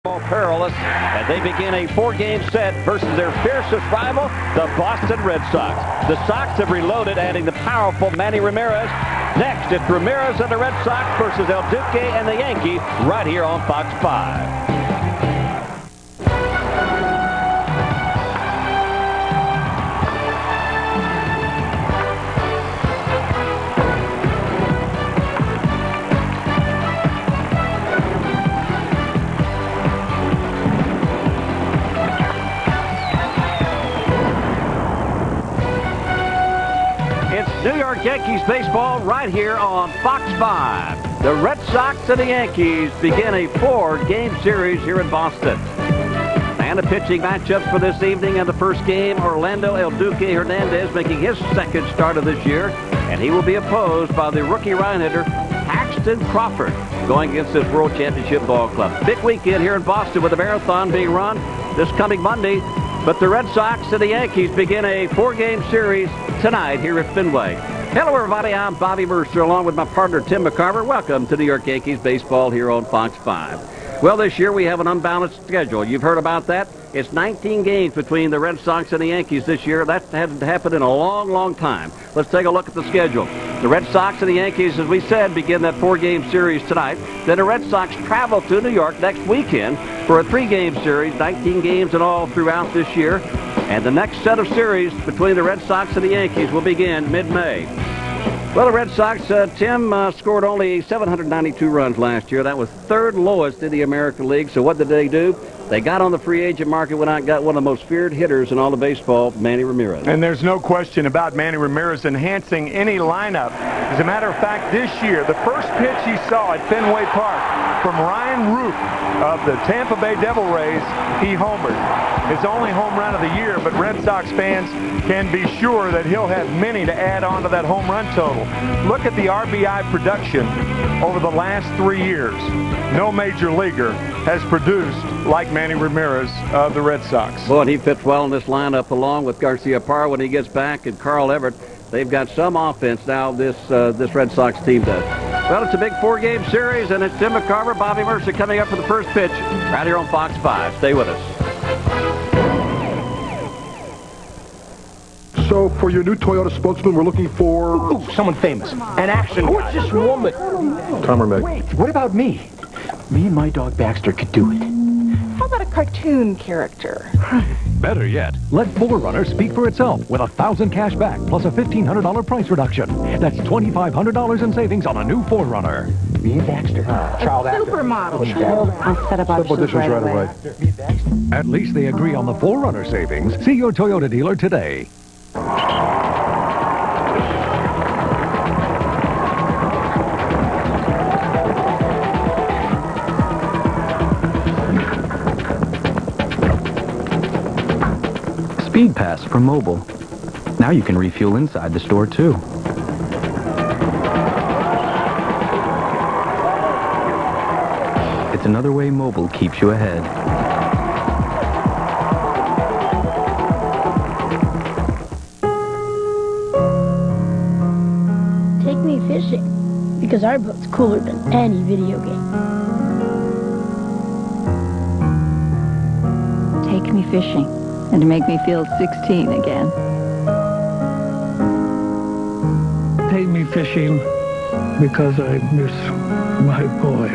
Perilous, and they begin a 4-game set versus their fiercest rival, the Boston Red Sox. The Sox have reloaded, adding the powerful Manny Ramirez. Next, it's Ramirez and the Red Sox versus El Duque and the Yankees right here on Fox 5. New York Yankees baseball right here on Fox 5. The Red Sox and the Yankees begin a 4-game series here in Boston. And the pitching matchups for this evening and the first game, Orlando El Duque Hernandez making his second start of this year. And he will be opposed by the rookie right hitter, Paxton Crawford, going against this World Championship Ball Club. Big weekend here in Boston with a marathon being run this coming Monday. But the Red Sox and the Yankees begin a 4-game series tonight here at Fenway. Hello, everybody. I'm Bobby Mercer along with my partner, Tim McCarver. Welcome to New York Yankees baseball here on Fox 5. Well, this year we have an unbalanced schedule. You've heard about that. It's 19 games between the Red Sox and the Yankees this year. That hasn't happened in a long, long time. Let's take a look at the schedule. The Red Sox and the Yankees, as we said, begin that 4-game series tonight. Then the Red Sox travel to New York next weekend for a 3-game series, 19 games in all throughout this year. And the next set of series between the Red Sox and the Yankees will begin mid-May. Well, the Red Sox, Tim, scored only 792 runs last year. That was third lowest in the American League. So what did they do? They got on the free agent market, went out and got one of the most feared hitters in all of baseball, Manny Ramirez. And there's no question about Manny Ramirez enhancing any lineup. As a matter of fact, this year, the first pitch he saw at Fenway Park from Ryan Root of the Tampa Bay Devil Rays, he homered. His only home run of the year, but Red Sox fans can be sure that he'll have many to add on to that home run total. Look at the RBI production over the last 3 years. No major leaguer has produced like Manny Ramirez of the Red Sox. Boy, and he fits well in this lineup along with Garcia Parra when he gets back and Carl Everett. They've got some offense now, this Red Sox team does. Well, it's a big 4-game series, and it's Tim McCarver, Bobby Mercer coming up for the first pitch right here on Fox 5. Stay with us. So, for your new Toyota Spokesman, we're looking for... Ooh, someone famous. An action guy. Who's this woman? Tom or Meg? Wait, what about me? Me and my dog Baxter could do it. How about a cartoon character? Better yet, let 4Runner speak for itself with 1,000 cash back plus a $1,500 price reduction. That's $2,500 in savings on a new 4Runner. Me and Baxter. Child actor. Supermodel. I'll set up options right away. At least they agree on the 4Runner savings. See your Toyota dealer today. Speed Pass from Mobile. Now you can refuel inside the store, too. It's another way Mobile keeps you ahead. Take me fishing, because our boat's cooler than any video game. Take me fishing, and make me feel 16 again. Take me fishing, because I miss my boy.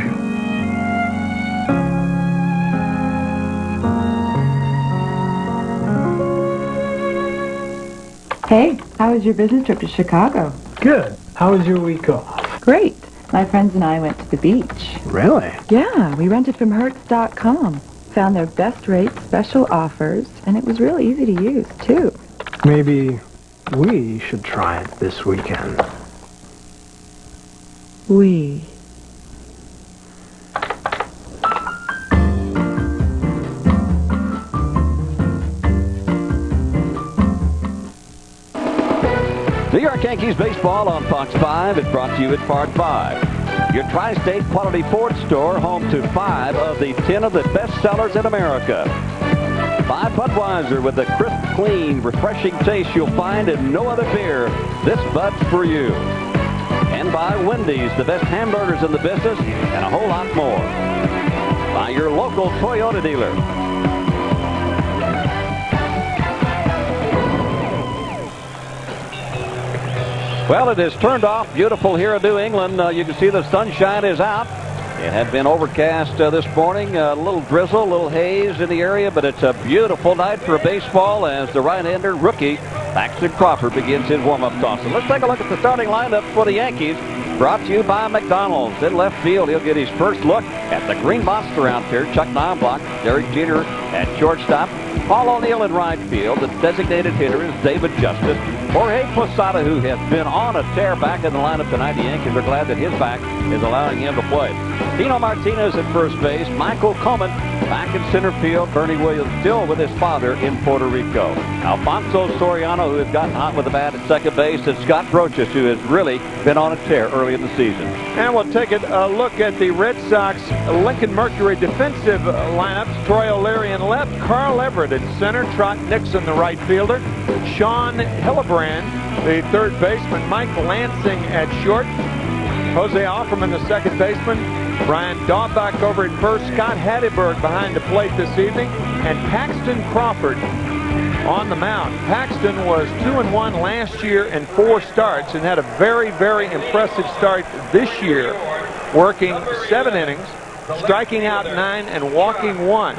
Hey, how was your business trip to Chicago? Good. How was your week off? Great. My friends and I went to the beach. Really? Yeah, we rented from Hertz.com. Found their best rates, special offers, and it was real easy to use, too. Maybe we should try it this weekend. We. New York Yankees baseball on Fox 5 is brought to you at Part 5. Your tri-state quality Ford store, home to 5 of the 10 of the best sellers in America. 5 Budweiser with the crisp, clean, refreshing taste you'll find in no other beer. This Bud's for you. And by Wendy's, the best hamburgers in the business, and a whole lot more. by your local Toyota dealer. Well, it is turned off. Beautiful here in New England. You can see the sunshine is out. It had been overcast this morning. A little drizzle, a little haze in the area, but it's a beautiful night for baseball as the right-hander rookie Paxton Crawford begins his warm-up toss. So let's take a look at the starting lineup for the Yankees. Brought to you by McDonald's. In left field, he'll get his first look at the Green Monster out there. Chuck Knobloch, Derek Jeter at shortstop. Paul O'Neill in right field. The designated hitter is David Justice. Jorge Posada, who has been on a tear back in the lineup tonight. The Yankees are glad that his back is allowing him to play. Tino Martinez at first base. Michael Coleman back in center field. Bernie Williams still with his father in Puerto Rico. Alfonso Soriano, who has gotten hot with the bat at second base, and Scott Brocious, who has really been on a tear early in the season. And we'll take a look at the Red Sox Lincoln Mercury defensive lineups. Troy O'Leary in left, Carl Everett in center, Trot Nixon the right fielder, Sean Hillebrand the third baseman, Mike Lansing at short, Jose Offerman the second baseman, Brian Daubach over at first, Scott Hatteberg behind the plate this evening, and Paxton Crawford on the mound. Paxton was 2-1 last year in 4 starts and had a very, very impressive start this year, working 7 innings, striking out 9 and walking 1.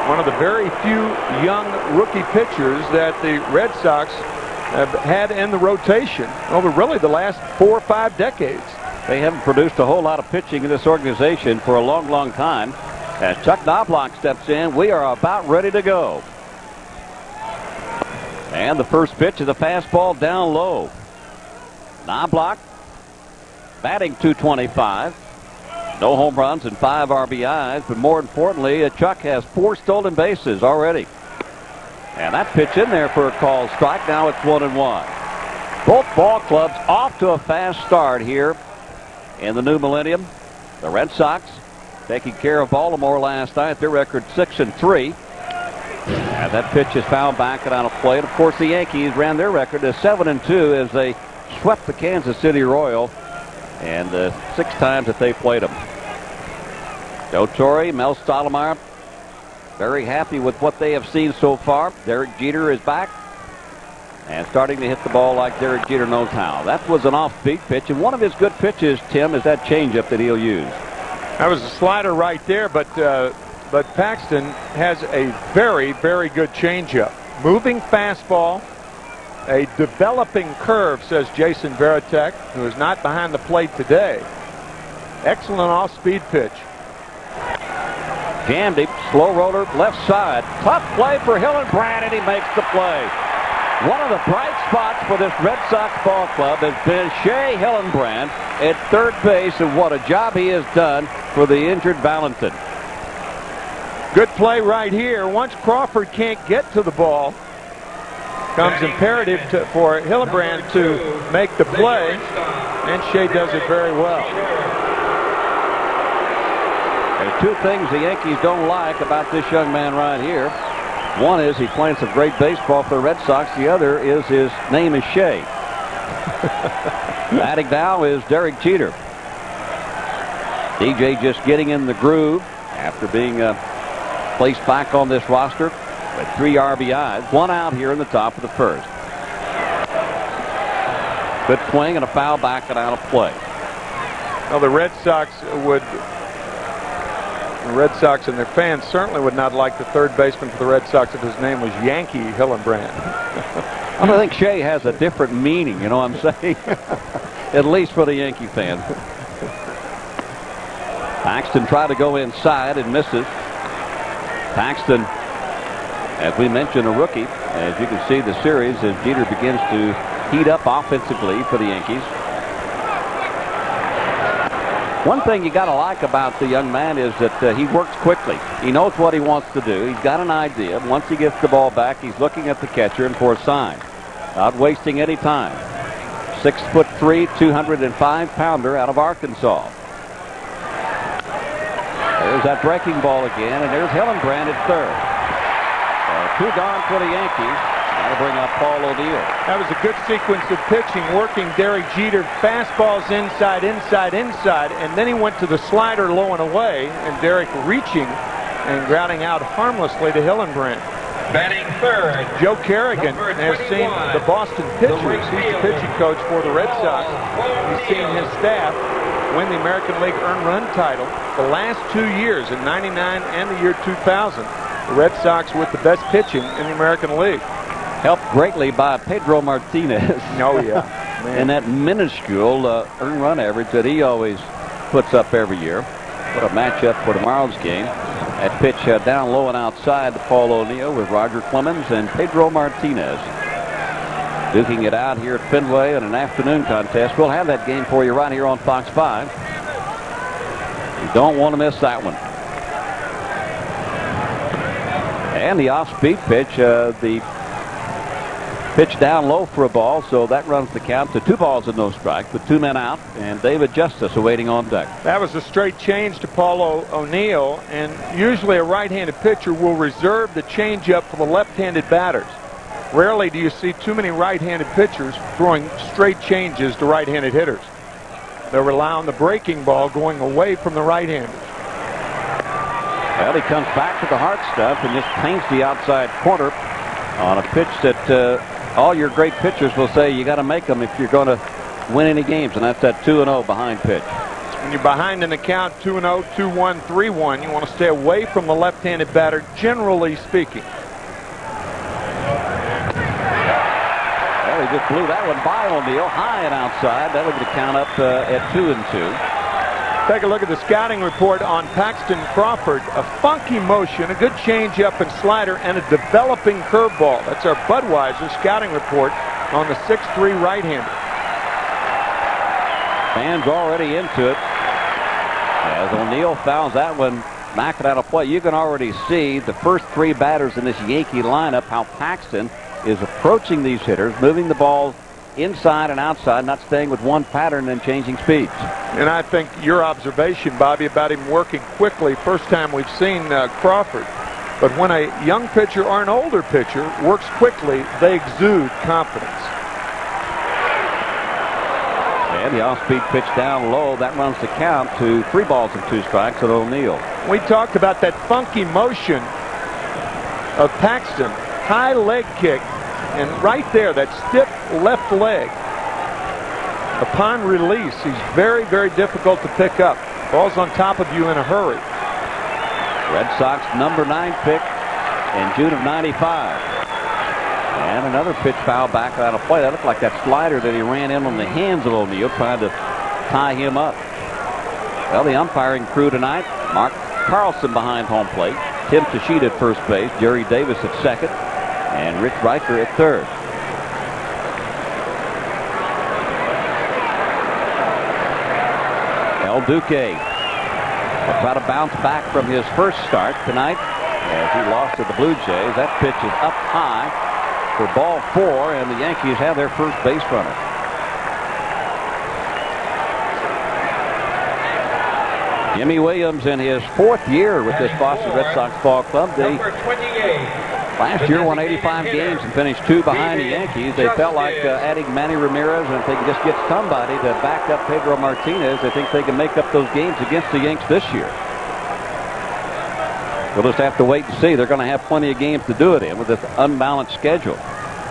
One of the very few young rookie pitchers that the Red Sox have had in the rotation over really the last 4 or 5 decades. They haven't produced a whole lot of pitching in this organization for a long, long time. As Chuck Knobloch steps in, we are about ready to go. And the first pitch is a fastball down low. Knobloch batting .225. No home runs and 5 RBIs, but more importantly, Chuck has 4 stolen bases already. And that pitch in there for a called strike. Now it's 1-1. Both ball clubs off to a fast start here in the new millennium. The Red Sox taking care of Baltimore last night. Their record 6-3. And that pitch is fouled back and out of play. And of course, the Yankees ran their record to 7-2 as they swept the Kansas City Royals, and 6 times that they played them. Joe Torre, Mel Stottlemyre, very happy with what they have seen so far. Derek Jeter is back and starting to hit the ball like Derek Jeter knows how. That was an off-speed pitch, and one of his good pitches, Tim, is that changeup that he'll use. That was a slider right there, but Paxton has a very, very good changeup. Moving fastball, a developing curve, says Jason Varitek, who is not behind the plate today. Excellent off-speed pitch. Jammed him, slow roller, left side. Tough play for Hillenbrand, and he makes the play. One of the bright spots for this Red Sox ball club has been Shea Hillenbrand at third base, and what a job he has done for the injured Valentin. Good play right here. Once Crawford can't get to the ball, comes imperative for Hillenbrand to make the play, and Shea does it very well. There's 2 things the Yankees don't like about this young man right here. One is he's playing some great baseball for the Red Sox. The other is his name is Shea. Batting now is Derek Jeter. DJ just getting in the groove after being placed back on this roster with 3 RBIs. 1 out here in the top of the first. Good swing and a foul back and out of play. Well, the Red Sox and their fans certainly would not like the third baseman for the Red Sox if his name was Yankee Hillenbrand. I think Shea has a different meaning, you know what I'm saying? At least for the Yankee fans. Paxton tried to go inside and misses. Paxton, as we mentioned, a rookie. As you can see the series as Jeter begins to heat up offensively for the Yankees. One thing you got to like about the young man is that he works quickly. He knows what he wants to do. He's got an idea. Once he gets the ball back, he's looking at the catcher and for a sign. Not wasting any time. 6'3", 205-pounder out of Arkansas. There's that breaking ball again, and there's Hillenbrand at third. 2 gone for the Yankees. That'll bring up Paul O'Neill. That was a good sequence of pitching, working Derek Jeter. Fastballs inside, inside, inside, and then he went to the slider low and away, and Derek reaching and grounding out harmlessly to Hillenbrand. Batting third, Joe Kerrigan has seen the Boston pitchers. He's the pitching coach for the Red Sox. He's seen his staff win the American League earned run title the last 2 years, in '99 and the year 2000. The Red Sox with the best pitching in the American League. Helped greatly by Pedro Martinez. Oh, yeah. And that minuscule earned run average that he always puts up every year. What a matchup for tomorrow's game. That pitch down low and outside to Paul O'Neill with Roger Clemens and Pedro Martinez duking it out here at Fenway in an afternoon contest. We'll have that game for you right here on Fox 5. You don't want to miss that one. And the off-speed pitch, the pitch down low for a ball, so that runs the count to 2 balls and no strikes with 2 men out, and David Justice awaiting on deck. That was a straight change to Paul O'Neill, and usually a right-handed pitcher will reserve the changeup for the left-handed batters. Rarely do you see too many right-handed pitchers throwing straight changes to right-handed hitters. They'll rely on the breaking ball going away from the right-handers. Well, he comes back to the hard stuff and just paints the outside corner on a pitch that all your great pitchers will say you got to make them if you're going to win any games, and that's that 2-0 behind pitch. When you're behind in the count 2-0, 2-1, 3-1, you want to stay away from the left-handed batter, generally speaking. Well, he just blew that one by O'Neill, high and outside. That'll get the count up at 2-2. Take a look at the scouting report on Paxton Crawford. A funky motion, a good changeup and slider, and a developing curveball. That's our Budweiser scouting report on the 6'3" right-hander. Fans already into it. As O'Neill fouls that one, knock it out of play. You can already see the first 3 batters in this Yankee lineup, how Paxton is approaching these hitters, moving the ball inside and outside, not staying with one pattern and changing speeds. And I think your observation, Bobby, about him working quickly, first time we've seen Crawford. But when a young pitcher or an older pitcher works quickly, they exude confidence. And the off-speed pitch down low, that runs the count to 3 balls and 2 strikes at O'Neill. We talked about that funky motion of Paxton, high leg kick, and right there, that stiff left leg. Upon release, he's very, very difficult to pick up. Ball's on top of you in a hurry. Red Sox #9 pick in June of '95. And another pitch foul back out of play. That looked like that slider that he ran in on the hands of O'Neill, trying to tie him up. Well, the umpiring crew tonight, Mark Carlson behind home plate, Tim Tashita at first base, Jerry Davis at second, and Rich Riker at third. El Duque will try to bounce back from his first start tonight as he lost to the Blue Jays. That pitch is up high for ball 4, and the Yankees have their first base runner. Jimmy Williams in his 4th year with this Boston Red Sox ball club. They last year won 85 games and finished 2 behind the Yankees. They felt like adding Manny Ramirez, and if they can just get somebody to back up Pedro Martinez, they think they can make up those games against the Yanks this year. We'll just have to wait and see. They're going to have plenty of games to do it in with this unbalanced schedule.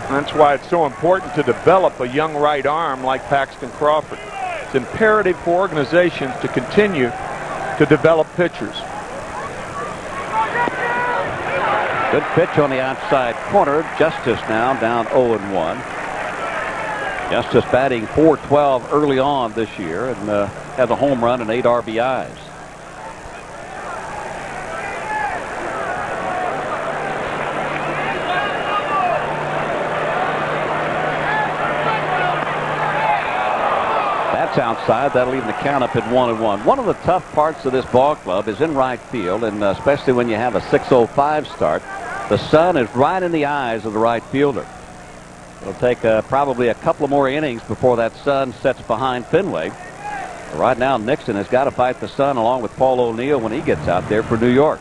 That's why it's so important to develop a young right arm like Paxton Crawford. It's imperative for organizations to continue to develop pitchers. Good pitch on the outside corner. Justice now down 0-1. Justice batting .412 early on this year and has a home run and 8 RBIs. That's outside. That'll even the count up at 1-1. One of the tough parts of this ball club is in right field, and especially when you have a 6:05 start, the sun is right in the eyes of the right fielder. It'll take probably a couple of more innings before that sun sets behind Fenway. Right now, Nixon has got to fight the sun along with Paul O'Neill when he gets out there for New York.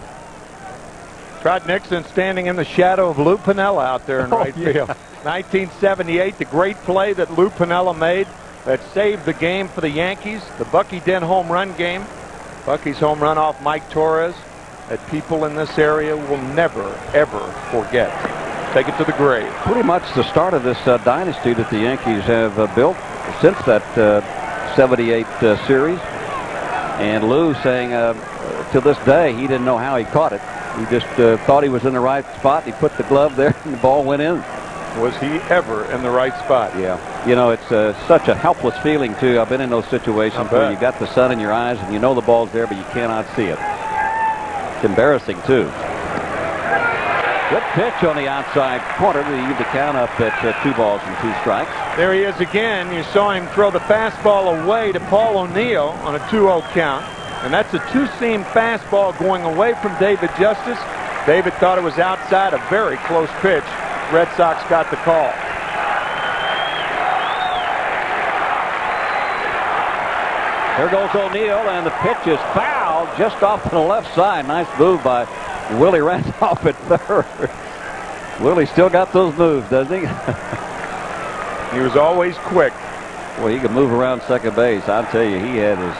Trot Nixon standing in the shadow of Lou Piniella out there in right field. 1978, the great play that Lou Piniella made that saved the game for the Yankees, the Bucky Dent home run game. Bucky's home run off Mike Torres that people in this area will never, ever forget. Take it to the grave. Pretty much the start of this dynasty that the Yankees have built since that 78 series. And Lou saying to this day he didn't know how he caught it. He just thought he was in the right spot. He put the glove there and the ball went in. Was he ever in the right spot? Yeah. You know, it's such a helpless feeling, too. I've been in those situations where you got the sun in your eyes and you know the ball's there, but you cannot see it. It's embarrassing, too. Good pitch on the outside corner to leave the count up at 2 balls and 2 strikes. There he is again. You saw him throw the fastball away to Paul O'Neill on a 2-0 count. And that's a two-seam fastball going away from David Justice. David thought it was outside, a very close pitch. Red Sox got the call. There goes O'Neill, and the pitch is fouled just off to the left side. Nice move by Willie Randolph at third. Willie still got those moves, doesn't he? He was always quick. Well, he could move around second base. I'll tell you, he had as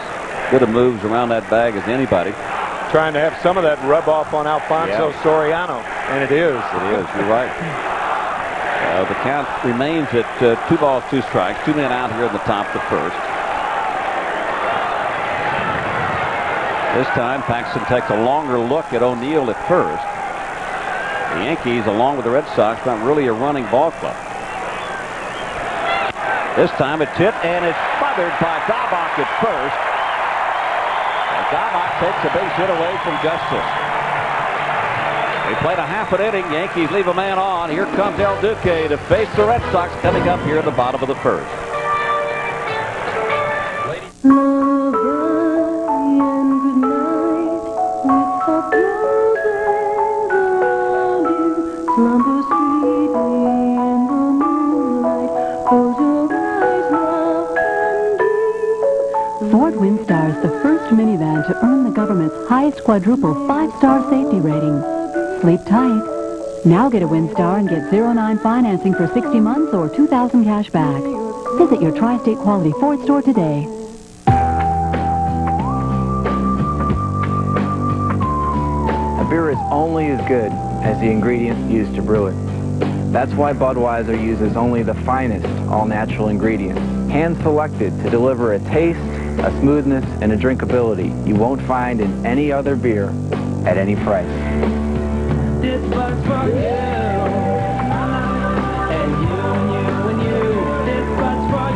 good of moves around that bag as anybody. Trying to have some of that rub off on Alfonso Soriano, and it is. It is. You're right. The count remains at 2 balls, 2 strikes. 2 men out here in the top of the first. This time, Paxton takes a longer look at O'Neill at first. The Yankees, along with the Red Sox, not really a running ball club. This time it's hit, and it's smothered by Daubach at first. And Daubach takes a base hit away from Justice. They played a half an inning. Yankees leave a man on. Here comes El Duque to face the Red Sox coming up here at the bottom of the first. Ford Windstar is the first minivan to earn the government's highest quadruple 5-star safety rating. Sleep tight. Now get a Windstar and get 0-9 financing for 60 months or $2,000 cash back. Visit your Tri-State Quality Ford store today. A beer is only as good as the ingredients used to brew it. That's why Budweiser uses only the finest all-natural ingredients, hand-selected to deliver a taste, a smoothness, and a drinkability you won't find in any other beer at any price. This one's for you, and you, and you, and you. This one's for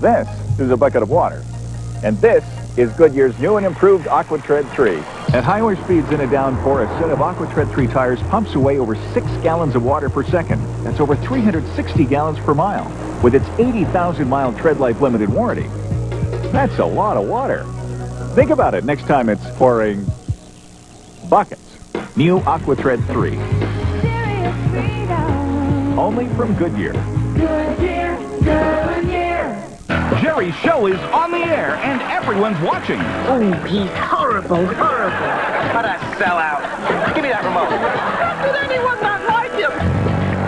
you. This is a bucket of water, and this is Goodyear's new and improved AquaTread 3. At higher speeds in a downpour, a set of AquaTread 3 tires pumps away over 6 gallons of water per second. That's over 360 gallons per mile, with its 80,000-mile tread life limited warranty. That's a lot of water. Think about it next time it's pouring buckets. New AquaTread 3. Only from Goodyear. Goodyear, Goodyear. Jerry's show is on the air, and everyone's watching. Oh, he's horrible, horrible. What a sellout. Give me that remote. How could anyone not like him?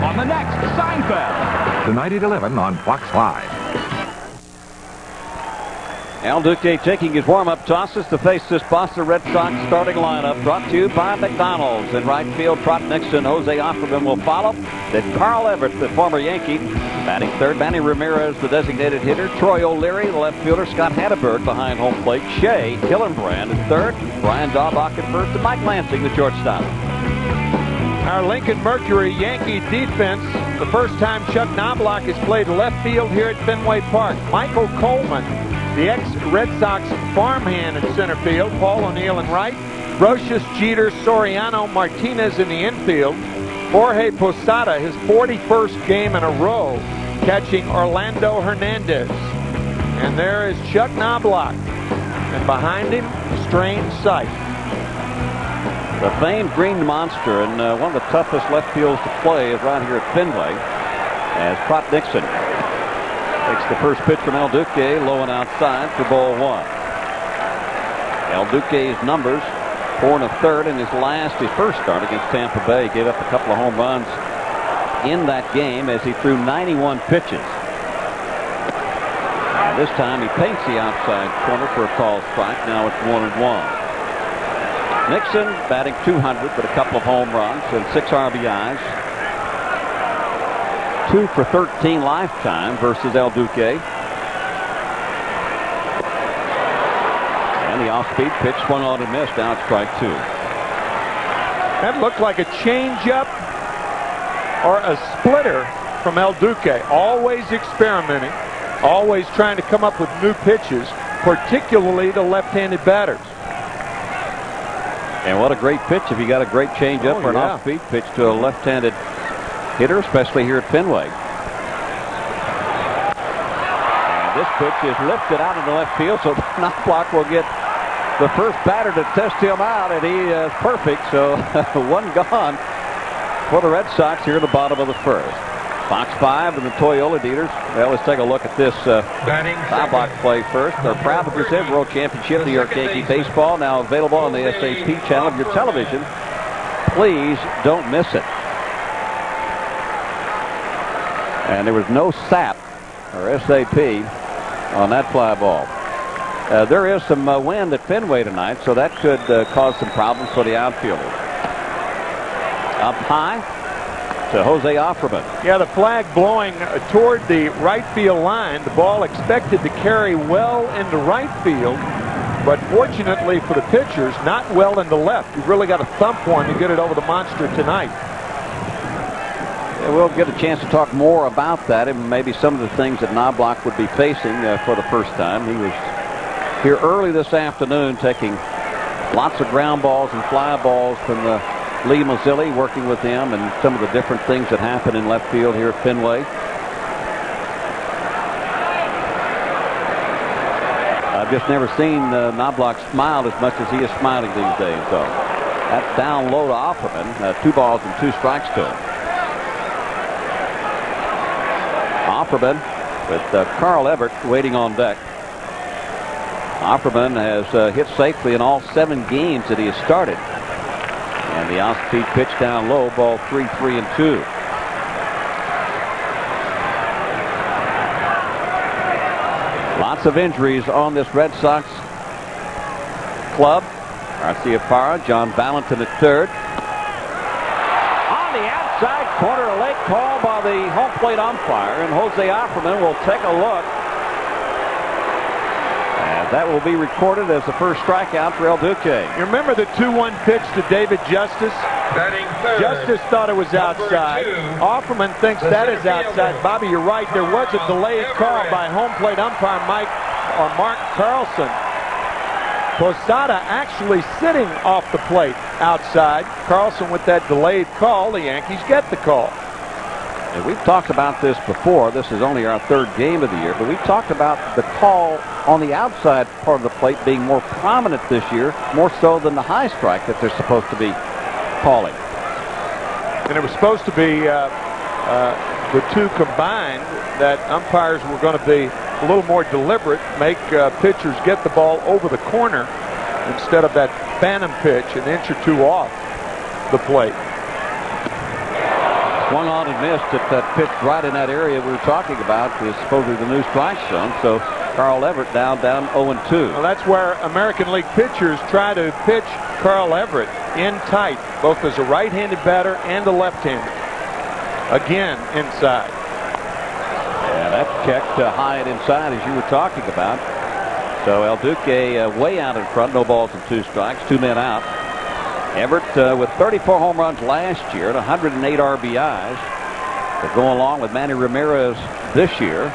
On the next Seinfeld. Tonight at 11 on Fox 5. El Duque taking his warm-up tosses to face this Boston Red Sox starting lineup. Brought to you by McDonald's. In right field, Trot Nixon, Jose Offerman will follow. Then Carl Everett, the former Yankee. Batting third, Manny Ramirez, the designated hitter. Troy O'Leary, the left fielder. Scott Hatteberg behind home plate. Shea Hillenbrand at third. Brian Daubach at first. And Mike Lansing, the shortstop. Our Lincoln Mercury Yankee defense, the first time Chuck Knobloch has played left field here at Fenway Park. Michael Coleman, the ex-Red Sox farmhand in center field. Paul O'Neill in right. Brocious, Jeter, Soriano, Martinez in the infield. Jorge Posada, his 41st game in a row, catching Orlando Hernandez. And there is Chuck Knobloch. And behind him, strange sight. The famed Green Monster, and one of the toughest left fields to play is right here at Fenway, as Trot Nixon takes the first pitch from El Duque, low and outside for ball 1. El Duque's numbers, 4 1/3 in his first start against Tampa Bay. Gave up a couple of home runs in that game as he threw 91 pitches. And this time he paints the outside corner for a called strike. Now it's 1-1. Nixon batting .200 with a couple of home runs and 6 RBIs. 2 for 13 lifetime versus El Duque. And the off-speed pitch swung on and missed. Now it's strike 2. That looked like a changeup or a splitter from El Duque. Always experimenting, always trying to come up with new pitches, particularly to left-handed batters. And what a great pitch if you got a great changeup or an off-speed pitch to a left-handed hitter, especially here at Fenway. And this pitch is lifted out into left field, so Knopfloch will get the first batter to test him out, and he is perfect. So one gone for the Red Sox here in the bottom of the first. Fox 5 and the Toyota dealers. Well, let's take a look at this Knopfloch play first. They're proud to present World Championship New York Yankee Baseball, now available on the SAP channel of your television. Please don't miss it. And there was no SAP or SAP on that fly ball. There is some wind at Fenway tonight, so that could cause some problems for the outfielders. Up high to Jose Offerman. Yeah, the flag blowing toward the right field line. The ball expected to carry well into right field, but fortunately for the pitchers, not well into left. You've really got to thump one to get it over the monster tonight. Yeah, we'll get a chance to talk more about that and maybe some of the things that Knopfloch would be facing for the first time. He was here early this afternoon taking lots of ground balls and fly balls from the Lee Mazzilli, working with him and some of the different things that happen in left field here at Fenway. I've just never seen Knopfloch smile as much as he is smiling these days. So that's down low to Offerman. 2 balls and 2 strikes to him. Offerman with Carl Everett waiting on deck. Offerman has hit safely in all 7 games that he has started. And the off-speed pitch down low, ball 3, 3, and 2. Lots of injuries on this Red Sox club. Garcia Parra, John Valentin at third. On the outside corner, a late call by the home plate umpire, and Jose Offerman will take a look. That will be recorded as the first strikeout for El Duque. You remember the 2-1 pitch to David Justice? Justice thought it was outside. Offerman thinks that is outside. Bobby, you're right. There was a delayed call by home plate umpire Mark Carlson. Posada actually sitting off the plate outside. Carlson with that delayed call. The Yankees get the call. And we've talked about this before. This is only our 3rd game of the year, but we've talked about the call on the outside part of the plate being more prominent this year, more so than the high strike that they're supposed to be calling. And it was supposed to be the two combined, that umpires were going to be a little more deliberate, make pitchers get the ball over the corner instead of that phantom pitch an inch or 2 off the plate. Swung on and missed at that pitch right in that area we were talking about is supposedly the new strike zone. So Carl Everett down 0-2. Well, that's where American League pitchers try to pitch Carl Everett in tight, both as a right-handed batter and a left-handed. Again, inside. Yeah, that's checked high and inside as you were talking about. So El Duque way out in front, no balls and 2 strikes, 2 men out. Everett with 34 home runs last year and 108 RBIs to go along with Manny Ramirez this year.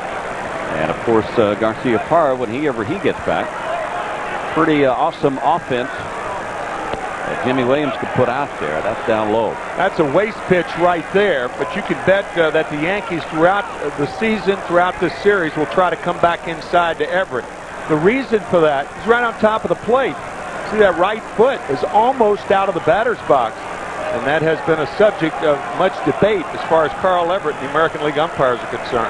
And, of course, Garcia Parra, whenever he gets back. Pretty awesome offense that Jimmy Williams could put out there. That's down low. That's a waste pitch right there, but you can bet that the Yankees throughout the season, throughout this series, will try to come back inside to Everett. The reason for that is right on top of the plate. See, that right foot is almost out of the batter's box, and that has been a subject of much debate as far as Carl Everett and the American League umpires are concerned.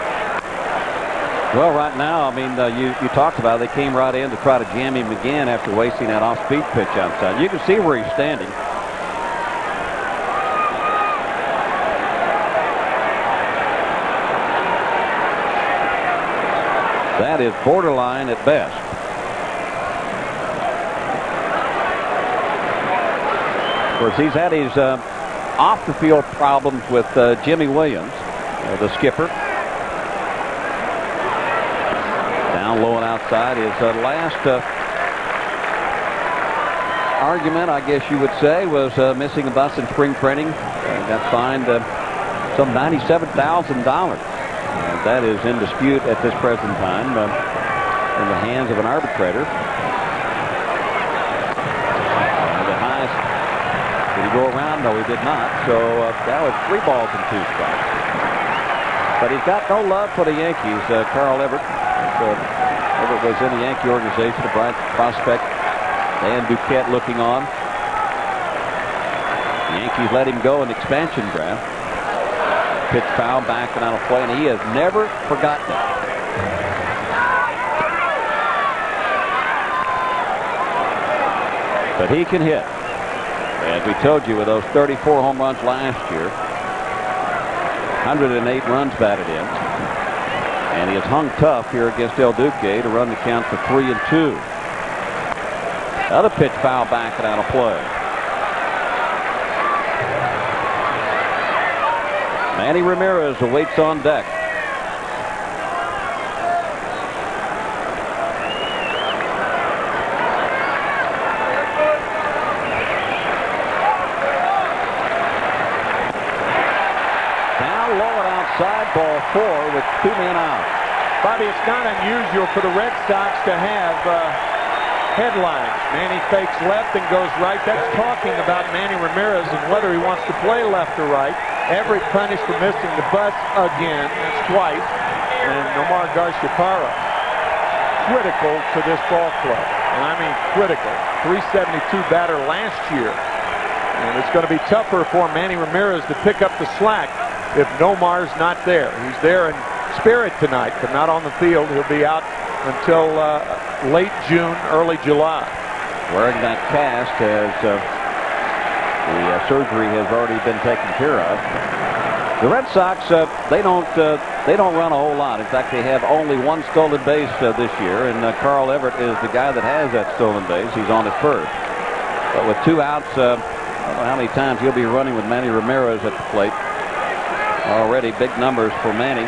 Well, right now, I mean, you talked about it. They came right in to try to jam him again after wasting that off-speed pitch outside. You can see where he's standing. That is borderline at best. Of course, he's had his off-the-field problems with Jimmy Williams, the skipper. Down low and outside. His last argument, I guess you would say, was missing a bus in spring training. Got fined some $97,000. That is in dispute at this present time in the hands of an arbitrator. The highest, did he go around? No, he did not. So that was 3 balls and 2 strikes. But he's got no love for the Yankees. Carl Everett. Everett was in the Yankee organization, a bright prospect. Dan Duquette looking on. The Yankees let him go in the expansion draft. Pitch foul back and out of play, and he has never forgotten it. But he can hit. As we told you, with those 34 home runs last year, 108 runs batted in. And he has hung tough here against El Duque to run the count to 3-2. Another pitch foul back and out of play. Manny Ramirez awaits on deck. Down low and outside, ball 4 with 2 men out. Bobby, it's not unusual for the Red Sox to have headlines. Manny fakes left and goes right. That's talking about Manny Ramirez and whether he wants to play left or right. Everett punished for missing the bus again. That's twice. And Nomar Garciaparra, critical to this ball club. And I mean critical. 372 batter last year. And it's going to be tougher for Manny Ramirez to pick up the slack if Nomar's not there. He's there in spirit tonight, but not on the field. He'll be out until late June, early July. Wearing that cast as the surgery has already been taken care of. The Red Sox, they don't run a whole lot. In fact, they have only 1 stolen base this year, and Carl Everett is the guy that has that stolen base. He's on at first. But with 2 outs, I don't know how many times he'll be running with Manny Ramirez at the plate. Already big numbers for Manny.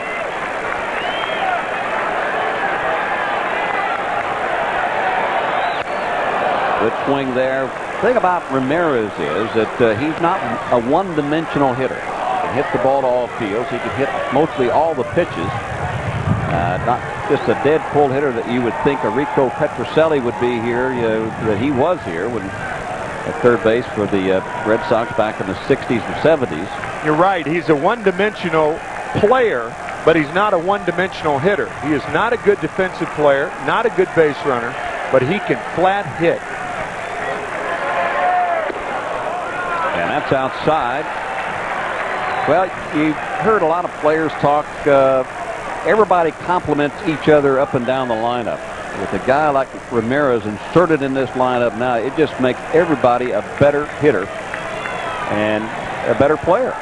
Good swing there. The thing about Ramirez is that he's not a one-dimensional hitter. He can hit the ball to all fields. He can hit mostly all the pitches. Not just a dead pull hitter that you would think a Rico Petrocelli would be here, that he was here when at third base for the Red Sox back in the 60s and 70s. You're right. He's a one-dimensional player, but he's not a one-dimensional hitter. He is not a good defensive player, not a good base runner, but he can flat hit. And that's outside. Well, you've heard a lot of players talk. Everybody compliments each other up and down the lineup. With a guy like Ramirez inserted in this lineup now, it just makes everybody a better hitter and a better player.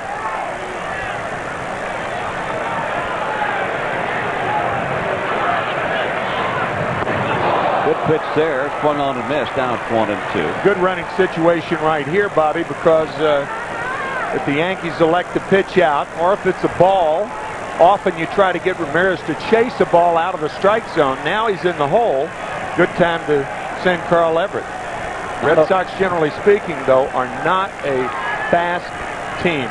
Good pitch there, swung on and missed. Down 1-2. Good running situation right here, Bobby, because if the Yankees elect to pitch out, or if it's a ball, often you try to get Ramirez to chase a ball out of the strike zone. Now he's in the hole. Good time to send Carl Everett. Red Sox, generally speaking, though, are not a fast team.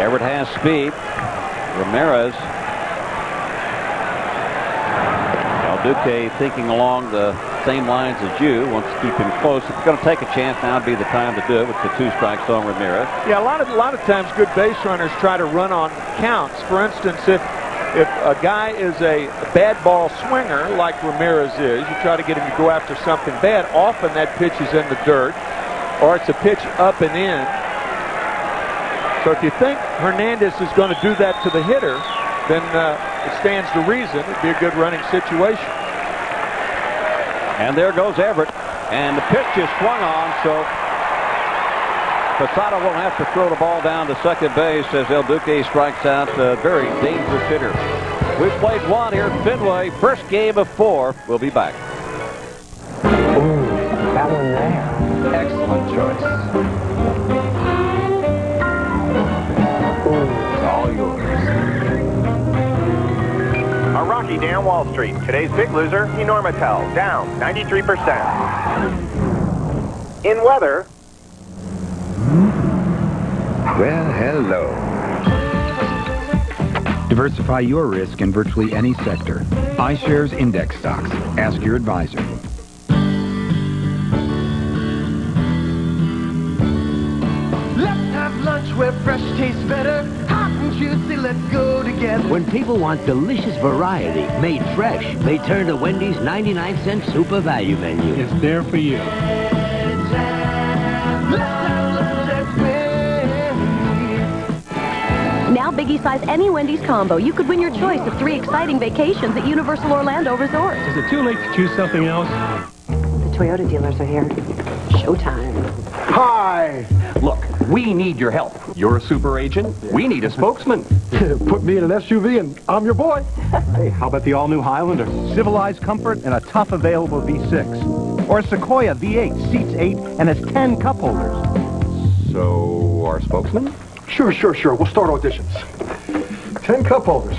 Everett has speed. Ramirez. El Duque thinking along the same lines as you, wants to keep him close. If you're going to take a chance, now would be the time to do it with the 2 strikes on Ramirez. Yeah, a lot of times good base runners try to run on counts. For instance, if a guy is a bad ball swinger like Ramirez is, you try to get him to go after something bad. Often that pitch is in the dirt, or it's a pitch up and in. So if you think Hernandez is going to do that to the hitter, then it stands to reason it'd be a good running situation. And there goes Everett. And the pitch is swung on, so Posada won't have to throw the ball down to second base as El Duque strikes out. A very dangerous hitter. We've played one here at Fenway. First game of 4. We'll be back. That one there. Excellent choice. It's all yours. A rocky day on Wall Street. Today's big loser, Enormitel, down 93%. In weather. Well, hello. Diversify your risk in virtually any sector. iShares Index Stocks. Ask your advisor. Let's have lunch where fresh tastes better. Hot and juicy, let's go together. When people want delicious variety made fresh, they turn to Wendy's 99-cent Super Value Menu. It's there for you. Now Biggie size any Wendy's combo. You could win your choice of 3 exciting vacations at Universal Orlando Resort. Is it too late to choose something else? The Toyota dealers are here. Showtime. Hi! Look, we need your help. You're a super agent. We need a spokesman. Put me in an SUV and I'm your boy. Hey, how about the all-new Highlander? Civilized comfort and a tough available V6. Or a Sequoia V8, seats 8 and has 10 cup holders. So, our spokesman? Sure. We'll start auditions. 10 cup holders.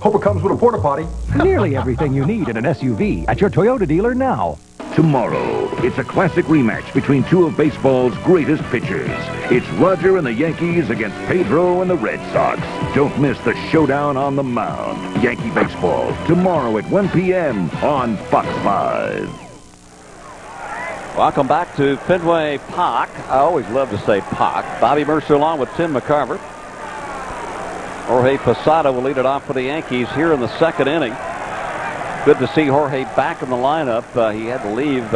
Hope it comes with a porta potty. Nearly everything you need in an SUV at your Toyota dealer now. Tomorrow, it's a classic rematch between two of baseball's greatest pitchers. It's Roger and the Yankees against Pedro and the Red Sox. Don't miss the showdown on the mound. Yankee baseball, tomorrow at 1 p.m. on Fox 5. Welcome back to Fenway Park. I always love to say Park. Bobby Mercer along with Tim McCarver. Jorge Posada will lead it off for the Yankees here in the second inning. Good to see Jorge back in the lineup. He had to leave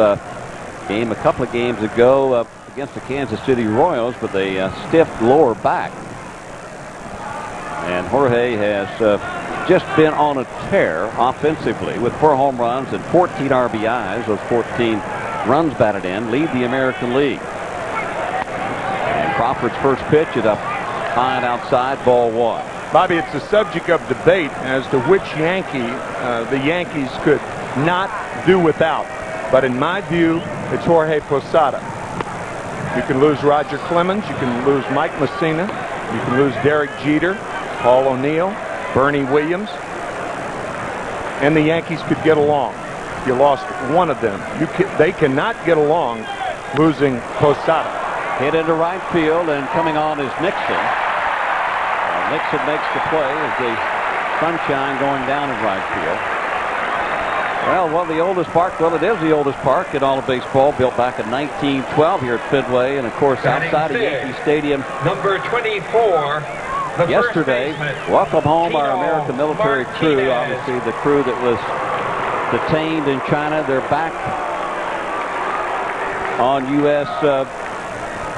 game a couple of games ago against the Kansas City Royals with a stiff lower back. And Jorge has just been on a tear offensively with 4 home runs and 14 RBIs. Those 14 runs batted in lead the American League. And Crawford's first pitch is up high and outside, ball 1. Bobby, it's a subject of debate as to which Yankee the Yankees could not do without. But in my view, it's Jorge Posada. You can lose Roger Clemens. You can lose Mike Mussina. You can lose Derek Jeter, Paul O'Neill, Bernie Williams. And the Yankees could get along. You lost one of them. They cannot get along losing Posada. Hit into right field, and coming on is Nixon. Nixon makes the play as the sunshine going down in right field. Well, the oldest park? Well, it is the oldest park in all of baseball, built back in 1912 here at Fenway, and of course outside of Yankee Stadium. Number 24. Yesterday, welcome home our American military crew, obviously the crew that was detained in China. They're back on U.S.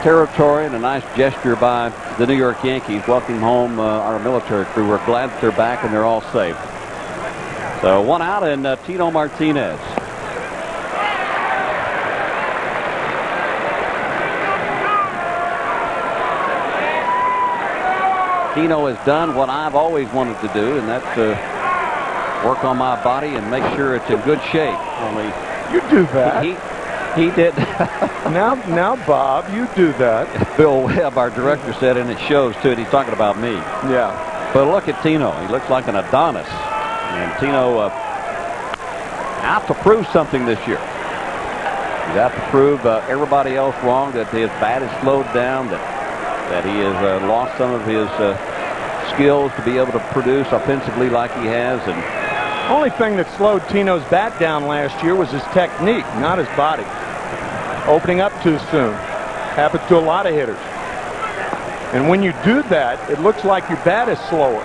territory, and a nice gesture by the New York Yankees welcoming home our military crew. We're glad that they're back and they're all safe. So 1 out, and Tino Martinez. Tino has done what I've always wanted to do, and that's work on my body and make sure it's in good shape. Only you do that. He did. now, Bob, you do that. Bill Webb, our director, said, and it shows too. And he's talking about me. Yeah. But look at Tino. He looks like an Adonis. And Tino out to prove something this year. He's out to prove everybody else wrong, that his bat is slowed down, that he has lost some of his skills to be able to produce offensively like he has. And only thing that slowed Tino's bat down last year was his technique, not his body. Opening up too soon. Happens to a lot of hitters. And when you do that, it looks like your bat is slower.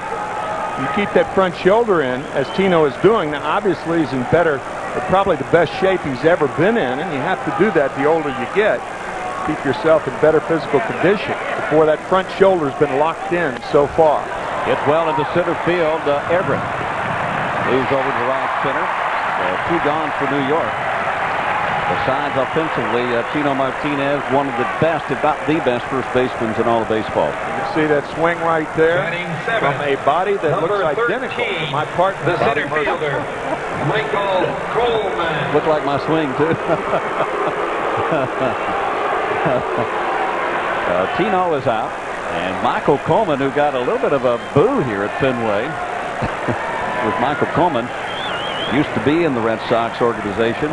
You keep that front shoulder in, as Tino is doing. Now, obviously, he's in probably the best shape he's ever been in, and you have to do that the older you get. Keep yourself in better physical condition before that front shoulder's been locked in so far. Gets well into center field. Everett moves over to right center. 2 gone for New York. Besides offensively, Tino Martinez, one of the best, if not the best, first basemen in all of baseball. You can see that swing right there from a body that looks identical to my partner, the center fielder, Michael Coleman. Looked like my swing, too. Tino is out. And Michael Coleman, who got a little bit of a boo here at Fenway, with Michael Coleman, used to be in the Red Sox organization.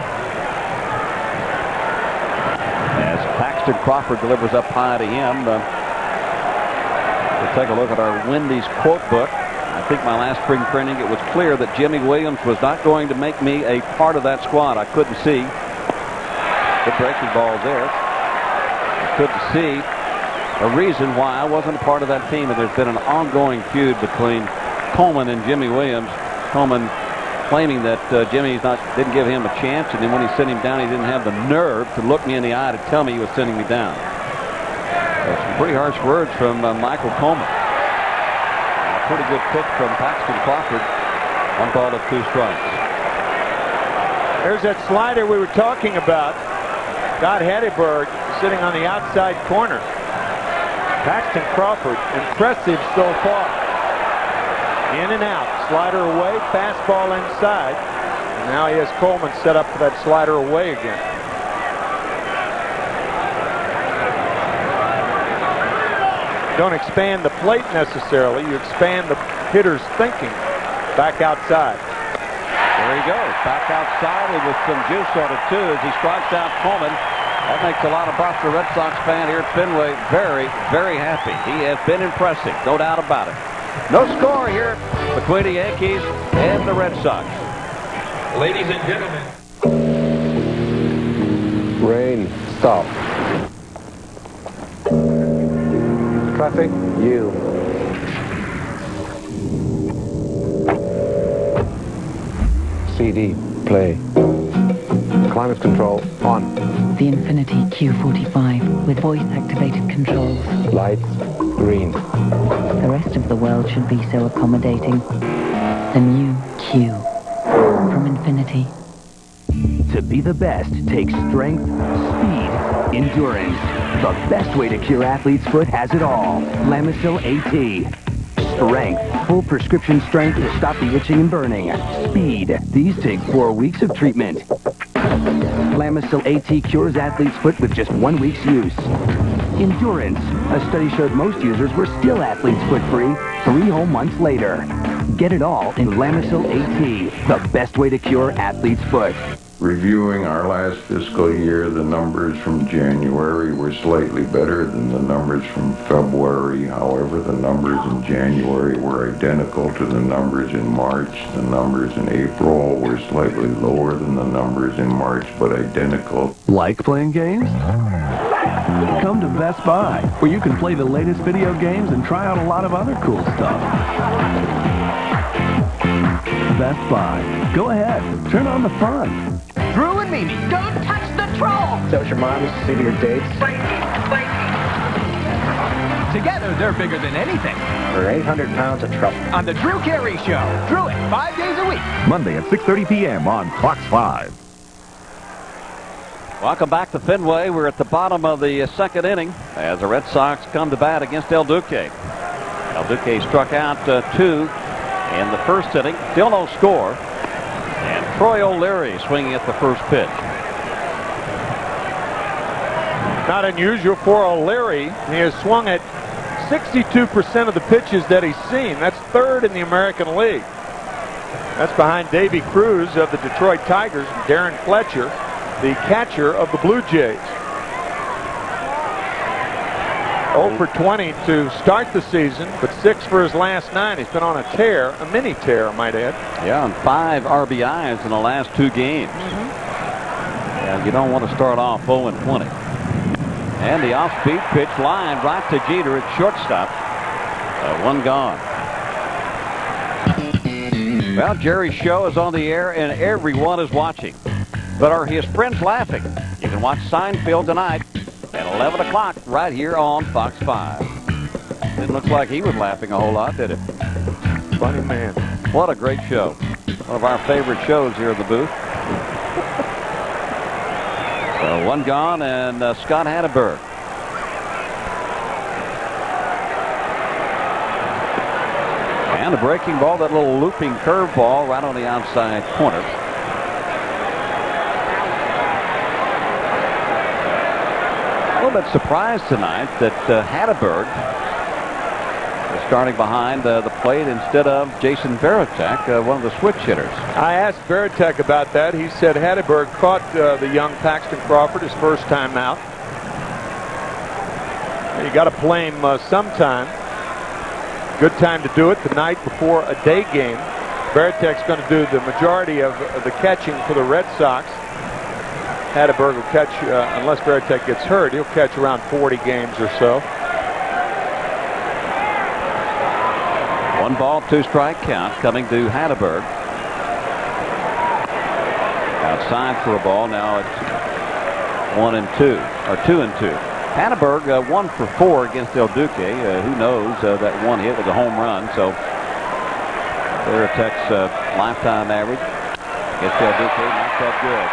As Paxton Crawford delivers up high to him, we'll take a look at our Wendy's quote book. I think my last spring training, it was clear that Jimmy Williams was not going to make me a part of that squad. I couldn't see. Good breaking balls there. I couldn't see a reason why I wasn't a part of that team, and there's been an ongoing feud between Coleman and Jimmy Williams. Coleman claiming that Jimmy didn't give him a chance, and then when he sent him down, he didn't have the nerve to look me in the eye to tell me he was sending me down. Some pretty harsh words from Michael Coleman. A pretty good pitch from Paxton Crawford. 1 ball to 2 strikes. There's that slider we were talking about. Scott Hatteberg sitting on the outside corner. Paxton Crawford, impressive so far. In and out, slider away, fastball inside. And now he has Coleman set up for that slider away again. Don't expand the plate necessarily. You expand the hitter's thinking back outside. There he goes, back outside and with some juice on it too as he strikes out Coleman. That makes a lot of Boston Red Sox fan here at Fenway very, very happy. He has been impressive, no doubt about it. No score here between the Yankees and the Red Sox. Ladies and gentlemen. Rain, stop. Traffic, you. CD, play. Climate control, on. The Infinity Q45 with voice-activated controls. Lights, green. The rest of the world should be so accommodating. The new Q from Infinity. To be the best takes strength, speed, endurance. The best way to cure athlete's foot has it all. Lamisil AT. Strength, full prescription strength to stop the itching and burning. Speed, these take 4 weeks of treatment. Lamisil AT cures athlete's foot with just 1 week's use. Endurance, a study showed most users were still athlete's foot free 3 whole months later. Get it all in Lamisil AT, the best way to cure athlete's foot. Reviewing our last fiscal year, the numbers from January were slightly better than the numbers from February. However, the numbers in January were identical to the numbers in March. The numbers in April were slightly lower than the numbers in March, but identical. Like playing games? Come to Best Buy, where you can play the latest video games and try out a lot of other cool stuff. Best Buy. Go ahead, turn on the fun. Drew and Mimi, don't touch the troll! Is that what your mom used to say to your dates? Together, they're bigger than anything. For 800 pounds of trouble. On the Drew Carey Show. Drew it 5 days a week. Monday at 6:30 p.m. on Fox 5. Welcome back to Fenway. We're at the bottom of the second inning as the Red Sox come to bat against El Duque. El Duque struck out 2 in the first inning. Still no score. And Troy O'Leary swinging at the first pitch. Not unusual for O'Leary. He has swung at 62% of the pitches that he's seen. That's 3rd in the American League. That's behind Davy Cruz of the Detroit Tigers and Darren Fletcher, the catcher of the Blue Jays. 0 for 20 to start the season, but 6 for his last 9. He's been on a tear, a mini tear, I might add. Yeah, and 5 RBIs in the last 2 games. And you don't want to start off 0 and 20. And the off-speed pitch line right to Jeter at shortstop. 1 gone. Well, Jerry's show is on the air and everyone is watching. But are his friends laughing? You can watch Seinfeld tonight at 11 o'clock right here on Fox 5. Didn't look like he was laughing a whole lot, did it? Funny man. What a great show. One of our favorite shows here in the booth. One gone, and Scott Hatteberg. And a breaking ball, that little looping curve ball right on the outside corner. A little bit surprised tonight that Hatteberg is starting behind the plate instead of Jason Varitek, one of the switch hitters. I asked Varitek about that. He said Hatteberg caught the young Paxton Crawford his first time out. You got to play him sometime. Good time to do it the night before a day game. Varitek's going to do the majority of the catching for the Red Sox. Hatteberg will catch, unless Varitek gets hurt, he'll catch around 40 games or so. 1 ball, 2 strike count coming to Hatteberg. Outside for a ball. Now it's 1-2, or 2-2. Hatteberg 1 for 4 against El Duque. Who knows? That one hit was a home run. So Varitek's lifetime average against El Duque, not that good.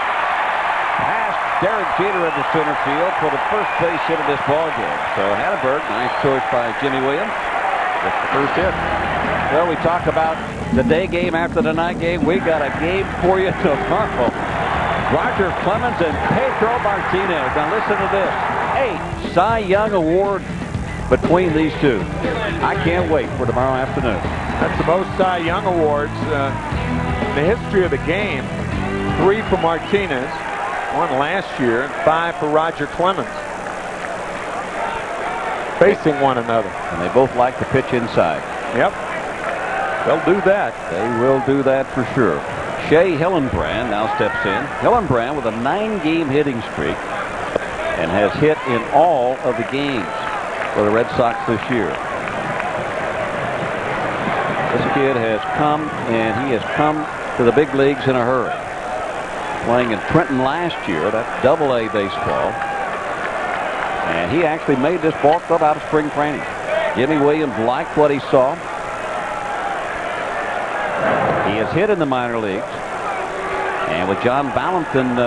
Pass Derek Jeter into center field for the first base hit of this ball game. So Hatteberg, nice choice by Jimmy Williams. That's the first hit. Well, we talk about the day game after the night game. We got a game for you tomorrow. Roger Clemens and Pedro Martinez. Now listen to this. 8 Cy Young Award between these two. I can't wait for tomorrow afternoon. That's the most Cy Young Awards in the history of the game. 3 for Martinez, 1 last year, and 5 for Roger Clemens. Facing one another. And they both like to pitch inside. Yep. They'll do that. They will do that for sure. Shea Hillenbrand now steps in. Hillenbrand with a 9-game hitting streak and has hit in all of the games for the Red Sox this year. This kid has come, and he has come to the big leagues in a hurry. Playing in Trenton last year, that's Double-A baseball. And he actually made this ball club out of spring training. Jimmy Williams liked what he saw. He has hit in the minor leagues. And with John Valentin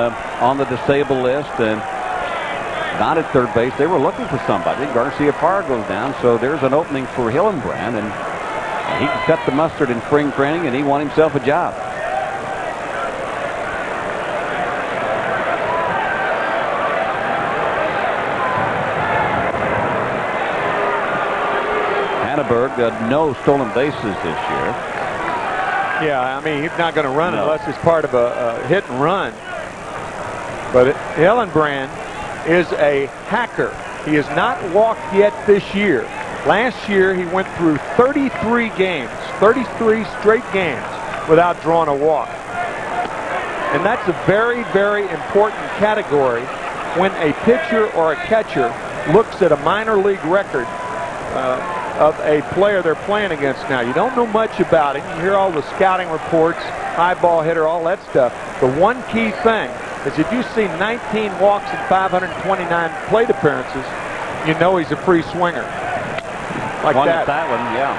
on the disabled list and not at third base, they were looking for somebody. Garcia Parr goes down, so there's an opening for Hillenbrand, and he can cut the mustard in spring training, and he won himself a job. Hatteberg, no stolen bases this year. Yeah, I mean, he's not going to run unless it's part of a hit and run. But Hillenbrand is a hacker. He has not walked yet this year. Last year, he went through 33 games, 33 straight games without drawing a walk. And that's a very, very important category when a pitcher or a catcher looks at a minor league record of a player they're playing against now. You don't know much about him. You hear all the scouting reports, high ball hitter, all that stuff. The one key thing is if you see 19 walks and 529 plate appearances, you know he's a free swinger. Like that. That one, yeah.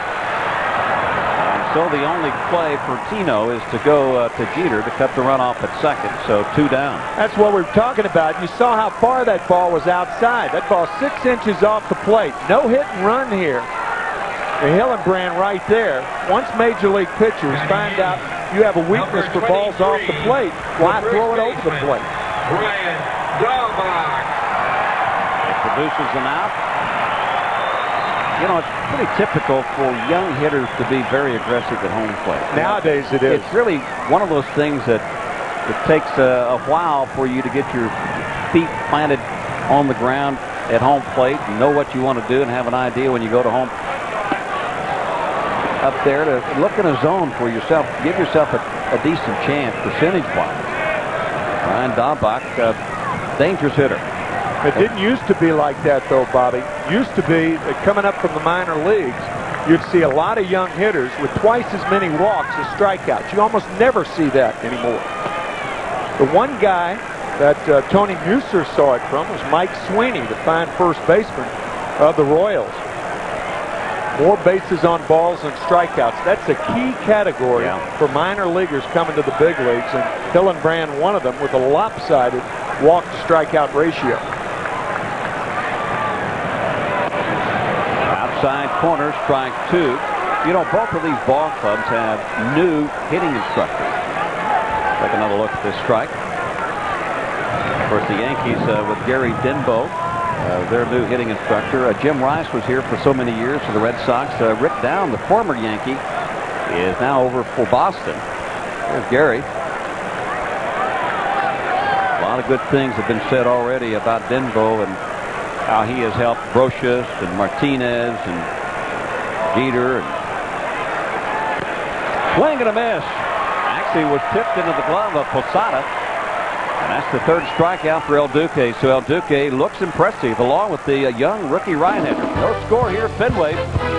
And so the only play for Tino is to go to Jeter to cut the run off at second, so 2 down. That's what we're talking about. You saw how far that ball was outside. That ball 6 inches off the plate. No hit and run here. The Hillenbrand right there. Once major league pitchers find out you have a weakness for balls off the plate, why throw it over the plate? It produces an out. You know, it's pretty typical for young hitters to be very aggressive at home plate. Nowadays it is. It's really one of those things that it takes a while for you to get your feet planted on the ground at home plate and know what you want to do and have an idea when you go to home up there to look in a zone for yourself. Give yourself a decent chance percentage-wise. Ryan Dahlbach, dangerous hitter. It didn't used to be like that, though, Bobby. Used to be coming up from the minor leagues, you'd see a lot of young hitters with twice as many walks as strikeouts. You almost never see that anymore. The one guy that Tony Muser saw it from was Mike Sweeney, the fine first baseman of the Royals. More bases on balls than strikeouts. That's a key category for minor leaguers coming to the big leagues, and Hillenbrand one of them with a lopsided walk-to-strikeout ratio. Outside corner, strike 2. You know, both of these ball clubs have new hitting instructors. Take another look at this strike. Of course, the Yankees with Gary Denbo, their new hitting instructor. Jim Rice was here for so many years for the Red Sox. Rick Down, the former Yankee, is now over for Boston. There's Gary. A lot of good things have been said already about Denbo and how he has helped Brocious and Martinez and Jeter. Swing and a miss. Actually was tipped into the glove of Posada. And that's the third strikeout for El Duque. So El Duque looks impressive along with the young rookie right-hander. No score here at Fenway.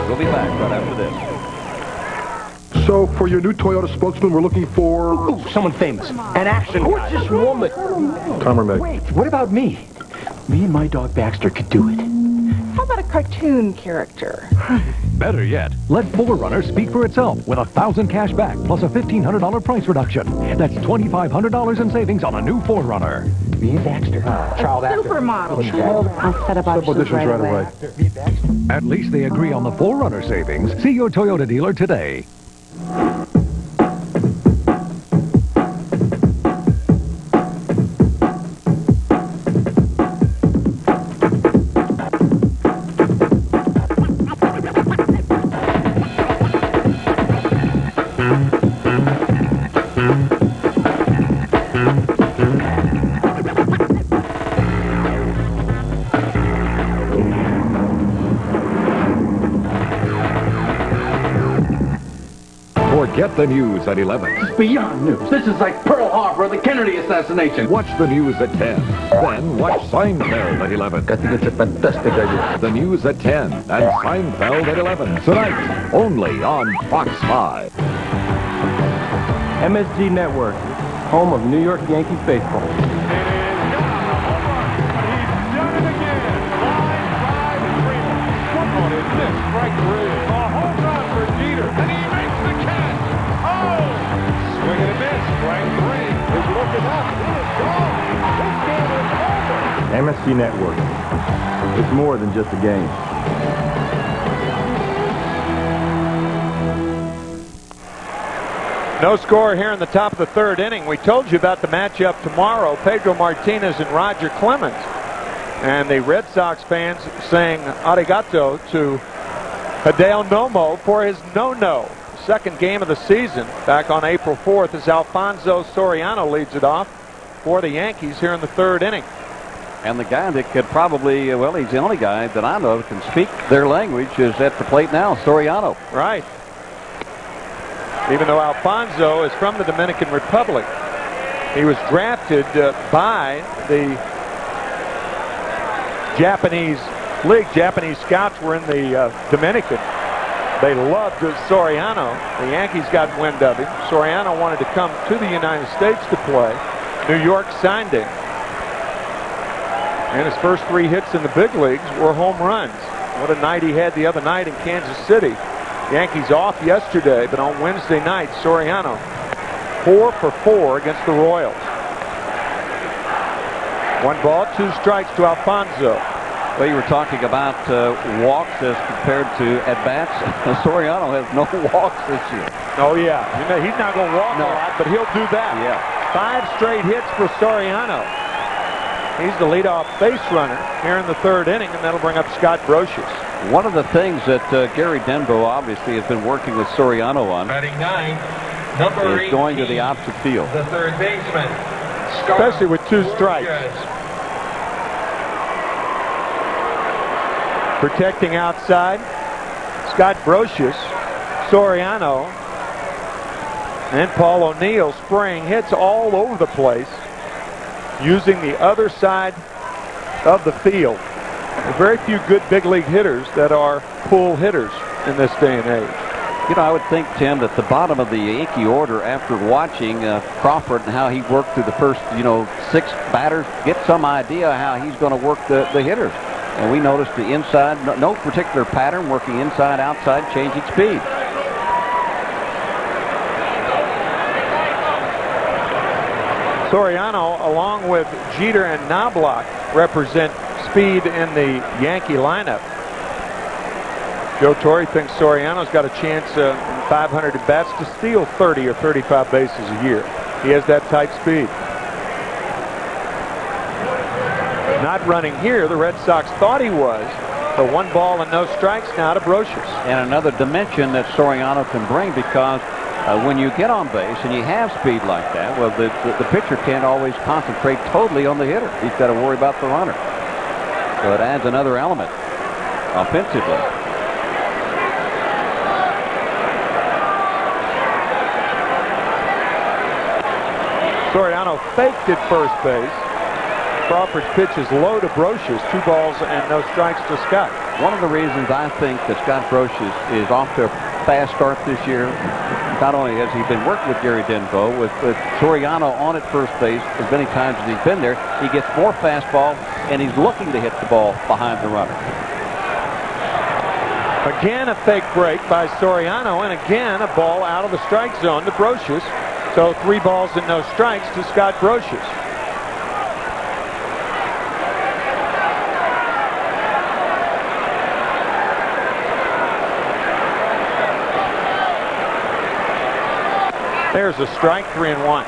We'll be back right after this. So for your new Toyota spokesman, we're looking for... Ooh, someone famous. An action guy. Who's this woman? Tom or Meg? Wait, what about me? Me and my dog Baxter could do it. How about a cartoon character? Better yet, let 4Runner speak for itself with 1,000 cash back plus a $1,500 price reduction. That's $2,500 in savings on a new 4Runner. Me and Baxter. Child actor. Supermodel. I'll set up auditions right away. At least they agree on the 4Runner savings. See your Toyota dealer today. Forget the news at 11. It's beyond news. This is like Pearl Harbor or the Kennedy assassination. Watch the news at 10. Then watch Seinfeld at 11. I think it's a fantastic idea. The news at 10 and Seinfeld at 11. Tonight, only on Fox 5. MSG Network, home of New York Yankees baseball. Strike 3. A home run for Jeter. And he makes the catch. Oh! Swing and a miss. Strike 3. He's looking up. It is gone. This game is over. MSG Network. It's more than just a game. No score here in the top of the third inning. We told you about the matchup tomorrow. Pedro Martinez and Roger Clemens. And the Red Sox fans saying arigato to Hideo Nomo for his no-no. Second game of the season back on April 4th as Alfonso Soriano leads it off for the Yankees here in the third inning. And the guy that could probably, well, he's the only guy that I know that can speak their language is at the plate now, Soriano. Right. Even though Alfonso is from the Dominican Republic, he was drafted by the Japanese League. Japanese scouts were in the Dominican. They loved Soriano. The Yankees got wind of him. Soriano wanted to come to the United States to play. New York signed him. And his first 3 hits in the big leagues were home runs. What a night he had the other night in Kansas City. Yankees off yesterday, but on Wednesday night, Soriano 4 for 4 against the Royals. 1 ball, 2 strikes to Alfonso. Well, you were talking about walks as compared to at-bats. Soriano has no walks this year. Oh, yeah. He's not going to walk a lot, but he'll do that. Yeah. 5 straight hits for Soriano. He's the leadoff base runner here in the third inning, and that'll bring up Scott Brocious. One of the things that Gary Denbo obviously has been working with Soriano on Batting 9, number 18, is going to the opposite field. the third baseman. Especially with 2 strikes. Protecting outside, Scott Brocious, Soriano, and Paul O'Neill spraying hits all over the place, using the other side of the field. There are very few good big league hitters that are pull hitters in this day and age. You know, I would think, Tim, that the bottom of the Yankee order, after watching Crawford and how he worked through the first, 6 batters, get some idea how he's going to work the hitters. And we noticed the inside, no particular pattern, working inside, outside, changing speed. Soriano, along with Jeter and Knobloch, represent speed in the Yankee lineup. Joe Torre thinks Soriano's got a chance in 500 at bats to steal 30 or 35 bases a year. He has that type speed. Not running here. The Red Sox thought he was. So 1 ball and no strikes now to Brocious. And another dimension that Soriano can bring, because when you get on base and you have speed like that, well, the pitcher can't always concentrate totally on the hitter. He's got to worry about the runner. So it adds another element offensively. Soriano faked at first base. Crawford's pitch is low to Brocious. 2 balls and no strikes to Scott. One of the reasons I think that Scott Brocious is off to a fast start this year, not only has he been working with Gary Denbo, with Soriano on at first base as many times as he's been there, he gets more fastball, and he's looking to hit the ball behind the runner. Again, a fake break by Soriano, and again, a ball out of the strike zone to Brocious. So 3 balls and no strikes to Scott Brocious. There's a strike, 3-1.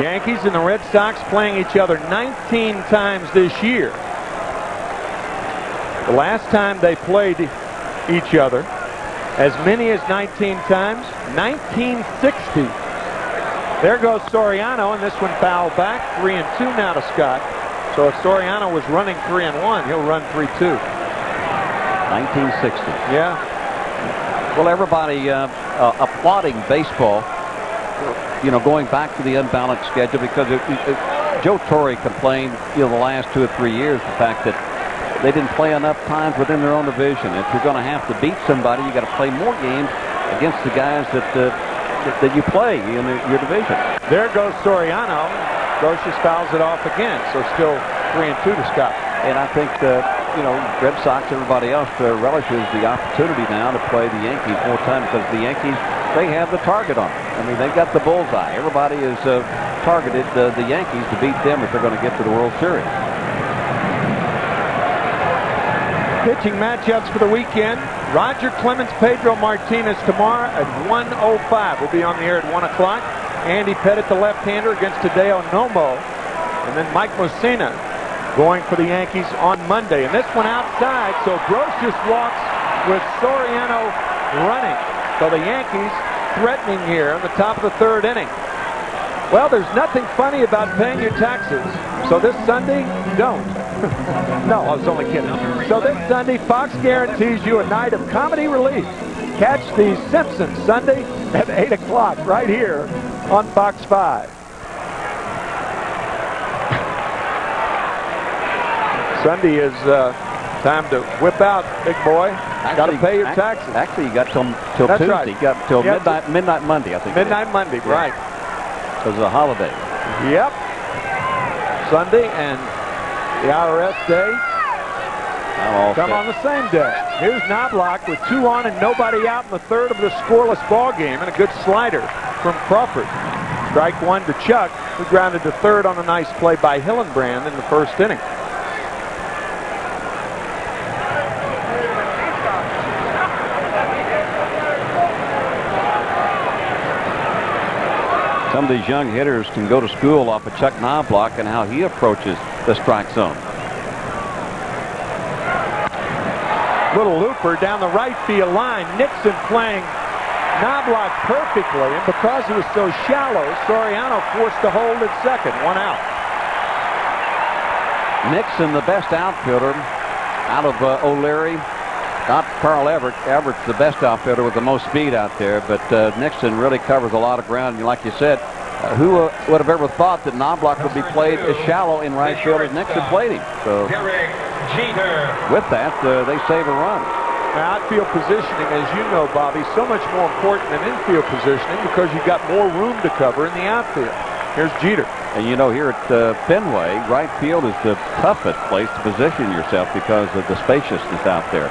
Yankees and the Red Sox playing each other 19 times this year. The last time they played each other, as many as 19 times, 1960. There goes Soriano, and this one fouled back. 3-2 now to Scott. So if Soriano was running 3-1, he'll run 3-2. 1960. Yeah. Well, everybody applauding baseball, you know, going back to the unbalanced schedule, because Joe Torre complained, you know, the last 2 or 3 years, the fact that they didn't play enough times within their own division. If you're going to have to beat somebody, you got to play more games against the guys that you play in your division. There goes Soriano. Brocious fouls it off again, so still 3-2 to Scott. And I think you know, Red Sox, everybody else relishes the opportunity now to play the Yankees more time, because the Yankees, they have the target on them. I mean, they've got the bullseye. Everybody is targeted the Yankees to beat them if they're going to get to the World Series. Pitching matchups for the weekend. Roger Clemens, Pedro Martinez tomorrow at 1:05. We'll be on the air at 1 o'clock. Andy Pettit, the left-hander, against Tadeo Nomo. And then Mike Mussina going for the Yankees on Monday. And this one outside, so Brocious walks with Soriano running. So the Yankees threatening here at the top of the 3rd inning. Well, there's nothing funny about paying your taxes. So this Sunday, don't. No, I was only kidding. So this Sunday, Fox guarantees you a night of comedy relief. Catch The Simpsons Sunday at 8 o'clock right here on Fox 5. Sunday is time to whip out, big boy. Got to pay your taxes. Actually, you got till That's Tuesday. right. You got till midnight Monday, I think. Midnight Monday, right. Because of a holiday. Yep. Sunday and the IRS day come on the same day. Here's Knobloch with 2 on and nobody out in the 3rd of the scoreless ball game, and a good slider from Crawford. Strike 1 to Chuck, who grounded to 3rd on a nice play by Hillenbrand in the 1st inning. Some of these young hitters can go to school off of Chuck Knobloch and how he approaches the strike zone. Little looper down the right field line. Nixon playing Knobloch perfectly, and because he was so shallow, Soriano forced to hold at 2nd. 1 out. Nixon, the best outfielder out of O'Leary. Not Carl Everett. Everett's the best outfielder with the most speed out there, but Nixon really covers a lot of ground. And like you said, who would have ever thought that Knobloch would be played as shallow in right field as Nixon played him? So with that, they save a run. Now, outfield positioning, as you know, Bobby, so much more important than infield positioning because you've got more room to cover in the outfield. Here's Jeter. And you know, here at Fenway, right field is the toughest place to position yourself because of the spaciousness out there.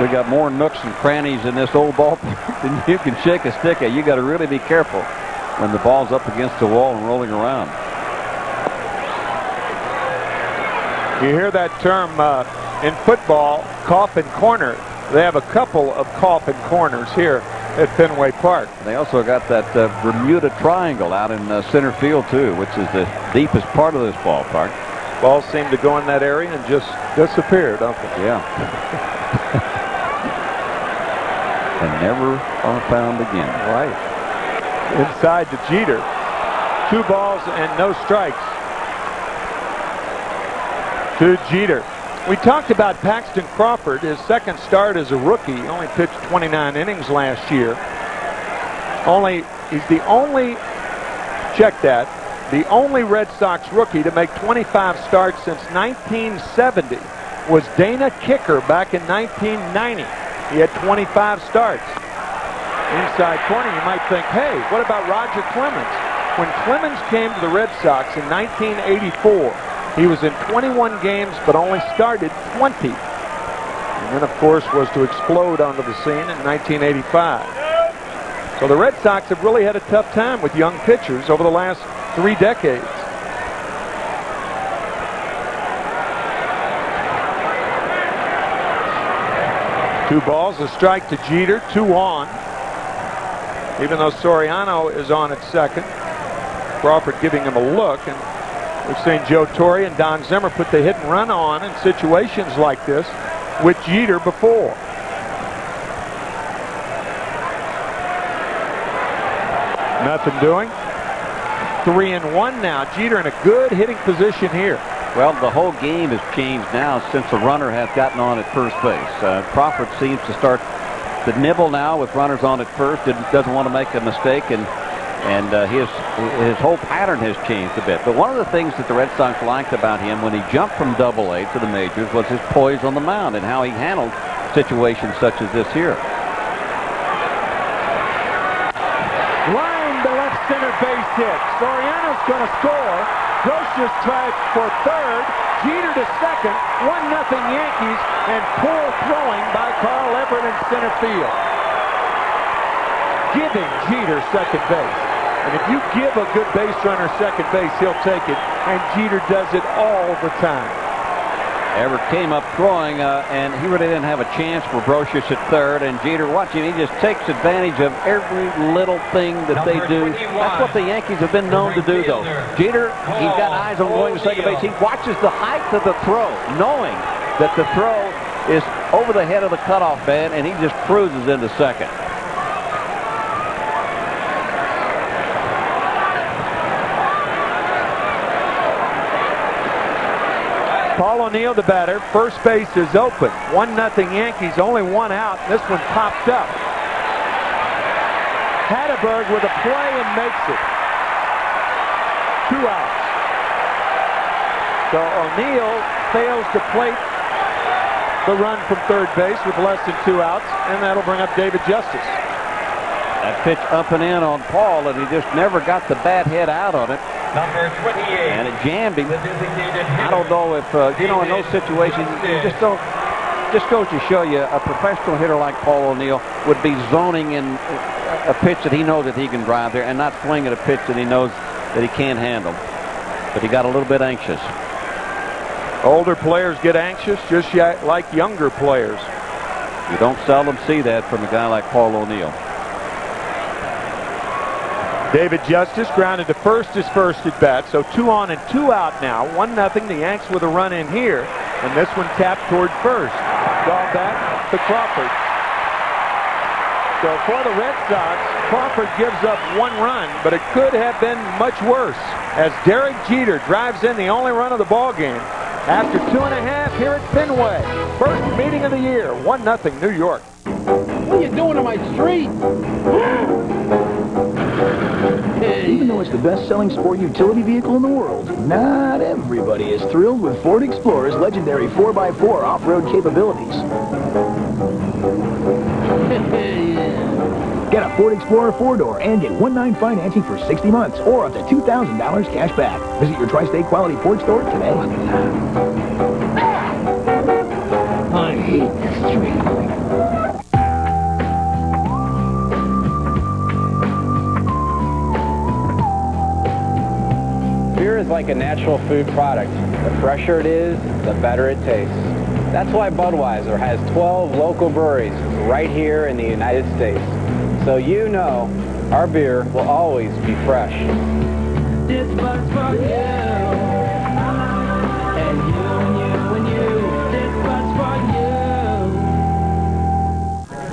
We got more nooks and crannies in this old ballpark than you can shake a stick at. You got to really be careful when the ball's up against the wall and rolling around. You hear that term in football, coffin corner. They have a couple of coffin corners here at Fenway Park. They also got that Bermuda Triangle out in center field, too, which is the deepest part of this ballpark. Balls seem to go in that area and just disappear, don't they? Yeah. And never are found again. Right. Inside to Jeter. 2 balls and no strikes to Jeter. We talked about Paxton Crawford, his second start as a rookie. He only pitched 29 innings last year. He's the only, check that, the only Red Sox rookie to make 25 starts since 1970 was Dana Kicker back in 1990. He had 25 starts. Inside corner, you might think, hey, what about Roger Clemens? When Clemens came to the Red Sox in 1984, he was in 21 games but only started 20. And then, of course, was to explode onto the scene in 1985. So the Red Sox have really had a tough time with young pitchers over the last 3 decades. Two balls, a strike to Jeter, 2 on. Even though Soriano is on at second, Crawford giving him a look, and we've seen Joe Torre and Don Zimmer put the hit and run on in situations like this with Jeter before. Nothing doing. 3-1 now. Jeter in a good hitting position here. Well, the whole game has changed now since the runner has gotten on at first base. Crawford seems to start to nibble now with runners on at first. Doesn't want to make a mistake, and his whole pattern has changed a bit. But one of the things that the Red Sox liked about him when he jumped from Double-A to the majors was his poise on the mound and how he handled situations such as this here. Line to left center base hit. Soriano's going to score. Grosh's tried for third. Jeter to second. 1-0 Yankees, and poor throwing by Carl Everett in center field. Giving Jeter second base. And if you give a good base runner second base, he'll take it. And Jeter does it all the time. Everett came up throwing, and he really didn't have a chance for Brocious at third. And Jeter, watching, he just takes advantage of every little thing that they do. That's what the Yankees have been known to do, though. Jeter, he's got eyes on going to second base. He watches the height of the throw, knowing that the throw is over the head of the cutoff man, and he just cruises into second. Paul O'Neill, the batter. First base is open. 1-0 Yankees, only 1 out. This one popped up. Hatteberg with a play and makes it. 2 outs. So O'Neill fails to plate the run from third base with less than 2 outs, and that'll bring up David Justice. That pitch up and in on Paul, and he just never got the bat head out on it. Number 28. And it jammed him. I don't know if, in those situations, you just don't, just goes to show you a professional hitter like Paul O'Neill would be zoning in a pitch that he knows that he can drive there and not swing at a pitch that he knows that he can't handle. But he got a little bit anxious. Older players get anxious just like younger players. You don't seldom see that from a guy like Paul O'Neill. David Justice grounded to first, his first at bat, so 2 on and 2 out now. 1-0 the Yanks with a run in here, and this one tapped toward first. Ball back to Crawford. So for the Red Sox, Crawford gives up 1 run, but it could have been much worse as Derek Jeter drives in the only run of the ball game. After 2.5 here at Fenway, first meeting of the year, 1-0 New York. What are you doing to my street? Even though it's the best-selling sport utility vehicle in the world, not everybody is thrilled with Ford Explorer's legendary 4x4 off-road capabilities. Get a Ford Explorer 4-door and get 1.9 financing for 60 months or up to $2,000 cash back. Visit your Tri-State Quality Ford store today. I hate the street. is like a natural food product. The fresher it is, the better it tastes. That's why Budweiser has 12 local breweries right here in the United States. So you know, our beer will always be fresh. This one's for you. And you and you and you. This one's for you.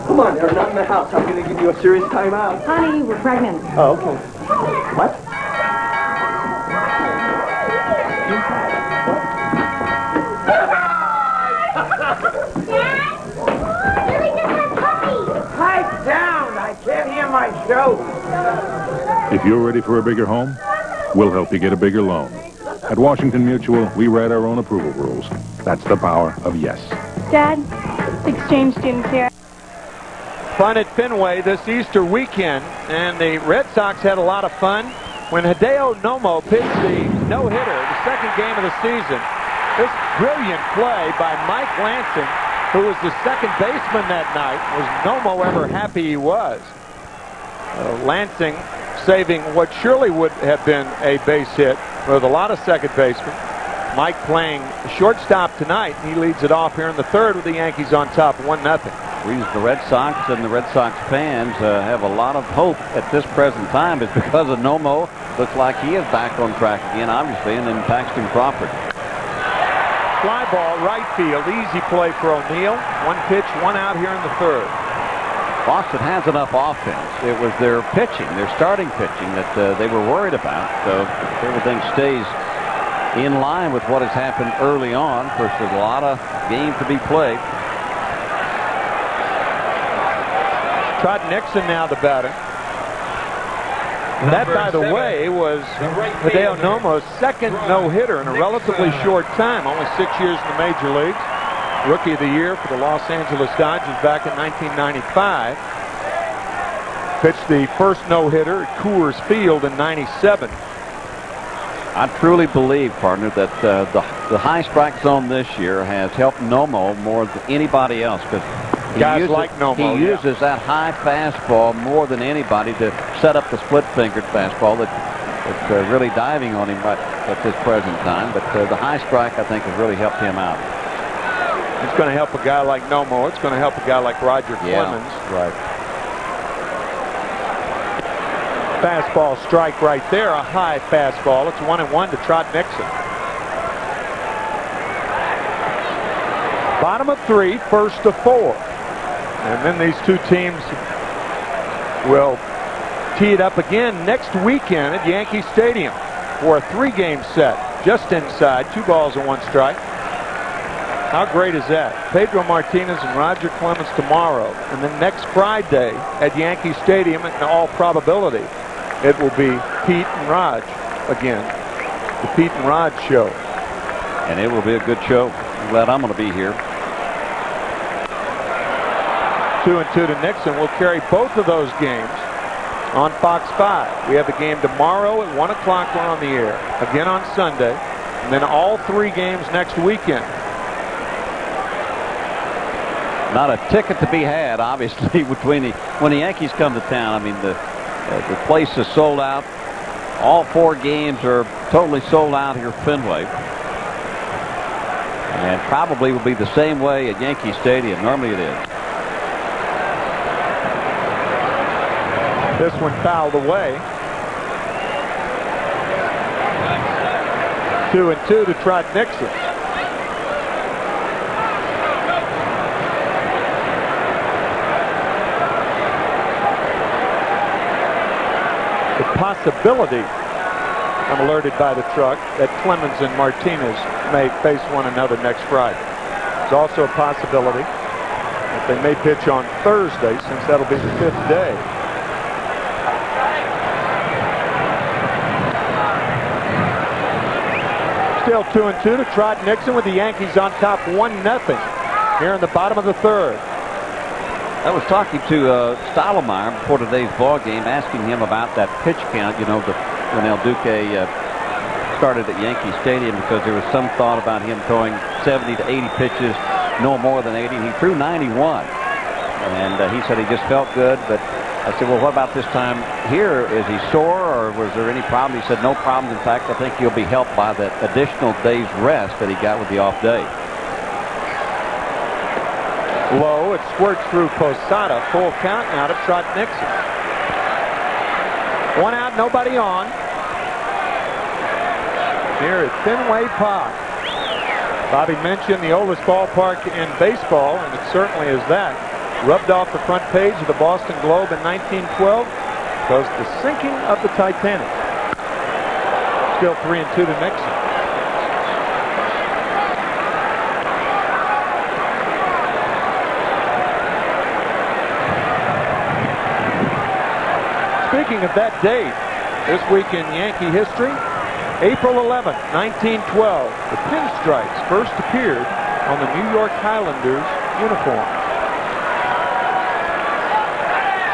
Come on, they're not in the house. I'm going to give you a serious timeout. Honey, we're pregnant. Oh, okay. What? Pipe down! I can't hear my show. If you're ready for a bigger home, we'll help you get a bigger loan. At Washington Mutual, we write our own approval rules. That's the power of yes. Dad, exchange student here. Fun at Fenway this Easter weekend, and the Red Sox had a lot of fun when Hideo Nomo pitched the no-hitter, the second game of the season. This brilliant play by Mike Lansing, who was the second baseman that night. Was Nomo ever happy he was? Lansing saving what surely would have been a base hit with a lot of second basemen. Mike playing shortstop tonight, and he leads it off here in the third with the Yankees on top 1-0. The Red Sox and the Red Sox fans have a lot of hope at this present time. It's because of Nomo. Looks like he is back on track again, obviously, and then Paxton Crawford. Fly ball, right field. Easy play for O'Neill. One pitch, one out here in the third. Boston has enough offense. It was their pitching, their starting pitching, that they were worried about. So if everything stays in line with what has happened early on, of course, there's a lot of game to be played. Todd Nixon now the batter. That, by the way, was Hideo Nomo's second no-hitter in a relatively short time, only 6 years in the major leagues. Rookie of the year for the Los Angeles Dodgers back in 1995. Pitched the first no-hitter at Coors Field in '97. I truly believe, partner, that the high strike zone this year has helped Nomo more than anybody else, because guys like Nomo, he uses that high fastball more than anybody to set up the split-fingered fastball that's really diving on him at this present time. But the high strike, I think, has really helped him out. It's going to help a guy like Nomo. It's going to help a guy like Roger Clemens. Right. Fastball strike right there, a high fastball. It's 1-1 to Trot Nixon. Bottom of 3, first to 4. And then these two teams will tee it up again next weekend at Yankee Stadium for a 3-game set, just inside, 2 balls and 1 strike. How great is that? Pedro Martinez and Roger Clemens tomorrow, and then next Friday at Yankee Stadium, in all probability, it will be Pete and Raj again. The Pete and Raj show. And it will be a good show. I'm glad I'm going to be here. 2-2 to Nixon. We'll carry both of those games on Fox 5. We have the game tomorrow at 1 o'clock. We're on the air. Again on Sunday. And then all 3 games next weekend. Not a ticket to be had, obviously, when the Yankees come to town. I mean, the place is sold out. All 4 games are totally sold out here at Fenway. And probably will be the same way at Yankee Stadium. Normally it is. This one fouled away. 2-2 to Trot Nixon. The possibility, I'm alerted by the truck, that Clemens and Martinez may face one another next Friday. There's also a possibility that they may pitch on Thursday, since that'll be the 5th day. Still 2-2 to Trot Nixon, with the Yankees on top 1-0 here in the bottom of the third. I was talking to Stottlemyre before today's ball game, asking him about that pitch count. You know, when El Duque started at Yankee Stadium, because there was some thought about him throwing 70 to 80 pitches, no more than 80. He threw 91, and he said he just felt good. But I said, well, what about this time here? Is he sore, or was there any problem? He said, no problems. In fact, I think he'll be helped by that additional day's rest that he got with the off day. Low, it squirts through Posada. Full count now to Trot Nixon. 1 out, nobody on. Here at Fenway Park. Bobby mentioned the oldest ballpark in baseball, and it certainly is that. Rubbed off the front page of the Boston Globe in 1912 because the sinking of the Titanic. Still 3-2 to Nixon. Speaking of that date, this week in Yankee history, April 11, 1912, the pinstripes first appeared on the New York Highlanders uniform.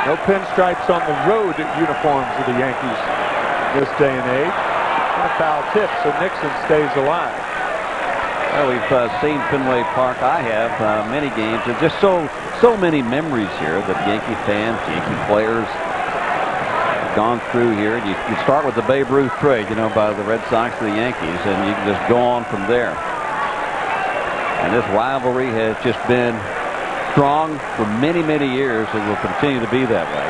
No pinstripes on the road uniforms of the Yankees this day and age. And a foul tip, so Nixon stays alive. Well, we've seen Fenway Park. I have many games. There's just so many memories here that Yankee fans, Yankee players have gone through here. You start with the Babe Ruth trade, you know, by the Red Sox to the Yankees, and you can just go on from there. And this rivalry has just been strong for many, many years, and will continue to be that way.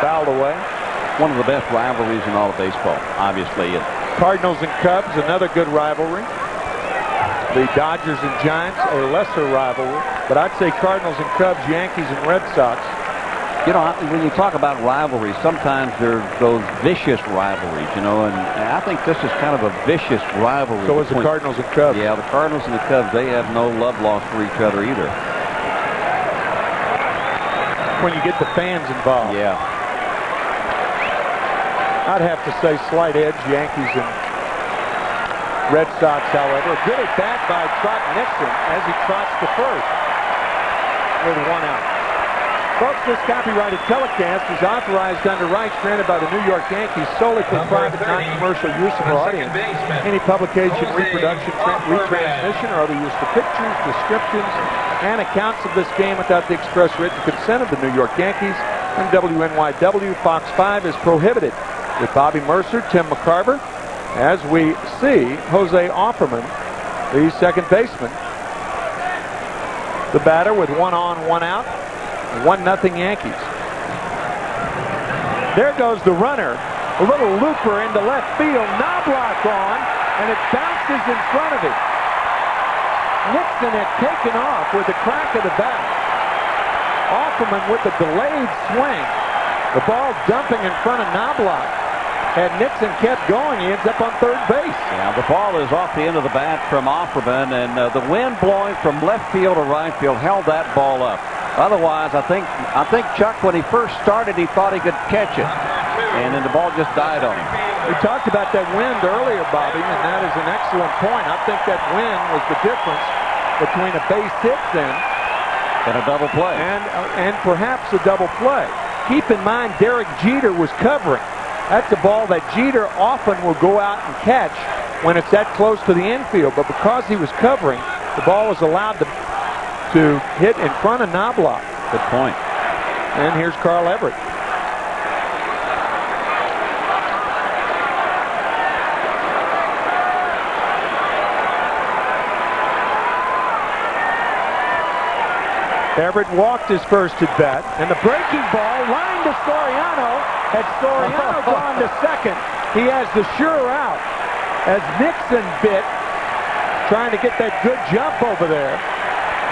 Fouled away. One of the best rivalries in all of baseball, obviously. Cardinals and Cubs, another good rivalry. The Dodgers and Giants, a lesser rivalry. But I'd say Cardinals and Cubs, Yankees and Red Sox. You know, when you talk about rivalries, sometimes there are those vicious rivalries, you know, and I think this is kind of a vicious rivalry. So is the Cardinals and Cubs. Yeah, the Cardinals and the Cubs, they have no love lost for each other either. When you get the fans involved. Yeah. I'd have to say slight edge, Yankees and Red Sox, however. Good at bat by Trot Nixon as he trots to first with 1 out. Folks, this copyrighted telecast is authorized under rights granted by the New York Yankees solely for private, non-commercial use of our audience. Any publication, reproduction, retransmission, or other use of pictures, descriptions, and accounts of this game without the express written consent of the New York Yankees and WNYW Fox 5 is prohibited. With Bobby Mercer, Tim McCarver, as we see Jose Offerman, the second baseman, the batter with 1 on, 1 out. 1-0 Yankees. There goes the runner. A little looper into left field. Knobloch on, and it bounces in front of him. Nixon had taken off with the crack of the bat. Offerman with a delayed swing. The ball dumping in front of Knobloch. Had Nixon kept going, he ends up on third base. Yeah, the ball is off the end of the bat from Offerman, and the wind blowing from left field to right field held that ball up. Otherwise, I think Chuck, when he first started, he thought he could catch it, and then the ball just died on him. We talked about that wind earlier, Bobby, and that is an excellent point. I think that wind was the difference between a base hit then and a double play, and perhaps a double play. Keep in mind, Derek Jeter was covering. That's a ball that Jeter often will go out and catch when it's that close to the infield, but because he was covering, the ball was allowed to hit in front of Knobloch. Good point. And here's Carl Everett. Everett walked his first at bat, and the breaking ball lined to Soriano. Had Soriano gone to second, he has the sure out as Nixon bit, trying to get that good jump over there.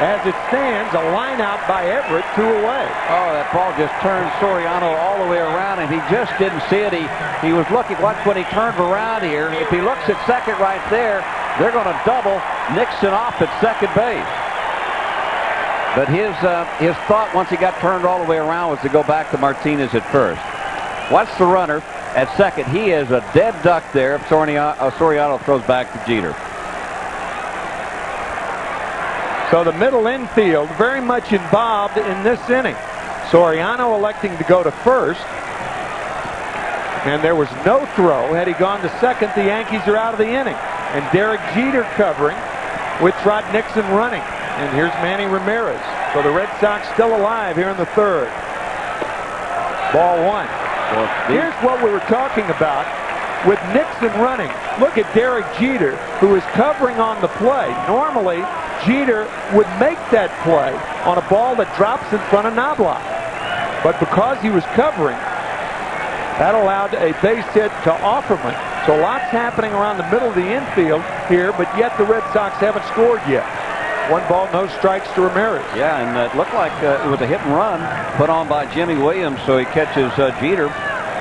As it stands, a line out by Everett, 2 away. Oh, that ball just turned Soriano all the way around, and he just didn't see it. He was looking. Watch when he turned around here. If he looks at second right there, they're going to double Nixon off at second base. But his thought once he got turned all the way around was to go back to Martinez at first. Watch the runner at second. He is a dead duck there if Soriano throws back to Jeter. So the middle infield very much involved in this inning. Soriano electing to go to first. And there was no throw. Had he gone to second, the Yankees are out of the inning. And Derek Jeter covering with Trot Nixon running. And here's Manny Ramirez. So the Red Sox still alive here in the third. Ball one. Here's what we were talking about with Nixon running. Look at Derek Jeter, who is covering on the play. Normally, Jeter would make that play on a ball that drops in front of Knobloch. But because he was covering, that allowed a base hit to Offerman. So lots happening around the middle of the infield here, but yet the Red Sox haven't scored yet. 1 ball, no strikes to Ramirez. Yeah, and it looked like it was a hit and run put on by Jimmy Williams, so he catches Jeter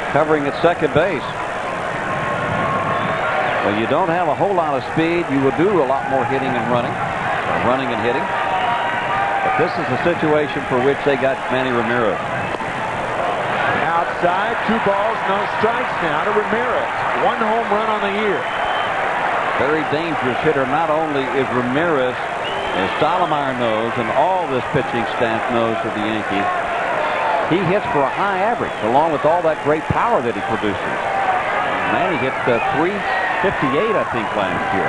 covering at second base. When you don't have a whole lot of speed, you will do a lot more hitting and running, or running and hitting. But this is a situation for which they got Manny Ramirez. Outside, 2 balls, no strikes now to Ramirez. 1 home run on the year. Very dangerous hitter. Not only is Ramirez, as Stottlemyre knows, and all this pitching staff knows of the Yankees, he hits for a high average, along with all that great power that he produces. Manny hit 358, I think, last year.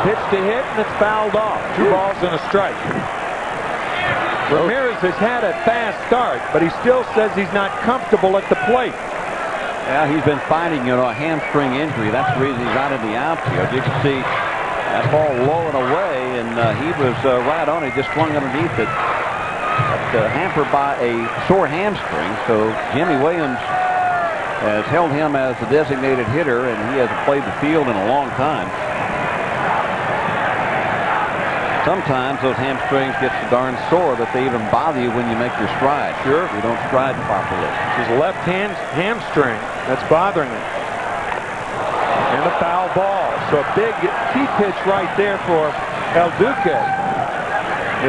Pitch to hit, and it's fouled off. 2 balls and a strike. Ramirez has had a fast start, but he still says he's not comfortable at the plate. Yeah, he's been fighting, a hamstring injury. That's the reason he's out in the outfield. You can see that ball low and away, and he was right on it, just swung underneath it. But, hampered by a sore hamstring, so Jimmy Williams has held him as the designated hitter, and he hasn't played the field in a long time. Sometimes those hamstrings get so darn sore that they even bother you when you make your stride. Sure, you don't stride properly. His left hand hamstring that's bothering him. And a foul ball. So a big key pitch right there for El Duque.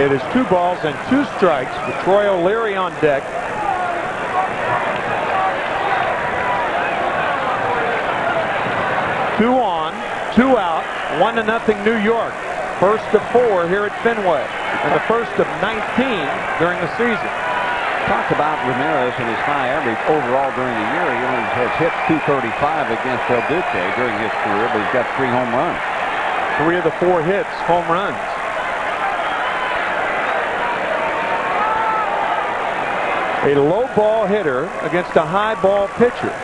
It is 2 balls and 2 strikes with Troy O'Leary on deck. Two on, 2 out, 1-0 New York. First of 4 here at Fenway, and the first of 19 during the season. Talked about Ramirez and his high average overall during the year. He only has hit .235 against El Duque during his career, but he's got 3 home runs. 3 of the 4 hits, home runs. A low ball hitter against a high ball pitcher.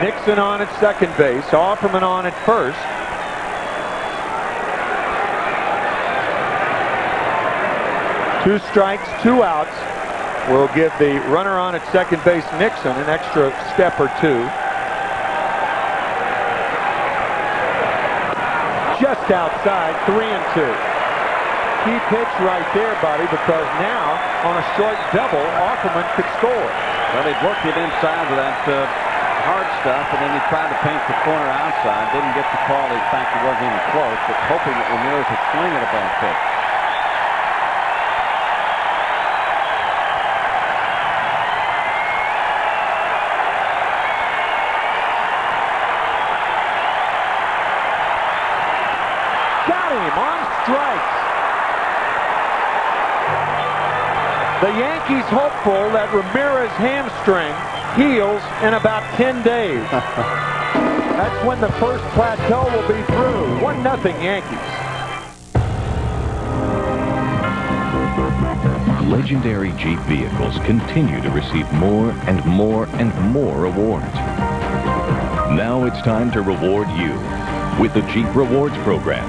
Nixon on at second base, Offerman on at first. Two strikes, 2 outs will give the runner on at second base, Nixon, an extra step or 2. Just outside, 3-2. Key pitch right there, buddy, because now on a short double, Offerman could score. Well, they worked it inside with that hard stuff, and then he tried to paint the corner outside. Didn't get the call. In fact, he wasn't even close, but hoping that Ramirez would swing at a ball pitch. Got him on strikes. The Yankees hopeful that Ramirez hamstring heals in about 10 days. That's when the first plateau will be through. 1-0 Yankees. Legendary Jeep vehicles continue to receive more and more and more awards. Now it's time to reward you with the Jeep Rewards Program.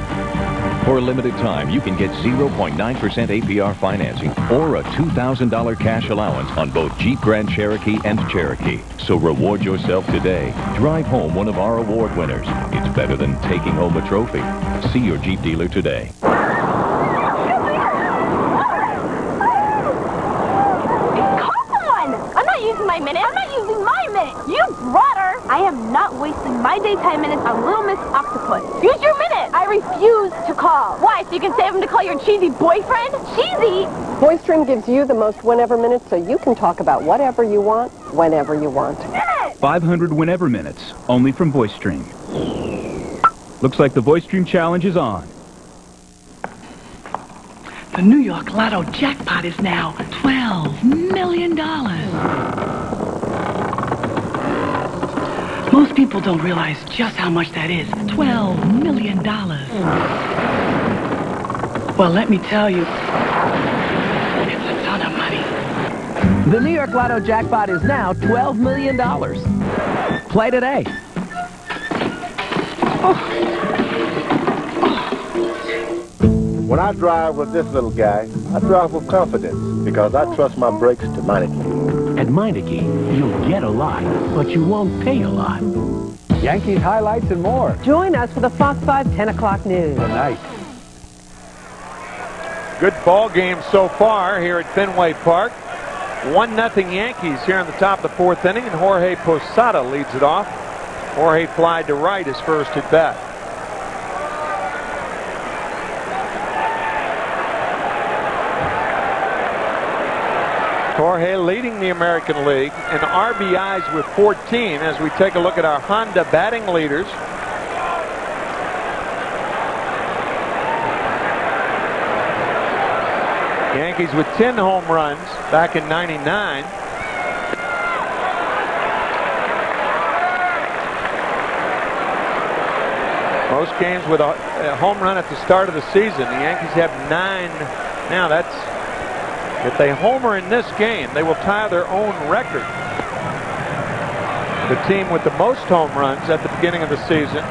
For a limited time, you can get 0.9% APR financing or a $2,000 cash allowance on both Jeep Grand Cherokee and Cherokee. So reward yourself today. Drive home one of our award winners. It's better than taking home a trophy. See your Jeep dealer today. Come on! I'm not using my minute. I'm not using my minute. You broader! I am not wasting my daytime minutes on Little Miss Octopus. Use your minute. I refuse to call. Why? So you can save him to call your cheesy boyfriend? Cheesy? VoiceStream gives you the most whenever minutes, so you can talk about whatever you want, whenever you want. 500 whenever minutes, only from VoiceStream. Looks like the VoiceStream challenge is on. The New York Lotto jackpot is now $12 million. Most people don't realize just how much that is. $12 million. Well, let me tell you, it's a ton of money. The New York Lotto jackpot is now $12 million. Play today. When I drive with this little guy, I drive with confidence because I trust my brakes to Meineke. At Meineke, you'll get a lot, but you won't pay a lot. Yankees highlights and more. Join us for the Fox 5 10 o'clock news. Good night. Good ball game so far here at Fenway Park. 1-0 Yankees here in the top of the fourth inning, and Jorge Posada leads it off. Jorge flied to right his first at bat. Jorge leading the American League in RBIs with 14 as we take a look at our Honda batting leaders. Yankees with 10 home runs back in '99. Most games with a home run at the start of the season. The Yankees have 9 now. If they homer in this game, they will tie their own record. The team with the most home runs at the beginning of the season,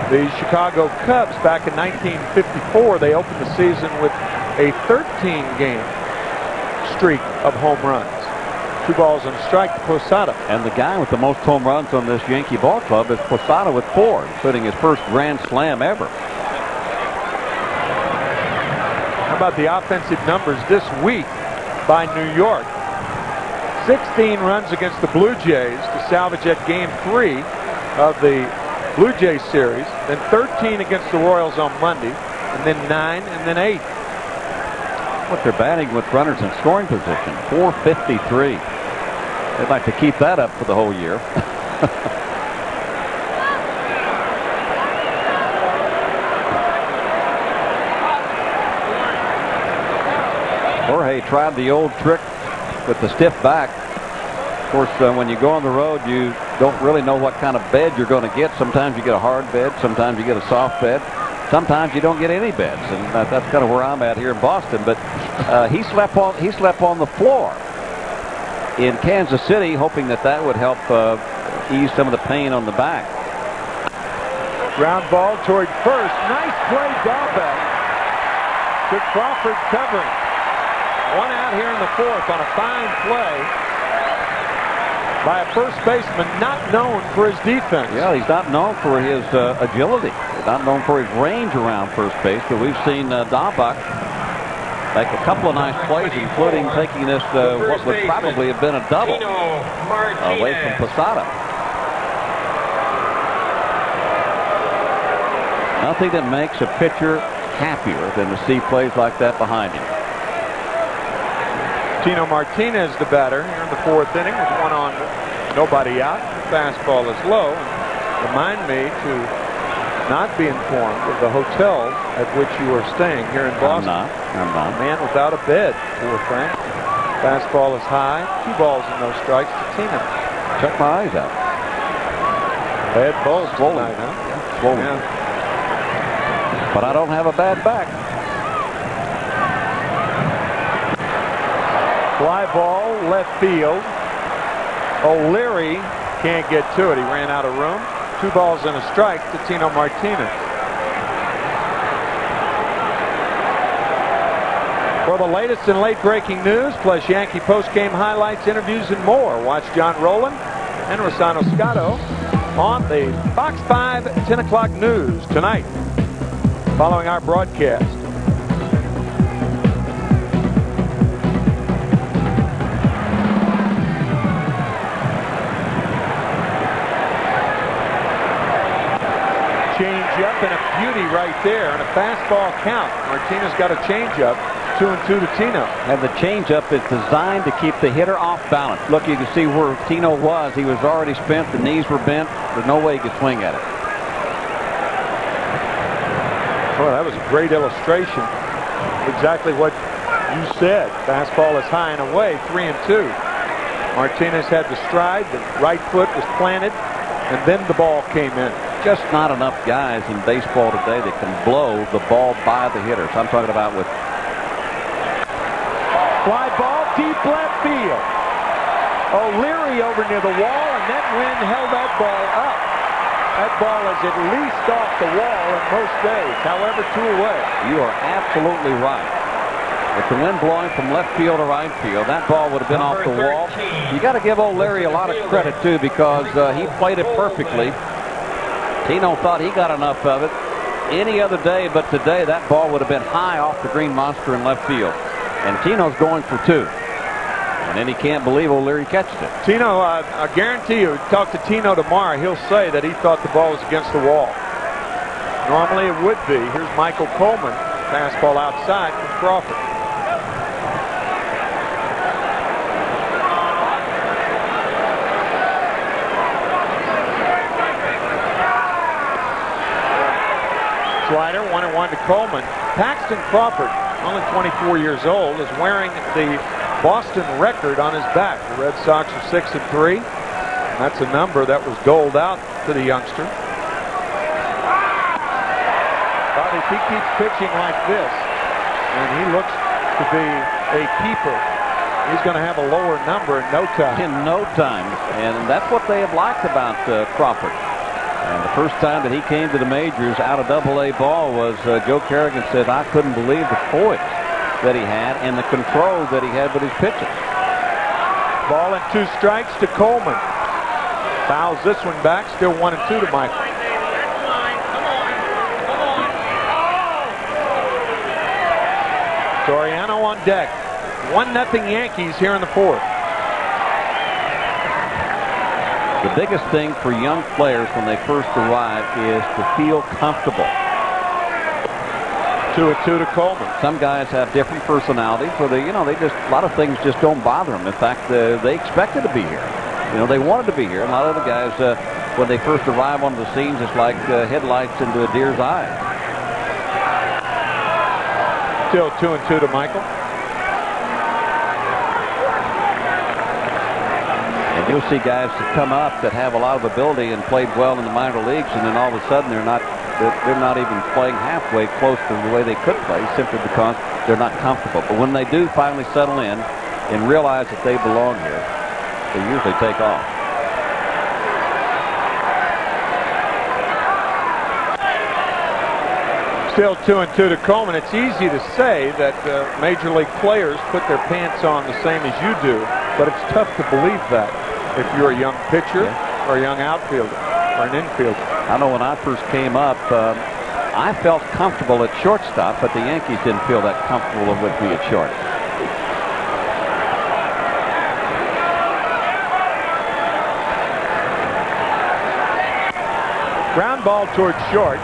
the Chicago Cubs, back in 1954, they opened the season with a 13-game streak of home runs. 2 balls and a strike to Posada. And the guy with the most home runs on this Yankee ball club is Posada with 4, including his first grand slam ever. How about the offensive numbers this week by New York? 16 runs against the Blue Jays to salvage at Game 3 of the Blue Jays series, then 13 against the Royals on Monday, and then 9, and then 8. What they're batting with runners in scoring position, 453. They'd like to keep that up for the whole year. Jorge tried the old trick with the stiff back. Of course, when you go on the road, you don't really know what kind of bed you're going to get. Sometimes you get a hard bed. Sometimes you get a soft bed. Sometimes you don't get any beds, and that's kind of where I'm at here in Boston. But he slept on the floor in Kansas City, hoping that would help ease some of the pain on the back. Ground ball toward first. Nice play, Dahlbeck. To Crawford covering. 1 out here in the fourth on a fine play by a first baseman not known for his defense. Yeah, he's not known for his agility. He's not known for his range around first base, but we've seen Dahlbeck make a couple of nice plays, including taking this what would probably have been a double away from Posada. Nothing that makes a pitcher happier than to see plays like that behind him. Tino Martinez, the batter, here in the fourth inning with 1 on, nobody out. The fastball is low. And remind me to not be informed of the hotel at which you are staying here in Boston. I'm not. Man without a bed, poor thing. Fastball is high. 2 balls and no strikes to Tino. Check my eyes out. Bad balls Swollen. tonight, huh? Yeah, swollen. Yeah. But I don't have a bad back. Fly ball, left field. O'Leary can't get to it. He ran out of room. 2 balls and a strike to Tino Martinez. For the latest and late-breaking news, plus Yankee post-game highlights, interviews, and more, watch John Rowland and Rossano Scotto on the Fox 5 10 o'clock news tonight, following our broadcast. Change-up and a beauty right there, and a fastball count. Martinez got a change-up. 2-2 to Tino. And the changeup is designed to keep the hitter off balance. Look, you can see where Tino was. He was already spent. The knees were bent. There's no way he could swing at it. Well, that was a great illustration. Exactly what you said. Fastball is high and away, 3-2. Martinez had the stride. The right foot was planted, and then the ball came in. Just not enough guys in baseball today that can blow the ball by the hitters. I'm talking about with fly ball, deep left field. O'Leary over near the wall, and that wind held that ball up. That ball is at least off the wall in most days, however, 2 away. You are absolutely right. With the wind blowing from left field to right field, that ball would have been off the wall. You got to give O'Leary a lot of credit, too, because he played it perfectly. Tino thought he got enough of it any other day, but today that ball would have been high off the green monster in left field. And Tino's going for 2. And then he can't believe O'Leary catches it. Tino, I guarantee you, talk to Tino tomorrow, he'll say that he thought the ball was against the wall. Normally it would be. Here's Michael Coleman. Fastball outside from Crawford. Slider, 1-1 to Coleman. Paxton Crawford, only 24 years old, is wearing the Boston record on his back. The Red Sox are 6-3. That's a number that was doled out to the youngster. But if he keeps pitching like this, and he looks to be a keeper, he's going to have a lower number in no time. In no time. And that's what they have liked about Crawford. And the first time that he came to the majors out of AA ball was Joe Kerrigan said, I couldn't believe the poise that he had and the control that he had with his pitches. Ball and 2 strikes to Coleman. Fouls this one back. Still 1-2 to Michael. Soriano on deck. 1-0 Yankees here in the 4th. The biggest thing for young players when they first arrive is to feel comfortable. 2-2 to Coleman. Some guys have different personalities, so they just a lot of things just don't bother them. In fact, they expected to be here. They wanted to be here. A lot of the guys, when they first arrive on the scenes, it's like headlights into a deer's eye. Still 2-2 to Michael. You'll see guys that come up that have a lot of ability and played well in the minor leagues, and then all of a sudden they're not even playing halfway close to the way they could play simply because they're not comfortable. But when they do finally settle in and realize that they belong here, they usually take off. Still 2-2 to Coleman. It's easy to say that major league players put their pants on the same as you do, but it's tough to believe that if you're a young pitcher or a young outfielder or an infielder. I know when I first came up, I felt comfortable at shortstop, but the Yankees didn't feel that comfortable with me at short. Ground ball towards short.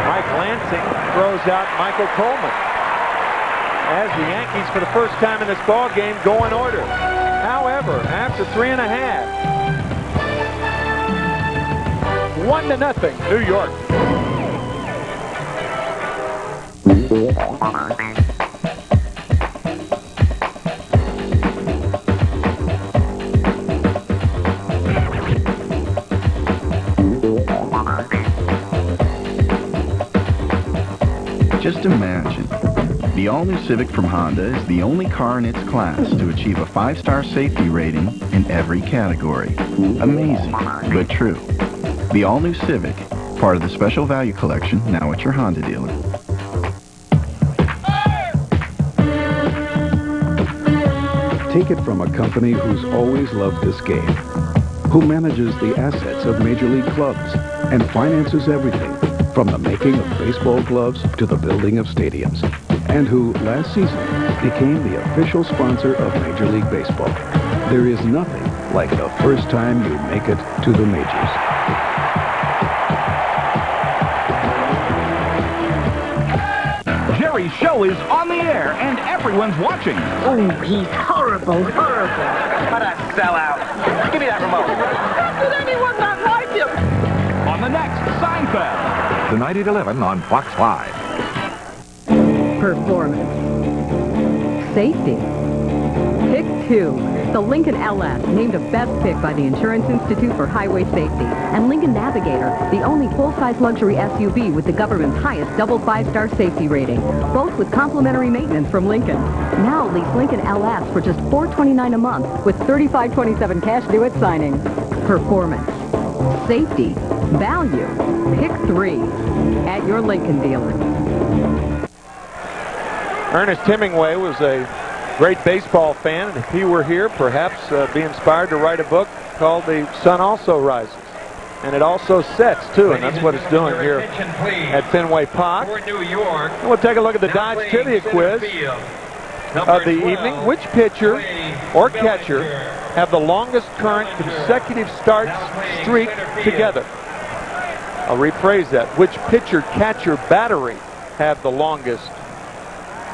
Mike Lansing throws out Michael Coleman as the Yankees, for the first time in this ball game, go in order. However, after 3.5, 1-0, New York. Just imagine. The all-new Civic from Honda is the only car in its class to achieve a 5-star safety rating in every category. Amazing, but true. The all-new Civic, part of the Special Value Collection, now at your Honda dealer. Take it from a company who's always loved this game, who manages the assets of major league clubs and finances everything from the making of baseball gloves to the building of stadiums, and who last season became the official sponsor of Major League Baseball. There is nothing like the first time you make it to the majors. Jerry show is on the air, and everyone's watching. Oh, he's horrible, horrible. What a sellout. Give me that remote. How could anyone not like him? On the next Seinfeld. Tonight at 11 on Fox 5. Performance. Safety. Pick 2. The Lincoln LS, named a best pick by the Insurance Institute for Highway Safety. And Lincoln Navigator, the only full-size luxury SUV with the government's highest double 5-star safety rating. Both with complimentary maintenance from Lincoln. Now lease Lincoln LS for just $429 a month with $35.27 cash due at signing. Performance. Safety. Value. Pick 3. At your Lincoln dealer. Ernest Hemingway was a great baseball fan, and if he were here, perhaps be inspired to write a book called The Sun Also Rises. And it also sets, too, and that's what it's doing here at Fenway Park. And we'll take a look at the Dodge Trivia Quiz of the evening. Which pitcher or catcher have the longest current consecutive starts streak together? I'll rephrase that. Which pitcher-catcher battery have the longest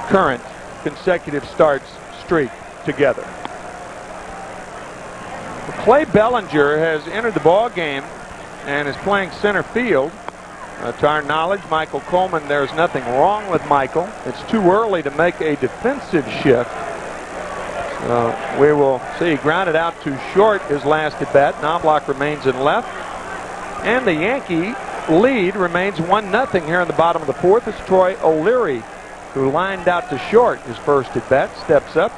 current consecutive starts streak together? Clay Bellinger has entered the ball game and is playing center field. To our knowledge, Michael Coleman, there's nothing wrong with Michael. It's too early to make a defensive shift. We will see. He grounded out too short his last at bat. Knobloch remains in left. And the Yankee lead remains 1-0 here in the bottom of the fourth. It's Troy O'Leary, who lined out to short his first at bat, steps up.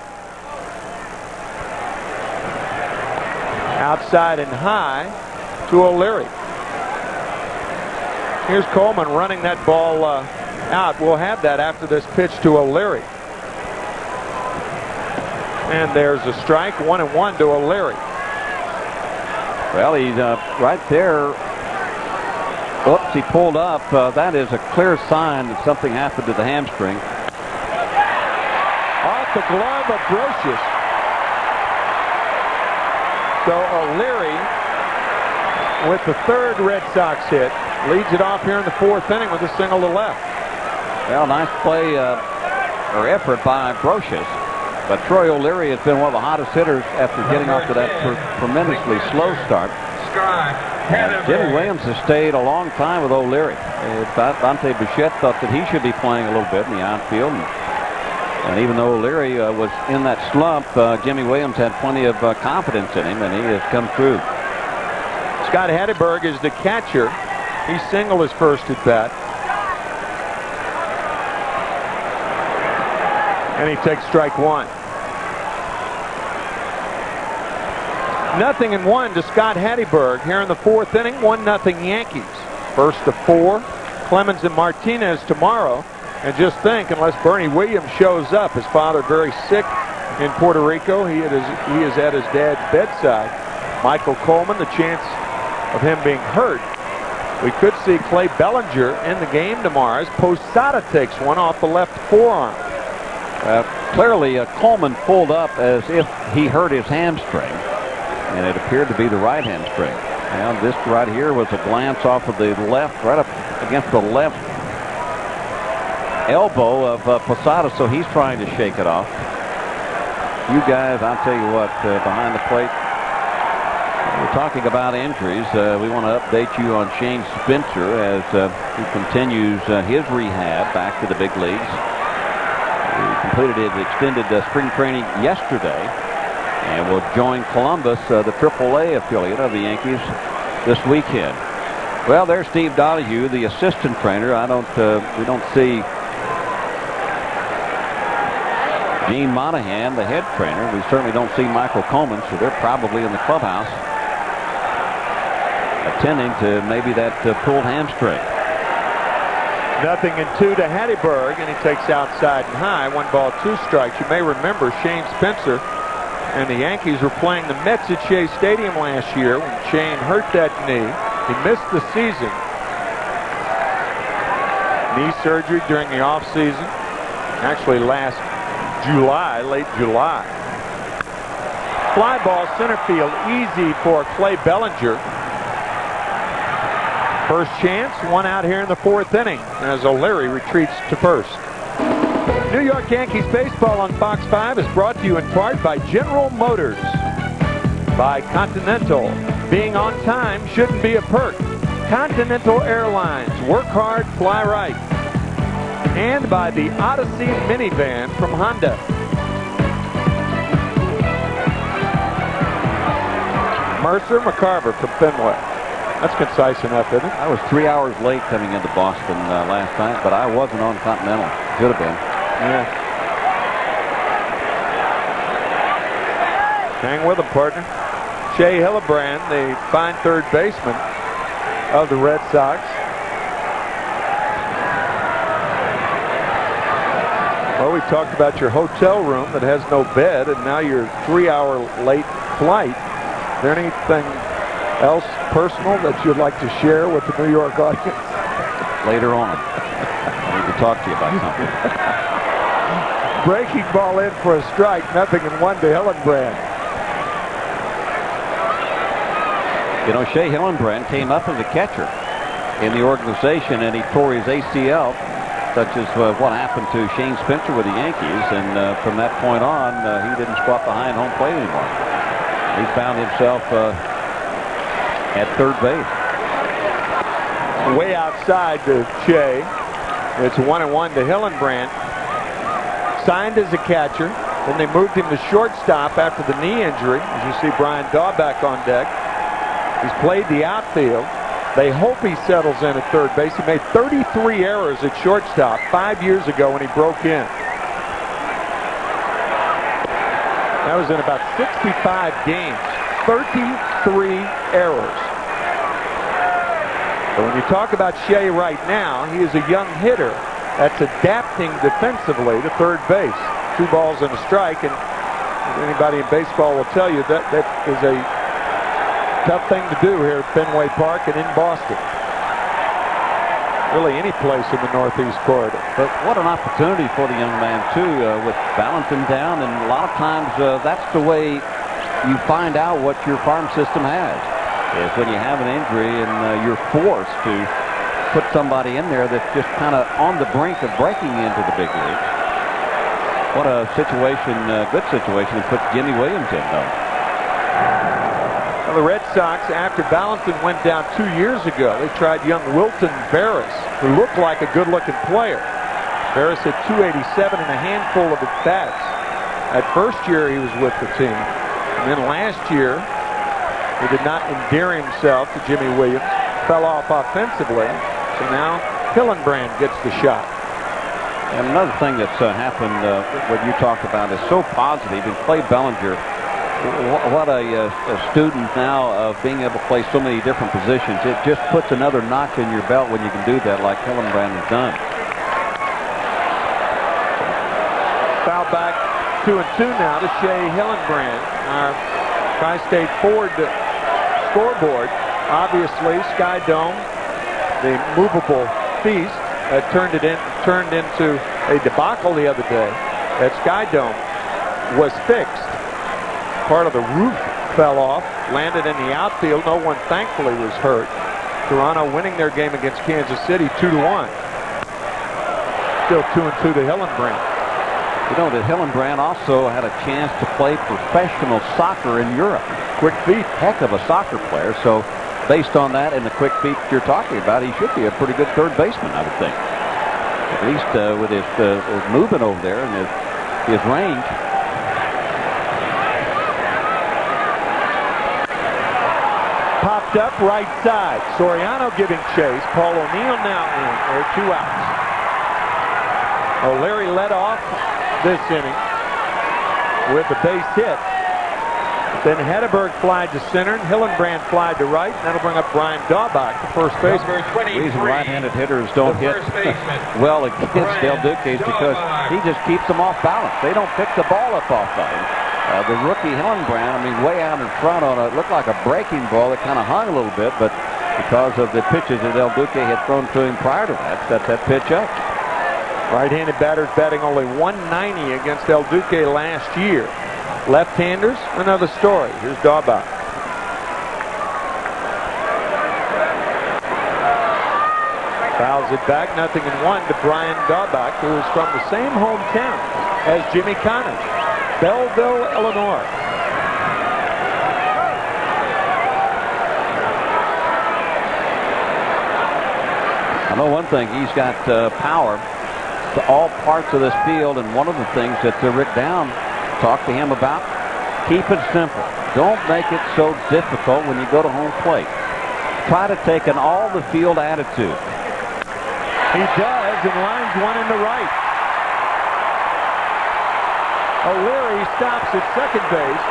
Outside and high to O'Leary. Here's Coleman running that ball out. We'll have that after this pitch to O'Leary. And there's a strike, 1-1 to O'Leary. Well, he's right there. Oops, he pulled up. That is a clear sign that something happened to the hamstring. Off the glove of Brocious. So O'Leary, with the third Red Sox hit, leads it off here in the fourth inning with a single to left. Well, nice play or effort by Brocious. But Troy O'Leary has been one of the hottest hitters after getting off to that tremendously slow start. Jimmy Williams has stayed a long time with O'Leary. Dante Bichette thought that he should be playing a little bit in the outfield. And even though O'Leary was in that slump, Jimmy Williams had plenty of confidence in him, and he has come through. Scott Hatteberg is the catcher. He singled his first at bat. And he takes strike one. 0-1 to Scott Hatteberg here in the fourth inning. 1-0 Yankees. First to 4. Clemens and Martinez tomorrow. And just think, unless Bernie Williams shows up, his father very sick in Puerto Rico. He is at his dad's bedside. Michael Coleman, the chance of him being hurt. We could see Clay Bellinger in the game tomorrow as Posada takes one off the left forearm. Clearly, Coleman pulled up as if he hurt his hamstring, and it appeared to be the right hamstring. Now, this right here was a glance off of the left, right up against the left elbow of Posada, so he's trying to shake it off. You guys, I'll tell you what, behind the plate, we're talking about injuries. We want to update you on Shane Spencer as he continues his rehab back to the big leagues. He completed his extended spring training yesterday and will join Columbus, the AAA affiliate of the Yankees, this weekend. Well, there's Steve Donahue, the assistant trainer. We don't see Gene Monahan, the head trainer. We certainly don't see Michael Coleman, so they're probably in the clubhouse attending to maybe that pulled hamstring. 0-2 to Hatteberg, and he takes outside and high. 1 ball, 2 strikes. You may remember Shane Spencer and the Yankees were playing the Mets at Shea Stadium last year when Shane hurt that knee. He missed the season. Knee surgery during the offseason. Actually last July, late July. Fly ball center field, easy for Clay Bellinger. First chance, one out here in the fourth inning as O'Leary retreats to first. New York Yankees baseball on Fox 5 is brought to you in part by General Motors, by Continental. Being on time shouldn't be a perk. Continental Airlines. Work hard, fly right. And by the Odyssey minivan from Honda. Mercer McCarver from Fenway. That's concise enough, isn't it? I was 3 hours late coming into Boston last night, but I wasn't on Continental. Should have been. Yeah. Hang with him, partner. Shea Hillenbrand, the fine third baseman of the Red Sox. Well, we talked about your hotel room that has no bed, and now your 3-hour late flight. Is there anything else personal that you'd like to share with the New York audience? Later on. I need to talk to you about something. Breaking ball in for a strike. 0-1 to Hillenbrand. You know, Shea Hillenbrand came up as a catcher in the organization, and he tore his ACL, such as what happened to Shane Spencer with the Yankees. And from that point on, he didn't squat behind home plate anymore. He found himself at third base. Way outside to Shea. It's 1-1 to Hillenbrand. Signed as a catcher. Then they moved him to shortstop after the knee injury. As you see Brian Daubach on deck. He's played the outfield. They hope he settles in at third base. He made 33 errors at shortstop 5 years ago when he broke in. That was in about 65 games. 33 errors. But when you talk about Shea right now, he is a young hitter that's adapting defensively to third base. 2 balls and a strike, and anybody in baseball will tell you that that is a tough thing to do here at Fenway Park and in Boston. Really any place in the Northeast corridor. But what an opportunity for the young man, too, with Valentin down. And a lot of times that's the way you find out what your farm system has, is when you have an injury and you're forced to put somebody in there that's just kind of on the brink of breaking into the big league. What a situation, good situation to put Jimmy Williams in, though. Well, the Red Sox, after Valentin went down 2 years ago, they tried young Wilton Barris, who looked like a good-looking player. Barris hit .287 and a handful of at-bats. That first year he was with the team. And then last year, he did not endear himself to Jimmy Williams, fell off offensively. So now Hillenbrand gets the shot. And another thing that's happened, what you talked about, is so positive. And Clay Bellinger, what a student now of being able to play so many different positions. It just puts another notch in your belt when you can do that, like Hillenbrand has done. Foul back 2-2 now to Shea Hillenbrand. Our Tri-State Ford scoreboard, obviously Sky Dome, the movable feast, turned into a debacle the other day. That Sky Dome was fixed. Part of the roof fell off, landed in the outfield. No one, thankfully, was hurt. Toronto winning their game against Kansas City 2-1. Still 2-2 to Hillenbrand. You know that Hillenbrand also had a chance to play professional soccer in Europe. Quick feet. Heck of a soccer player. So based on that and the quick feet you're talking about, he should be a pretty good third baseman, I would think. At least with his movement over there and his range. Popped up right side. Soriano giving chase. Paul O'Neill now in. There are 2 outs. O'Leary led off this inning with a base hit. Then Hedberg flied to center, and Hillenbrand flied to right. And that'll bring up Brian Daubach, the first baseman. The reason right-handed hitters don't hit well against Del Duque is because he just keeps them off balance. They don't pick the ball up off of him. The rookie Hillenbrand, I mean, way out in front on it looked like a breaking ball that kind of hung a little bit, but because of the pitches that Del Duque had thrown to him prior to that, set that pitch up. Right-handed batters batting only .190 against Del Duque last year. Left-handers, another story. Here's Daubach. Foul fouls it back, 0-1 to Brian Daubach, who is from the same hometown as Jimmy Connors, Belleville, Illinois. I know one thing, he's got power to all parts of this field, and one of the things that Rick Down talked to him about, keep it simple. Don't make it so difficult when you go to home plate. Try to take an all-the-field attitude. He does, and lines one into right. O'Leary stops at second base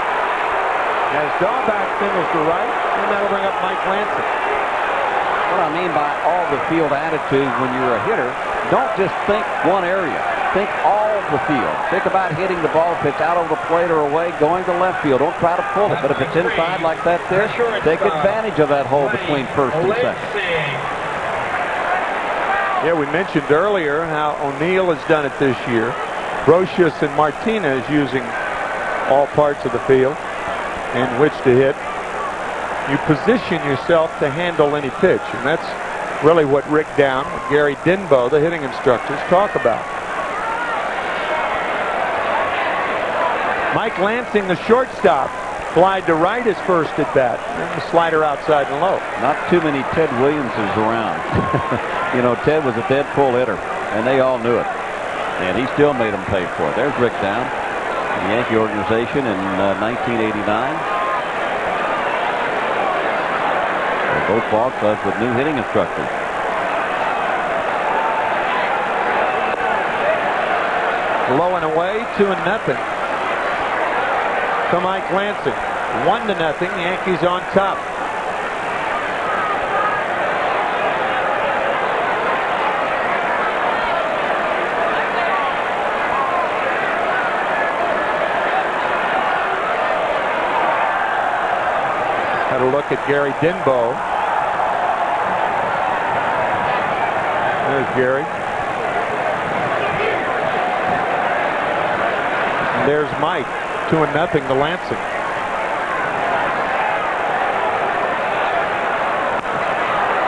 as Daubach singles to right, and that'll bring up Mike Lansing. What I mean by all-the-field attitude, when you're a hitter, don't just think one area. Think all the field. Think about hitting the ball, if it's out over the plate or away, going to left field. Don't try to pull it, but if it's inside like that there, take advantage of that hole between first and second. Yeah, we mentioned earlier how O'Neill has done it this year. Brocious and Martinez using all parts of the field in which to hit. You position yourself to handle any pitch, and that's really what Rick Down and Gary Denbo, the hitting instructors, talk about. Mike Lansing, the shortstop, flied to right his first at bat, and the slider outside and low. Not too many Ted Williamses around. You know, Ted was a dead pull hitter, and they all knew it. And he still made them pay for it. There's Rick Down, the Yankee organization in 1989. Both ball clubs with new hitting instructors. Low and away, 2-0 to Mike Lansing. 1-0, Yankees on top. Had a look at Gary Denbo. There's Gary. And there's Mike. 2-0 to Lansing.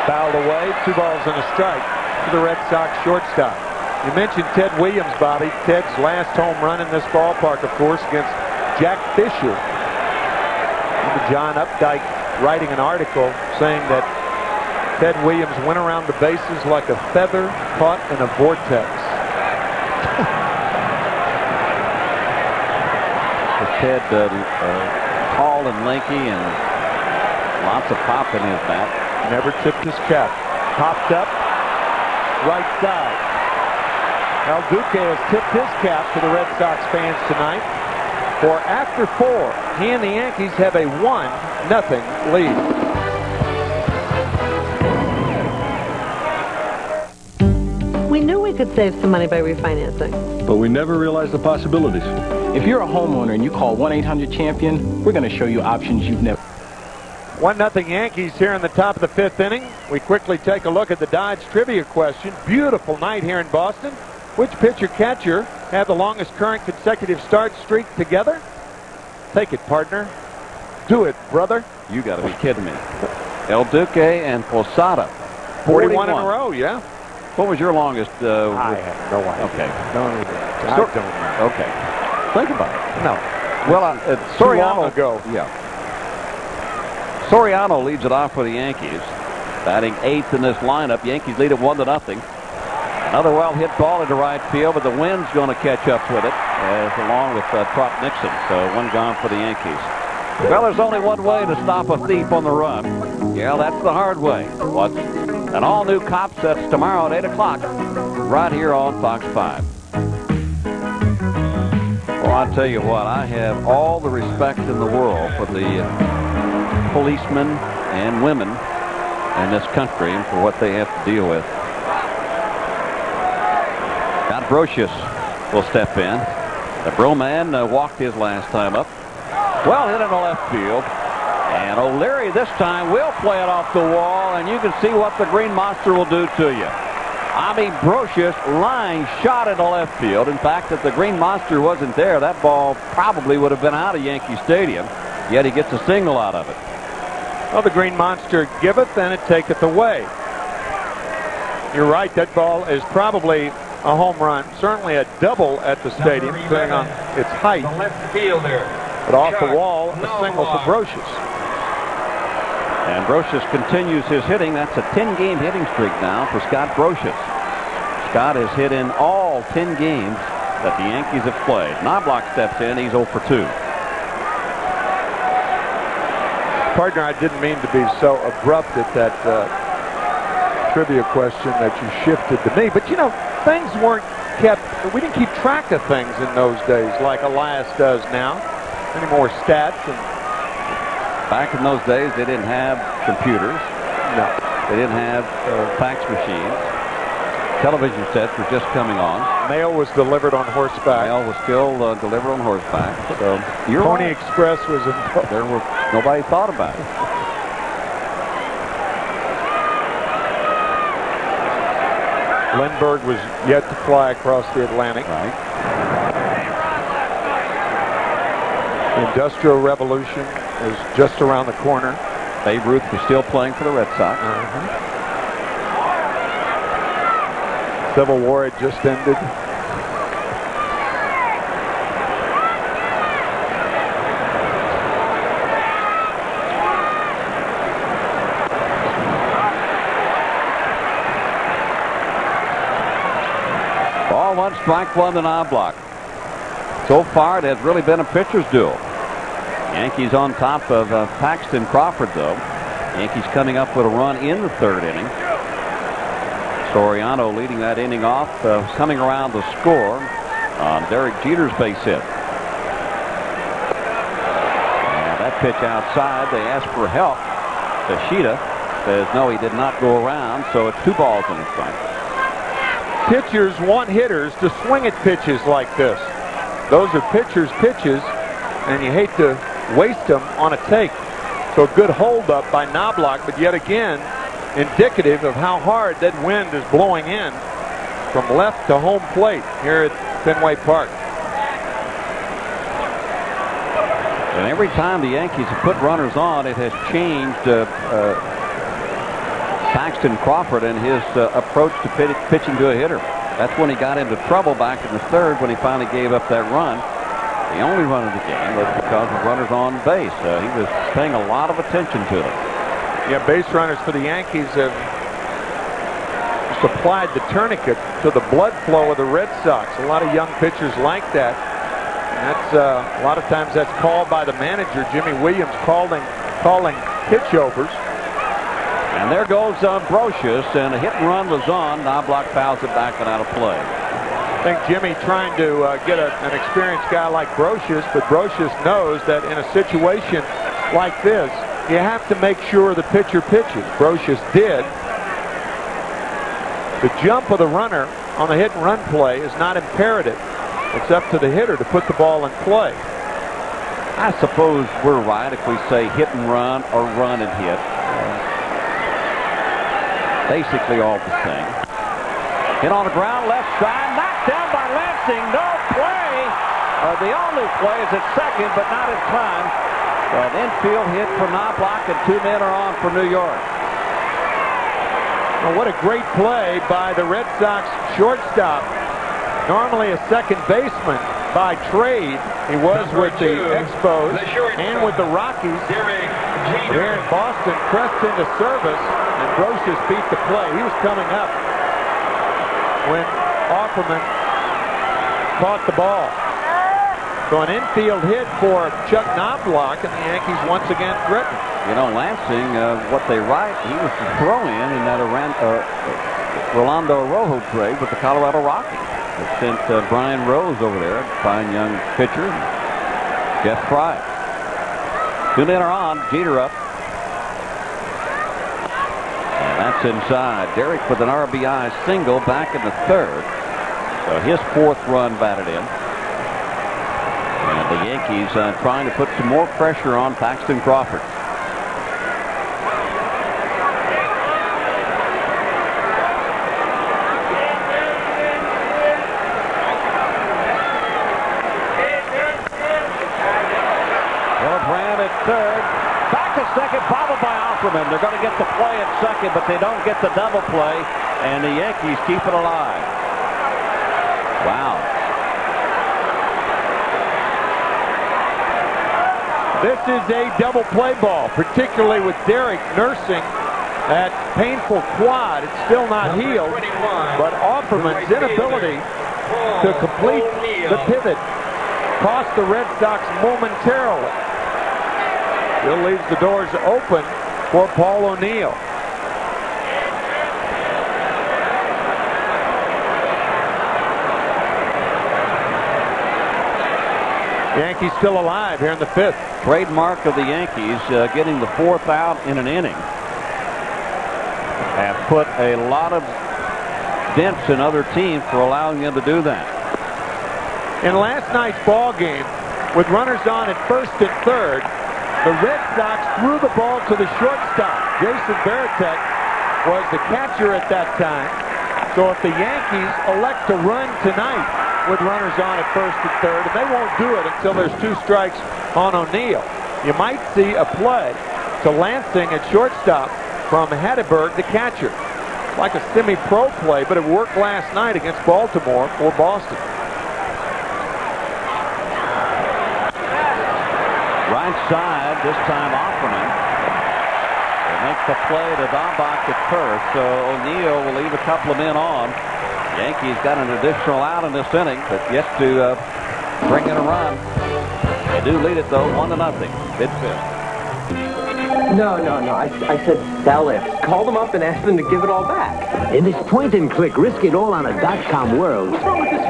Fouled away. 2 balls and a strike to the Red Sox shortstop. You mentioned Ted Williams, Bobby. Ted's last home run in this ballpark, of course, against Jack Fisher. And John Updike writing an article saying that Ted Williams went around the bases like a feather caught in a vortex. Ted, tall and lanky and lots of pop in his bat. Never tipped his cap. Popped up, right side. El Duque has tipped his cap to the Red Sox fans tonight. For after 4, he and the Yankees have a 1-0 lead. We knew we could save some money by refinancing. But we never realized the possibilities. If you're a homeowner and you call 1-800-CHAMPION, we're going to show you options you've never. 1-0 Yankees here in the top of the 5th inning. We quickly take a look at the Dodge trivia question. Beautiful night here in Boston. Which pitcher-catcher had the longest current consecutive start streak together? Take it, partner. Do it, brother. You got to be kidding me. El Duque and Posada. 41 in a row, yeah. What was your longest? I have no idea. Okay. No, I don't know. Okay. Think about it. No. Well, Soriano ago. Yeah. Soriano leads it off for the Yankees, batting 8th in this lineup. Yankees lead it 1-0. Another well hit ball into right field, but the wind's going to catch up with it, along with Trot Nixon. So 1 gone for the Yankees. Well, there's only one way to stop a thief on the run. Yeah, that's the hard way. What? An all-new Cop Sets tomorrow at 8 o'clock, right here on Fox 5. Well, I'll tell you what, I have all the respect in the world for the policemen and women in this country and for what they have to deal with. Scott Brocious will step in. The Bro man walked his last time up. Well hit in the left field. And O'Leary this time will play it off the wall, and you can see what the Green Monster will do to you. I mean, Brocious line shot in the left field. In fact, if the Green Monster wasn't there, that ball probably would have been out of Yankee Stadium, yet he gets a single out of it. Well, the Green Monster giveth and it taketh away. You're right. That ball is probably a home run. Certainly a double at the stadium, depending on its height. The left fielder. But off the wall, a single for Brocious. And Brocious continues his hitting. That's a 10-game hitting streak now for Scott Brocious. Scott has hit in all 10 games that the Yankees have played. Knobloch steps in. He's 0 for 2. Partner, I didn't mean to be so abrupt at that trivia question that you shifted to me. But, you know, things weren't kept, we didn't keep track of things in those days like Elias does now. Any more stats? And back in those days, they didn't have computers. No. They didn't have fax machines. Television sets were just coming on. Mail was delivered on horseback. Mail was still delivered on horseback. So Pony Express was involved. There were nobody thought about it. Lindbergh was yet to fly across the Atlantic. Right. The Industrial Revolution was just around the corner. Babe Ruth was still playing for the Red Sox. Civil War had just ended. Ball 1, strike 1 to Knobloch. So far, it has really been a pitcher's duel. Yankees on top of Paxton Crawford, though. Yankees coming up with a run in the 3rd inning. Soriano leading that inning off, coming around to score on Derek Jeter's base hit. And that pitch outside, they ask for help. Tashida says no, he did not go around, so it's 2 balls and a strike. Pitchers want hitters to swing at pitches like this. Those are pitchers' pitches, and you hate to waste them on a take. So good hold up by Knobloch, but yet again, indicative of how hard that wind is blowing in from left to home plate here at Fenway Park. And every time the Yankees have put runners on, it has changed Paxton Crawford and his approach to pitching to a hitter. That's when he got into trouble back in the 3rd when he finally gave up that run. The only run of the game was because of runners on base. He was paying a lot of attention to them. Yeah, base runners for the Yankees have supplied the tourniquet to the blood flow of the Red Sox. A lot of young pitchers like that. And that's a lot of times that's called by the manager, Jimmy Williams, calling pitch overs. And there goes Brocious, and a hit and run was on. Knobloch fouls it back and out of play. I think Jimmy trying to get an experienced guy like Brocious, but Brocious knows that in a situation like this, you have to make sure the pitcher pitches. Brocious did. The jump of the runner on the hit and run play is not imperative. It's up to the hitter to put the ball in play. I suppose we're right if we say hit and run or run and hit. Basically all the same. Hit on the ground, left side, knocked down by Lansing. No play. The only play is at second, but not in time. An infield hit for Knobloch, and 2 men are on for New York. Well, what a great play by the Red Sox shortstop. Normally a second baseman by trade. He was with the Expos and with the Rockies. Here in Boston, pressed into service, and Brocious beat the play. He was coming up when Offerman caught the ball. So an infield hit for Chuck Knobloch, and the Yankees once again threatened. You know, Lansing, what they write, he was the throw-in in that Rolando Rojo trade with the Colorado Rockies. It sent Brian Rose over there, fine young pitcher, Jeff Fry. 2 men are on, Jeter up. And that's inside. Derek with an RBI single back in the 3rd. So his 4th run batted in. And the Yankees trying to put some more pressure on Paxton Crawford. Hildebrand at 3rd. Back to second, followed by Offerman. They're going to get the play at second, but they don't get the double play. and the Yankees keep it alive. Wow. This is a double play ball, particularly with Derek nursing that painful quad. It's still not healed, but Offerman's inability to complete the pivot cost the Red Sox momentarily. Still leaves the doors open for Paul O'Neill. Yankees still alive here in the 5th. Trademark of the Yankees, getting the 4th out in an inning. Have put a lot of dents in other teams for allowing them to do that. In last night's ball game, with runners on at 1st and 3rd, the Red Sox threw the ball to the shortstop. Jason Varitek was the catcher at that time. So if the Yankees elect to run tonight with runners on at 1st and 3rd, and they won't do it until there's 2 strikes on O'Neill, you might see a play to Lansing at shortstop from Hatteberg, the catcher. Like a semi-pro play, but it worked last night against Baltimore for Boston. Right side, this time Offerman. They make the play to Daubach at first, so O'Neill will leave a couple of men on. Yankees got an additional out in this inning, but yet to bring in a run. They do lead it, though, 1-0, mid-5th. No. I said sell it. Call them up and ask them to give it all back. In this point-and-click, risk-it-all-on-a.com world,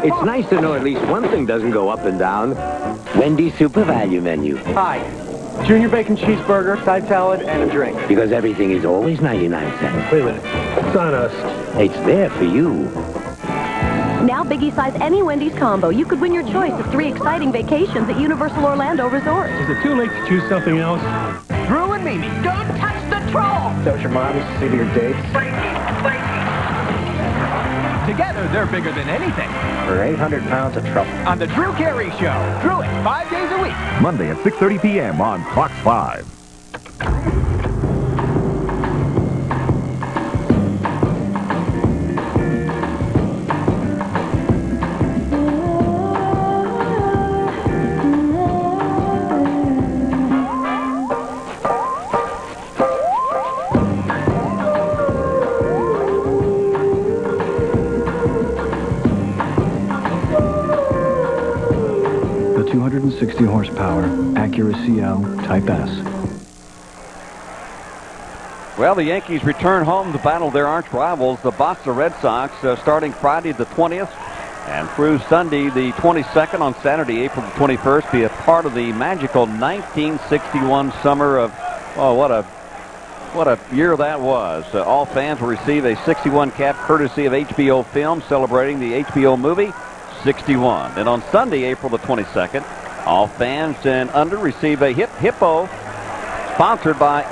it's nice to know at least one thing doesn't go up and down. Wendy's Super Value Menu. Hi. Junior bacon cheeseburger, side salad, and a drink. Because everything is always 99 cents. Wait a minute. It's on us. It's there for you. Now Biggie size any Wendy's combo. You could win your choice of 3 exciting vacations at Universal Orlando Resort. Is it too late to choose something else? Drew and Mimi, don't touch the troll! That was your mom used to say to your dates? Together, they're bigger than anything. For 800 pounds of trouble. On the Drew Carey Show. Drew it 5 days a week. Monday at 6:30 p.m. on Fox 5. The 260 horsepower Acura CL Type S. Well, the Yankees return home to battle their arch rivals, the Boston Red Sox, starting Friday the 20th and through Sunday the 22nd. On Saturday, April the 21st, be a part of the magical 1961 summer of, oh, what a year that was. All fans will receive a 61 cap courtesy of HBO Film celebrating the HBO movie 61. And on Sunday, April the 22nd, all fans and under receive a Hippo sponsored by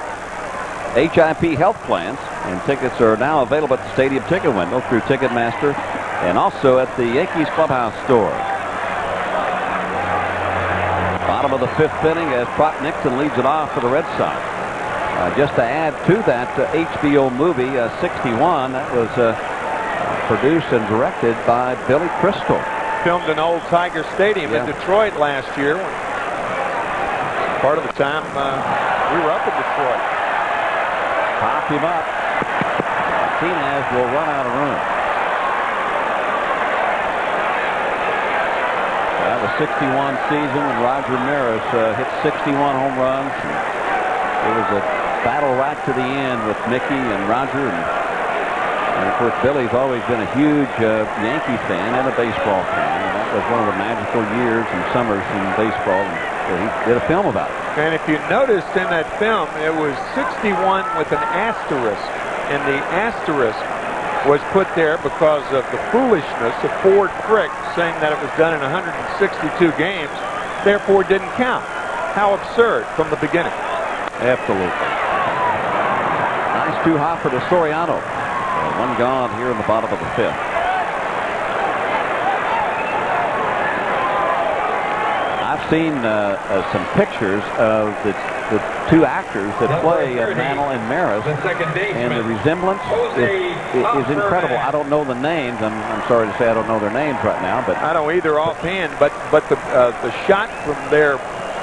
HIP Health Plans, and tickets are now available at the stadium ticket window through Ticketmaster and also at the Yankees clubhouse store. Bottom of the 5th inning as Trot Nixon leads it off for the Red Sox. Just to add to that, HBO movie 61, that was produced and directed by Billy Crystal. Filmed in Old Tiger Stadium in Detroit last year. Part of the time we were up in Detroit. Pop him up. Martinez will run out of room. The 61 season when Roger Maris hit 61 home runs. It was a battle right to the end with Mickey and Roger. And of course, Billy's always been a huge Yankee fan and a baseball fan. And that was one of the magical years and summers in baseball. And he did a film about it. And if you noticed in that film, it was 61 with an asterisk. And the asterisk was put there because of the foolishness of Ford Frick saying that it was done in 162 games, therefore didn't count. How absurd from the beginning. Absolutely. Nice 2-hopper to Soriano. One gone here in the bottom of the 5th. I've seen some pictures of the two actors that play Mantle and Maris, and the resemblance is incredible. I don't know the names. I'm sorry to say I don't know their names right now, but I don't either offhand. But the shot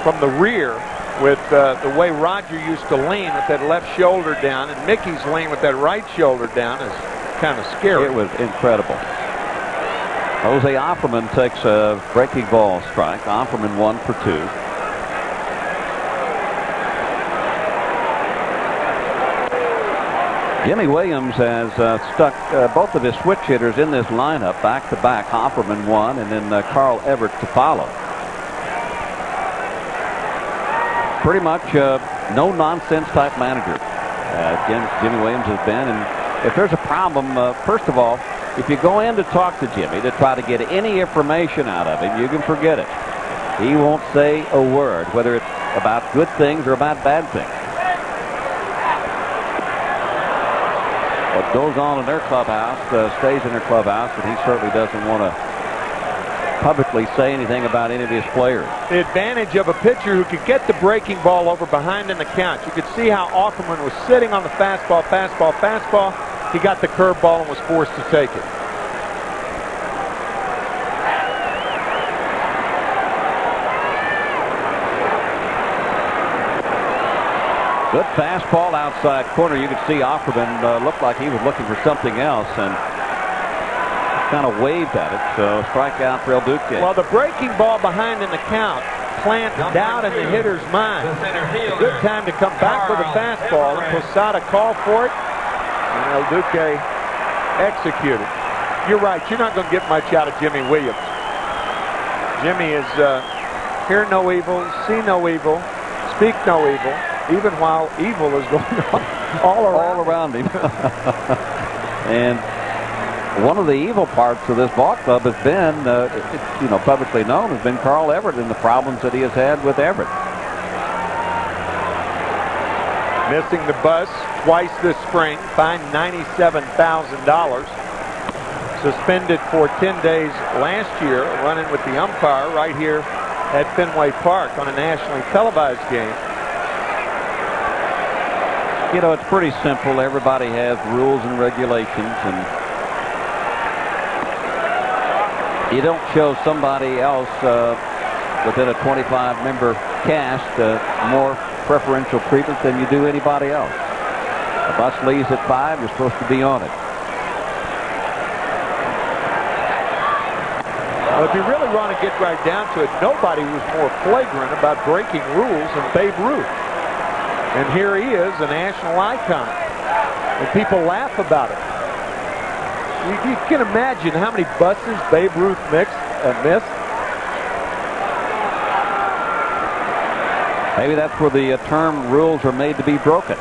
from the rear, with the way Roger used to lean with that left shoulder down, and Mickey's lean with that right shoulder down, is kind of scary. It was incredible. Jose Offerman takes a breaking ball strike. Offerman 1 for 2. Jimmy Williams has stuck both of his switch hitters in this lineup back to back. Offerman 1 and then Carl Everett to follow. Pretty much no nonsense type manager. Jimmy Williams has been, and if there's a problem, first of all, if you go in to talk to Jimmy to try to get any information out of him, you can forget it. He won't say a word, whether it's about good things or about bad things. What goes on in their clubhouse stays in their clubhouse, and he certainly doesn't want to publicly say anything about any of his players. The advantage of a pitcher who could get the breaking ball over behind in the count. You could see how Offerman was sitting on the fastball. He got the curveball and was forced to take it. Good fastball outside corner. You could see Offerman looked like he was looking for something else and kind of waved at it. So strikeout for El Duque. Well, the breaking ball behind in the count plants doubt in the hitter's mind. A good time to come back with a fastball, and Posada called for it, and El Duque executed. You're right. You're not going to get much out of Jimmy Williams. Jimmy is hear no evil, see no evil, speak no evil, even while evil is going on all around him. And one of the evil parts of this ball club has been, publicly known, has been Carl Everett and the problems that he has had with Everett. Missing the bus twice this spring, fined $97,000. Suspended for 10 days last year, running with the umpire right here at Fenway Park on a nationally televised game. You know, it's pretty simple. Everybody has rules and regulations, and you don't show somebody else within a 25-member cast more preferential treatment than you do anybody else. The bus leaves at 5, you're supposed to be on it. Well, if you really want to get right down to it, nobody was more flagrant about breaking rules than Babe Ruth. And here he is, a national icon. And people laugh about it. You can imagine how many buses Babe Ruth missed. Maybe that's where the term rules are made to be broken.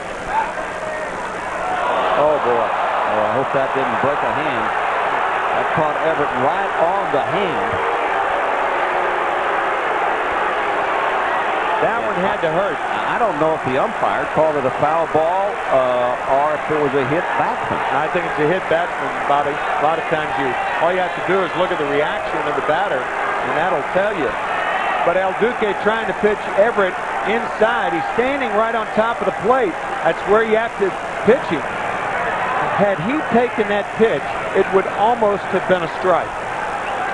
Oh, boy. Oh, I hope that didn't break a hand. That caught Everett right on the hand. That one had to hurt. I don't know if the umpire called it a foul ball or if it was a hit batsman. I think it's a hit batsman, Bobby. A lot of times all you have to do is look at the reaction of the batter, and that'll tell you. But El Duque trying to pitch Everett inside. He's standing right on top of the plate. That's where you have to pitch him. Had he taken that pitch, it would almost have been a strike.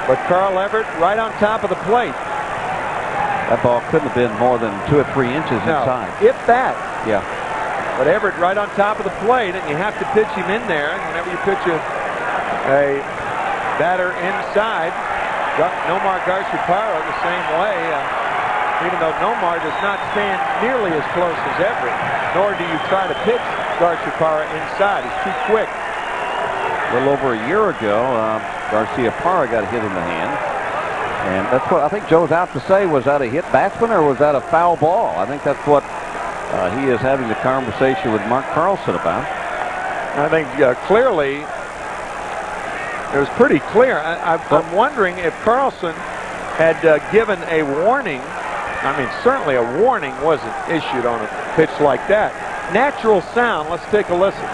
But Carl Everett right on top of the plate. That ball couldn't have been more than 2 or 3 inches inside. If that. Yeah. But Everett right on top of the plate, and you have to pitch him in there. And whenever you pitch a batter inside, Nomar Garciaparra the same way. Even though Nomar does not stand nearly as close as Everett, nor do you try to pitch Garciaparra inside. He's too quick. A little over a year ago, Garciaparra got hit in the hand. And that's what I think Joe's out to say. Was that a hit batsman or was that a foul ball? I think that's what he is having the conversation with Mark Carlson about. I think clearly it was pretty clear. I'm wondering if Carlson had given a warning. I mean, certainly a warning wasn't issued on a pitch like that. Natural sound. Let's take a listen.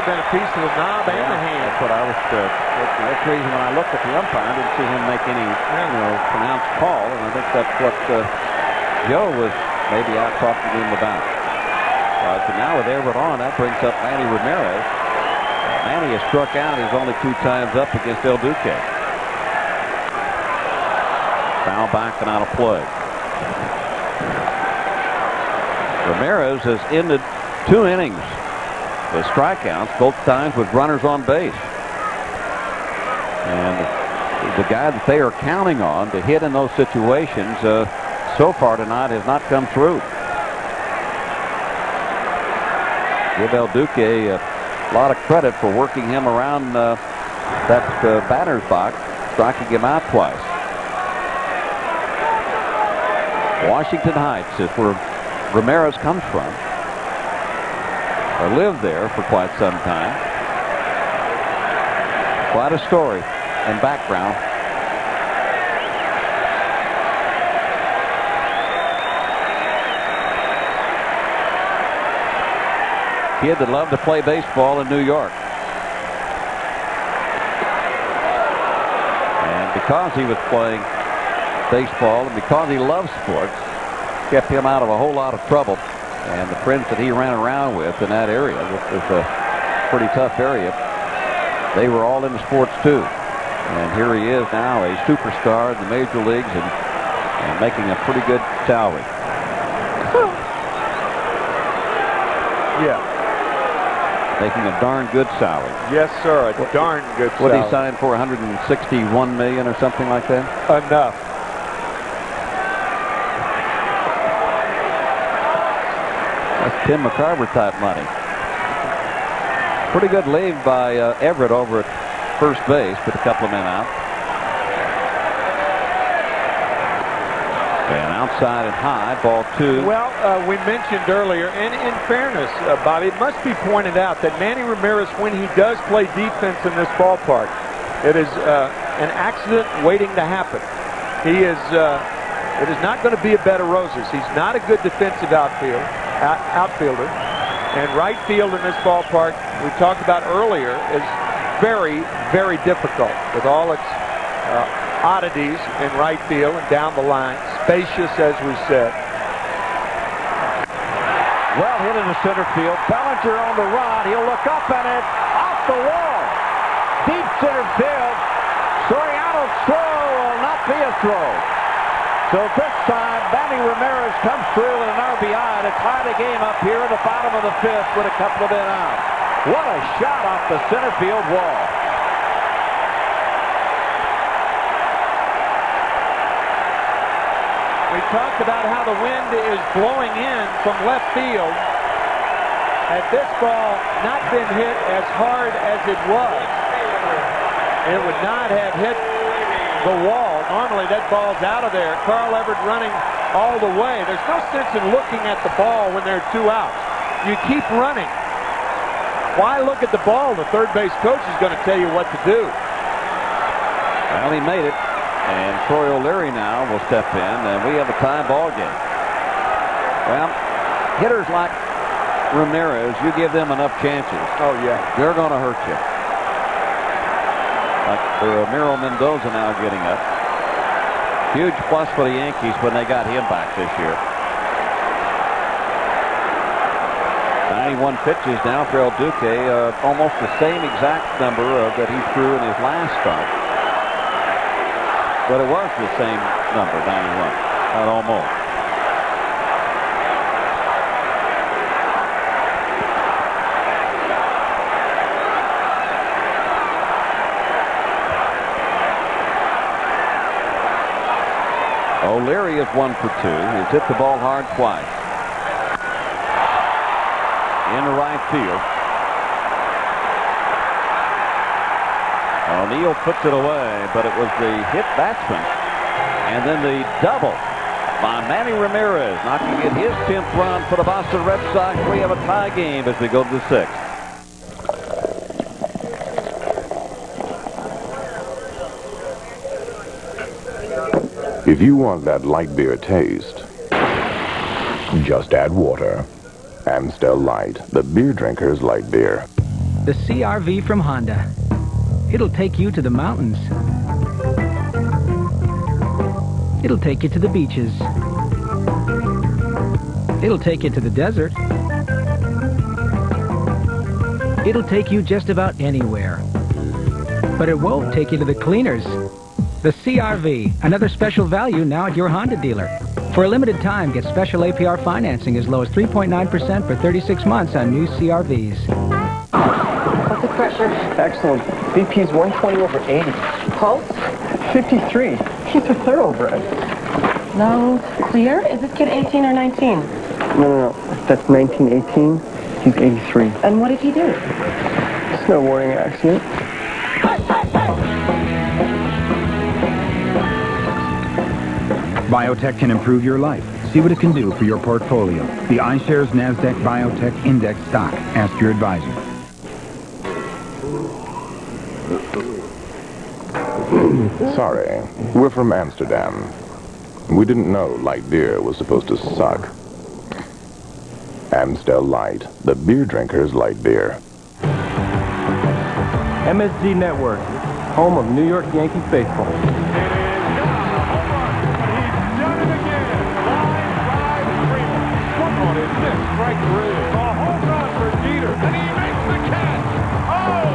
have been a piece of the knob and the hand. That's what I was. That's the reason when I looked at the umpire, I didn't see him make any, pronounced call, and I think that's what Joe was maybe out talking to him about. So now with Everett on, that brings up Manny Ramirez. Manny has struck out his only 2 times up against El Duque. Foul back and out of play. Ramirez has ended 2 innings with strikeouts, both times with runners on base. And the guy that they are counting on to hit in those situations so far tonight has not come through. Give El Duque a lot of credit for working him around that batter's box, striking him out twice. Washington Heights is where Ramirez comes from, or lived there for quite some time. Quite a story and background. Kid that loved to play baseball in New York. And because he was playing baseball and because he loves sports, kept him out of a whole lot of trouble. And the friends that he ran around with in that area, which was a pretty tough area, they were all into sports too. And here he is now, a superstar in the major leagues and making a pretty good salary. Yeah. Making a darn good salary. Yes, sir. A darn good salary. What did he sign for? $161 million or something like that? Enough. That's Tim McCarver type money. Pretty good lead by Everett over at first base, with a couple of men out. And outside and high, ball 2. Well, we mentioned earlier, and in fairness, Bobby, it must be pointed out that Manny Ramirez, when he does play defense in this ballpark, it is an accident waiting to happen. He is, it is not going to be a bed of roses. He's not a good defensive outfielder. And right field in this ballpark, we talked about earlier, is very, very difficult with all its oddities in right field and down the line. Spacious, as we said. Well hit into center field. Bellinger on the run. He'll look up and it's off the wall. Deep center field. Soriano's throw will not be a throw. So this time, Manny Ramirez comes through with an RBI to tie the game up here at the bottom of the 5th with a couple of men out. What a shot off the center field wall. We talked about how the wind is blowing in from left field. Had this ball not been hit as hard as it was, it would not have hit the wall. Normally that ball's out of there. Carl Everett running all the way. There's no sense in looking at the ball when there are 2 outs. You keep running. Why look at the ball? The third base coach is going to tell you what to do. Well, he made it. And Troy O'Leary now will step in, and we have a tie ball game. Well, hitters like Ramirez, you give them enough chances. Oh, yeah. They're going to hurt you. Like Ramiro Mendoza now getting up. Huge plus for the Yankees when they got him back this year. 91 pitches now for El Duque, almost the same exact number that he threw in his last start. But it was the same number, 91. Not almost. O'Leary is 1 for 2. He's hit the ball hard twice. In right field. O'Neill puts it away, but it was the hit batsman. And then the double by Manny Ramirez, knocking in his 10th run for the Boston Red Sox. We have a tie game as we go to the 6th. If you want that light beer taste, just add water. Amstel Light, the beer drinker's light beer. The CR-V from Honda. It'll take you to the mountains. It'll take you to the beaches. It'll take you to the desert. It'll take you just about anywhere. But it won't take you to the cleaners. The CR-V, another special value now at your Honda dealer. For a limited time, get special APR financing as low as 3.9% for 36 months on new CR-Vs. What's the pressure? Excellent. BP's 120/80. Pulse? 53. He's a thoroughbred. Lungs clear? Is this kid 18 or 19? No. That's 1918. He's 83. And what did he do? Snowboarding accident. Biotech can improve your life. See what it can do for your portfolio. The iShares NASDAQ Biotech Index stock. Ask your advisor. Sorry, we're from Amsterdam. We didn't know light beer was supposed to suck. Amstel Light, the beer drinker's light beer. MSG Network, home of New York Yankees baseball. Strike three. A home run for Jeter, and he makes the catch. Oh!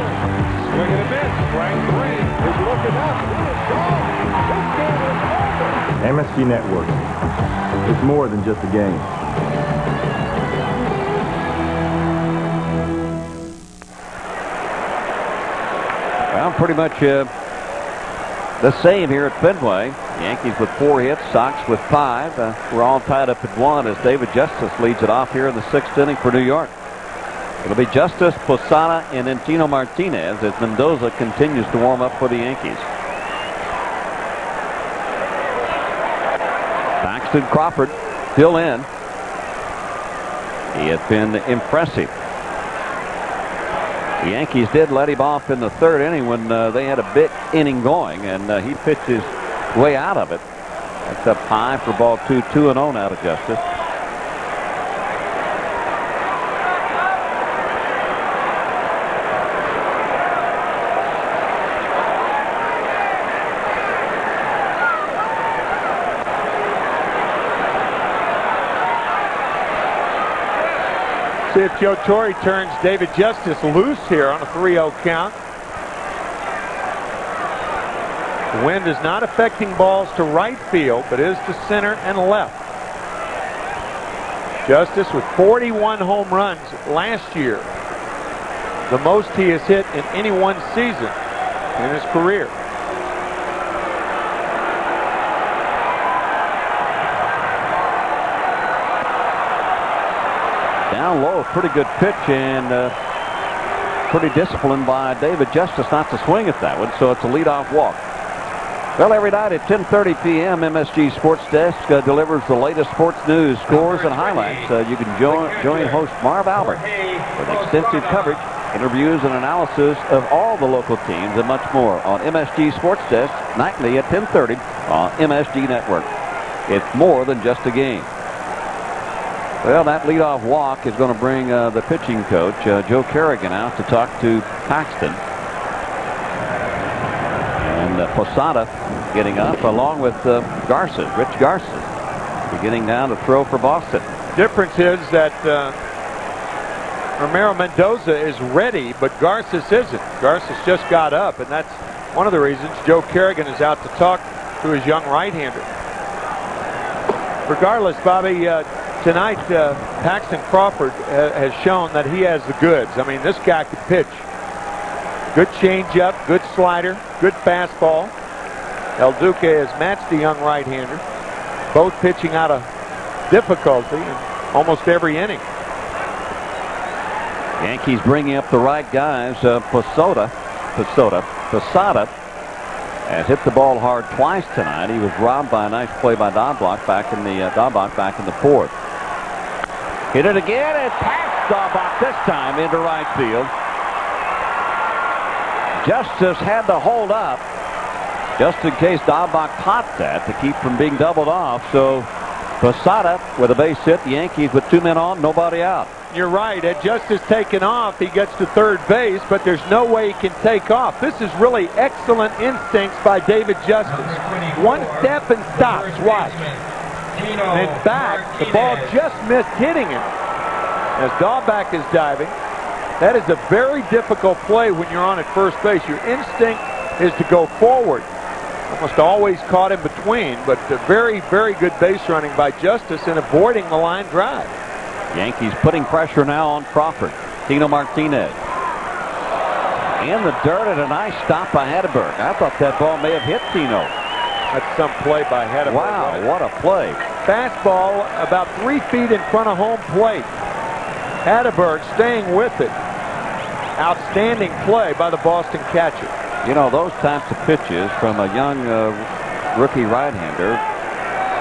Swing and a miss. Strike three. He's looking up. It's gone. This game is over. MSG Network. It's more than just a game. Well, pretty much the same here at Fenway. Yankees with 4 hits, Sox with 5. We're all tied up at 1 as David Justice leads it off here in the 6th inning for New York. It'll be Justice, Posada, and Tino Martinez as Mendoza continues to warm up for the Yankees. Paxton Crawford still in. He has been impressive. The Yankees did let him off in the 3rd inning when they had a big inning going, and he pitched his way out of it. That's up high for ball 2, 2-0 now to Justice. See if Joe Torre turns David Justice loose here on a 3-0 count. The wind is not affecting balls to right field, but is to center and left. Justice with 41 home runs last year. The most he has hit in any one season in his career. Down low, pretty good pitch, and pretty disciplined by David Justice not to swing at that one, so it's a leadoff walk. Well, every night at 10:30 p.m., MSG Sports Desk delivers the latest sports news, scores, and highlights. You can join host Marv Albert with extensive coverage, interviews, and analysis of all the local teams and much more on MSG Sports Desk nightly at 10:30 on MSG Network. It's more than just a game. Well, that leadoff walk is going to bring the pitching coach, Joe Kerrigan, out to talk to Paxton. And Posada getting up along with Garces, Rich Garces, beginning now to throw for Boston. Difference is that Romero Mendoza is ready, but Garces isn't. Garces just got up, and that's one of the reasons Joe Kerrigan is out to talk to his young right-hander. Regardless, Bobby, tonight Paxton Crawford has shown that he has the goods. I mean, this guy can pitch. Good changeup, good slider, good fastball. El Duque has matched the young right-hander, both pitching out of difficulty in almost every inning. Yankees bringing up the right guys. Posada has hit the ball hard twice tonight. He was robbed by a nice play by Dahlbach back in the 4th. Hit it again and past Dahlbach this time into right field. Justice had to hold up just in case Dahlbach caught that to keep from being doubled off. So Posada with a base hit. The Yankees with 2 men on, nobody out. You're right. Had Justice taken off, he gets to third base, but there's no way he can take off. This is really excellent instincts by David Justice. One step and stops. Watch. And back. The ball just missed hitting him. As Dahlback is diving, that is a very difficult play when you're on at first base. Your instinct is to go forward. Almost always caught in between, but very, very good base running by Justice in avoiding the line drive. Yankees putting pressure now on Crawford. Tino Martinez. In the dirt, and a nice stop by Hedberg. I thought that ball may have hit Tino. That's some play by Hedberg. Wow, what a play. Fastball about 3 feet in front of home plate. Hedberg staying with it. Outstanding play by the Boston catcher. You know, those types of pitches from a young rookie right-hander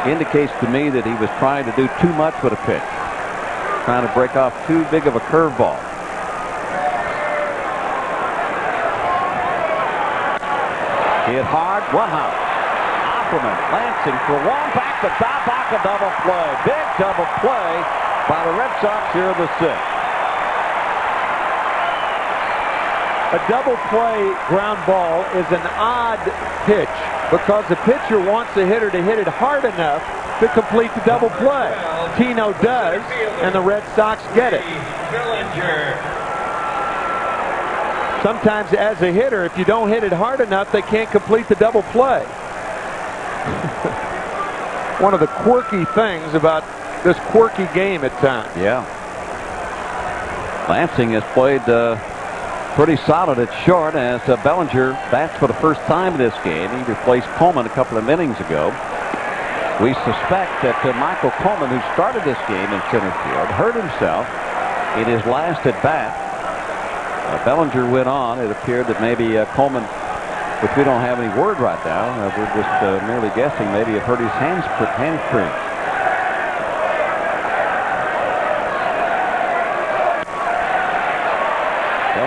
indicates to me that he was trying to do too much with a pitch. Trying to break off too big of a curveball. Hit hard, one out. Opperman Lansing for one, back to Dahlback, a double play. Big double play by the Red Sox here in the 6th. A double play ground ball is an odd pitch because the pitcher wants the hitter to hit it hard enough to complete the double play. Tino does, and the Red Sox get it. Sometimes as a hitter, if you don't hit it hard enough, they can't complete the double play. One of the quirky things about this quirky game at times. Yeah. Lansing has played pretty solid at short as Bellinger bats for the first time in this game. He replaced Coleman a couple of innings ago. We suspect that Michael Coleman, who started this game in center field, hurt himself in his last at bat. Bellinger went on. It appeared that maybe Coleman, which we don't have any word right now, we're just merely guessing, maybe it hurt his hamstring.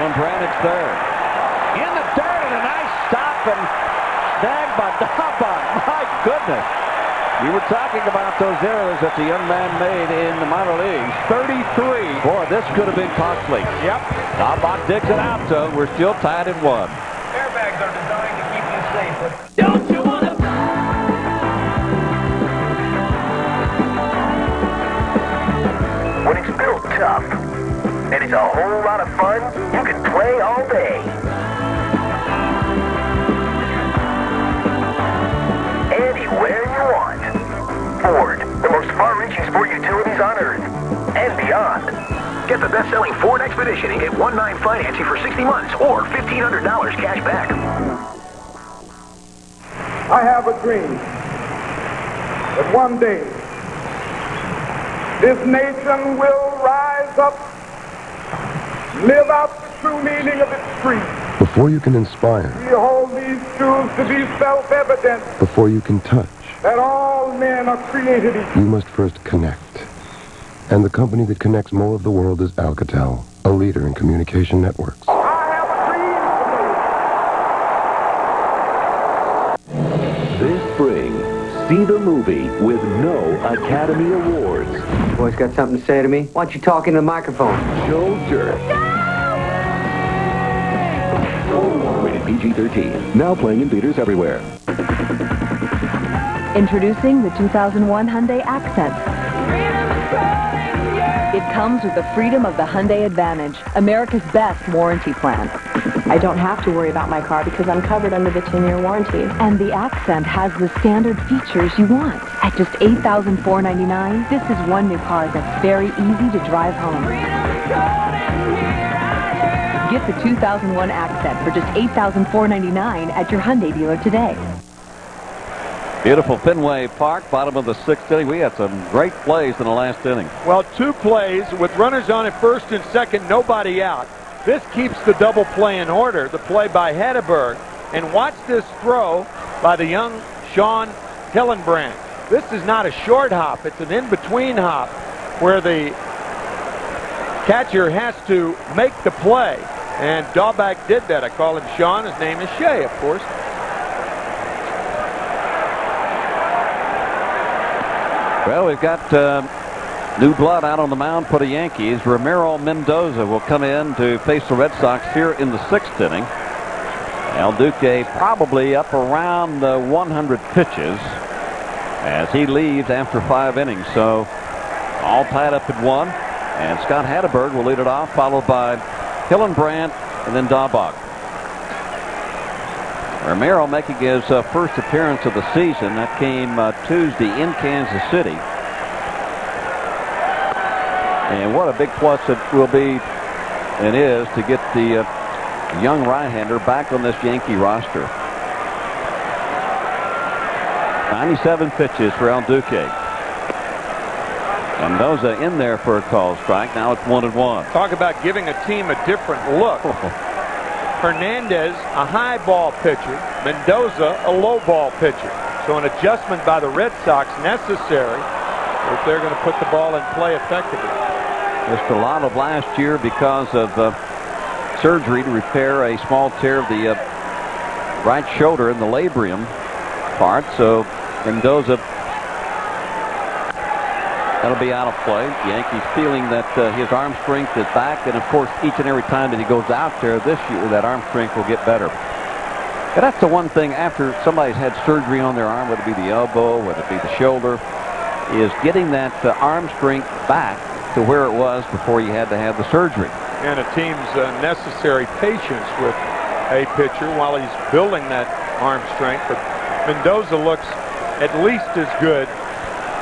Brannan's third. In the dirt, and a nice stop and snagged by Dahlback. My goodness. You were talking about those errors that the young man made in the minor leagues. 33. Boy, this could have been costly. Yep. Dahlback digs it out, so we're still tied at 1. Airbags are designed to keep you safe. Don't you want to... When it's built tough, and it's a whole lot of fun, you can play all day. Anywhere you want. Ford, the most far-reaching sport utilities on Earth and beyond. Get the best-selling Ford Expedition and get 1.9 financing for 60 months or $1,500 cash back. I have a dream that one day this nation will rise up, live out the true meaning of its creed. Before you can inspire, We hold these truths to be self-evident before you can touch, that all men are created equal. you must first connect. And the company that connects more of the world is Alcatel, a leader in communication networks. This spring, see the movie with no Academy Awards. Boys got something to say to me? Why don't you talk into the microphone? Soldier. Rated PG-13. Now playing in theaters everywhere. Introducing the 2001 Hyundai Accent. It comes with the freedom of the Hyundai Advantage, America's best warranty plan. I don't have to worry about my car because I'm covered under the 10-year warranty. And the Accent has the standard features you want. At just $8,499, this is one new car that's very easy to drive home. Get the 2001 Accent for just $8,499 at your Hyundai dealer today. Beautiful Fenway Park, bottom of the 6th inning. We had some great plays in the last inning. Well, 2 plays with runners on at first and second, nobody out. This keeps the double play in order, the play by Hedberg. And watch this throw by the young Sean Hillenbrand. This is not a short hop. It's an in-between hop where the catcher has to make the play. And Dahlback did that. I call him Sean. His name is Shea, of course. Well, we've got New blood out on the mound for the Yankees. Ramiro Mendoza will come in to face the Red Sox here in the 6th inning. El Duque probably up around 100 pitches as he leaves after 5 innings. So all tied up at 1. And Scott Hatteberg will lead it off, followed by Hillenbrand and then Dahlbach. Ramiro making his first appearance of the season. That came Tuesday in Kansas City. And what a big plus it will be and is to get the young right-hander back on this Yankee roster. 97 pitches for El Duque. Mendoza in there for a called strike. Now it's 1-1. Talk about giving a team a different look. Hernandez, a high ball pitcher. Mendoza, a low ball pitcher. So an adjustment by the Red Sox necessary if they're going to put the ball in play effectively. Missed a lot of last year because of surgery to repair a small tear of the right shoulder in the labrum part. So Mendoza, that'll be out of play. The Yankees feeling that his arm strength is back, and of course each and every time that he goes out there this year, that arm strength will get better. And that's the one thing after somebody's had surgery on their arm, whether it be the elbow, whether it be the shoulder, is getting that arm strength back to where it was before you had to have the surgery. And a team's necessary patience with a pitcher while he's building that arm strength. But Mendoza looks at least as good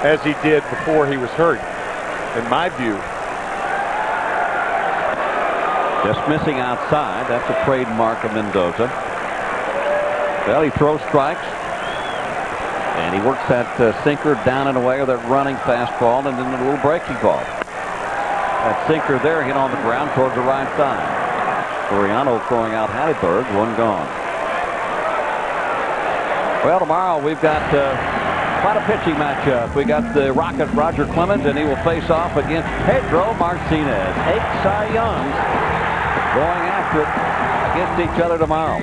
as he did before he was hurt, in my view. Just missing outside. That's a trademark of Mendoza. Well, he throws strikes, and he works that sinker down and away with that running fastball and then a little breaking ball. That sinker there hit on the ground towards the right side. Soriano throwing out Hatteberg, 1 gone. Well, tomorrow we've got quite a pitching matchup. We got the Rocket Roger Clemens, and he will face off against Pedro Martinez. 8 Cy Youngs going after it against each other tomorrow.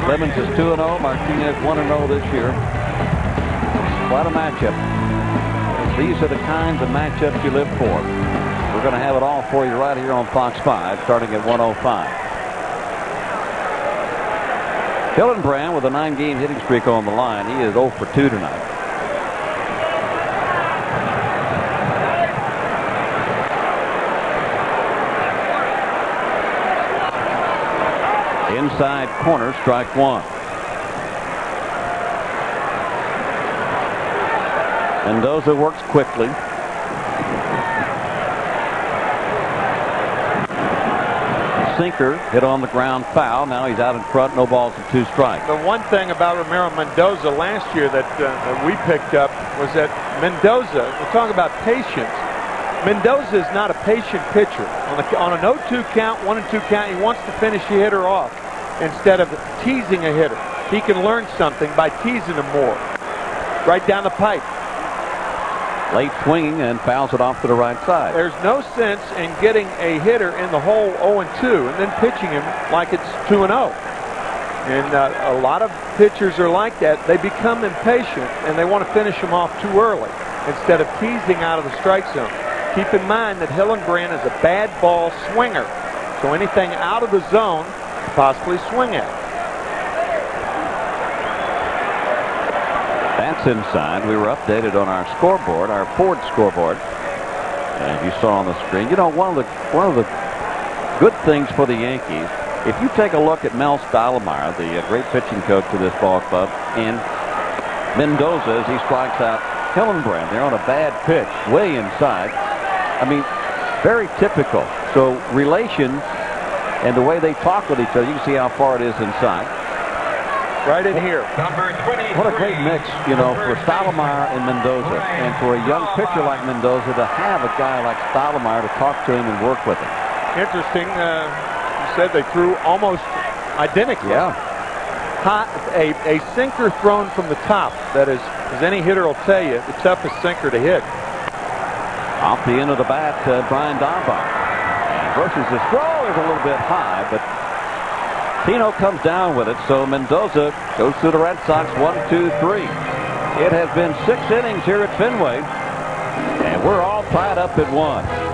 Clemens is 2-0, Martinez 1-0 this year. Quite a matchup. These are the kinds of matchups you live for. We're going to have it all for you right here on Fox 5, starting at 1:05. Hillenbrand with a 9-game hitting streak on the line. He is 0 for 2 tonight. Inside corner, strike 1. Mendoza works quickly. Sinker hit on the ground foul. Now he's out in front. No balls and 2 strikes. The one thing about Ramiro Mendoza last year that we picked up was that Mendoza, we're talking about patience. Mendoza is not a patient pitcher. On an 0-2 count, 1-2 count, he wants to finish the hitter off instead of teasing a hitter. He can learn something by teasing him more. Right down the pipe. Late swinging and fouls it off to the right side. There's no sense in getting a hitter in the hole 0-2 and then pitching him like it's 2-0. And a lot of pitchers are like that. They become impatient and they want to finish them off too early instead of teasing out of the strike zone. Keep in mind that Hillenbrand is a bad ball swinger. So anything out of the zone, possibly swing at. That's inside. We were updated on our scoreboard, our Ford scoreboard. And you saw on the screen, you know, one of the good things for the Yankees, if you take a look at Mel Stottlemyre, the great pitching coach of this ball club, and Mendoza as he strikes out Hillenbrand, they're on a bad pitch, way inside. I mean, very typical. So relations and the way they talk with each other, you can see how far it is inside. Right in here. What a great mix, you know, for Stottlemyre and Mendoza. And for a young pitcher like Mendoza to have a guy like Stottlemyre to talk to him and work with him. Interesting. You said they threw almost identically. Yeah. A sinker thrown from the top. That is, as any hitter will tell you, the toughest sinker to hit. Off the end of the bat, Brian Dahlbach. And versus his throw is a little bit high, but Tino comes down with it, so Mendoza goes to the Red Sox 1-2-3. It has been 6 innings here at Fenway. And we're all tied up at 1.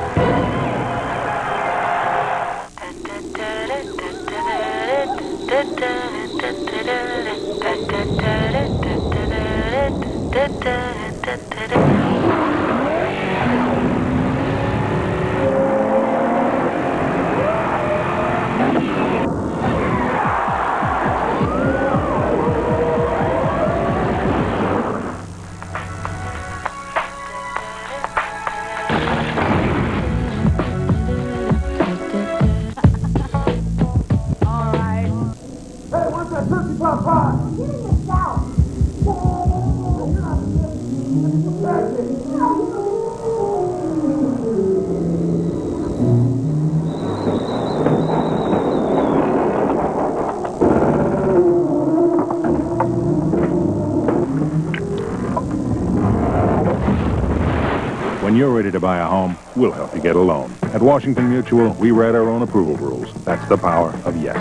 When you're ready to buy a home, we'll help you get a loan. At Washington Mutual, we write our own approval rules. That's the power of yes.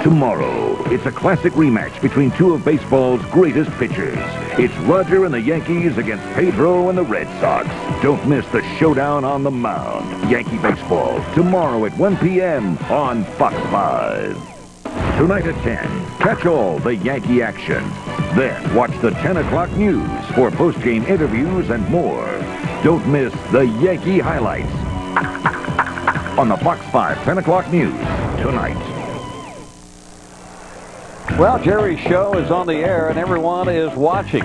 Tomorrow, it's a classic rematch between two of baseball's greatest pitchers. It's Roger and the Yankees against Pedro and the Red Sox. Don't miss the showdown on the mound. Yankee baseball, tomorrow at 1 p.m. on Fox 5. Tonight at 10, catch all the Yankee action. Then watch the 10 o'clock news for post-game interviews and more. Don't miss the Yankee highlights on the Fox 5 10 o'clock news tonight. Well, Jerry's show is on the air and everyone is watching.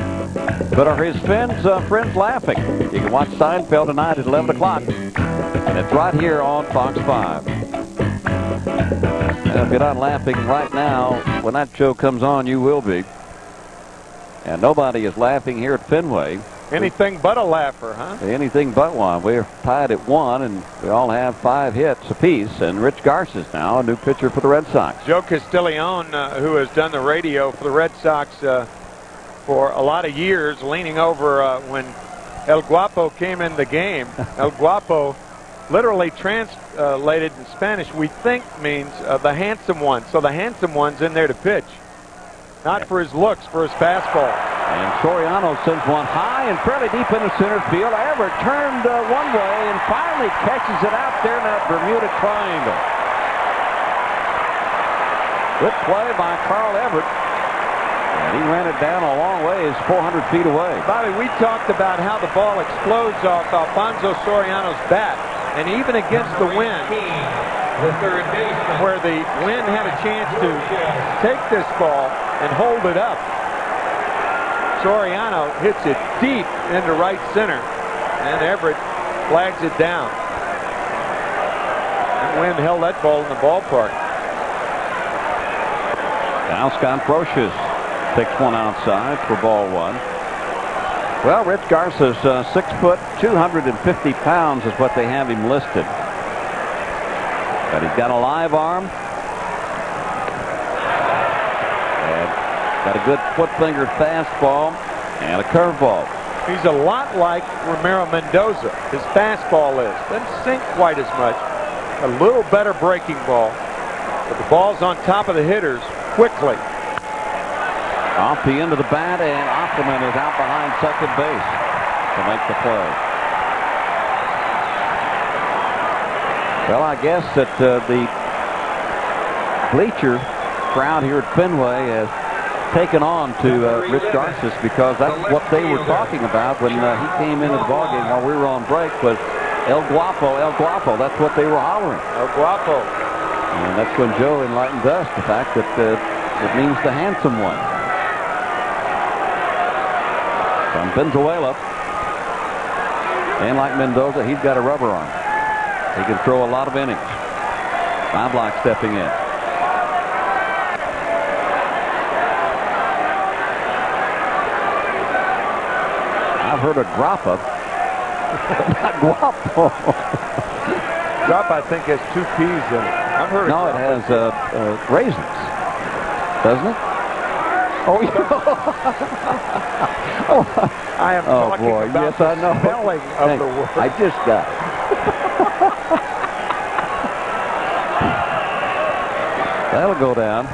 But are his friends laughing? You can watch Seinfeld tonight at 11 o'clock. And it's right here on Fox 5. And if you're not laughing right now, when that show comes on, you will be. And nobody is laughing here at Fenway. Anything but a laugher, huh? Anything but one. We're tied at 1, and we all have 5 hits apiece. And Rich Garces now, a new pitcher for the Red Sox. Joe Castiglione, who has done the radio for the Red Sox for a lot of years, leaning over when El Guapo came in the game. El Guapo, literally translated in Spanish, we think means the handsome one. So the handsome one's in there to pitch. Not for his looks, for his fastball. And Soriano sends one high and fairly deep into center field. Everett turned one way and finally catches it out there in that Bermuda Triangle. Good play by Carl Everett. And he ran it down a long ways, 400 feet away. Bobby, we talked about how the ball explodes off Alfonso Soriano's bat. And even against the wind, where the wind had a chance to take this ball and hold it up, Soriano hits it deep into right center, and Everett flags it down. That wind held that ball in the ballpark. Now Scott Brocious takes one outside for ball 1. Well, Rich Garces, 6 foot, 250 pounds is what they have him listed. But he's got a live arm. Got a good foot-fingered fastball and a curveball. He's a lot like Ramiro Mendoza. His fastball is. Doesn't sink quite as much. A little better breaking ball. But the ball's on top of the hitters quickly. Off the end of the bat, and Opperman is out behind second base to make the play. Well, I guess that the bleacher crowd here at Fenway has taken on to Rich Garces, because that's what they were talking about when he came into the ballgame while we were on break, was El Guapo, El Guapo. That's what they were hollering. El Guapo. And that's when Joe enlightened us the fact that it means the handsome one. From Venezuela. And like Mendoza, he's got a rubber arm. He can throw a lot of innings. Knobloch stepping in. I've heard of Grappa, but not Guapo. Grappa, I think, has 2 P's in it. I've heard no, of it has raisins, doesn't it? Oh, I am talking boy, about yes, I know. spelling of the word. I just got it. That'll go down.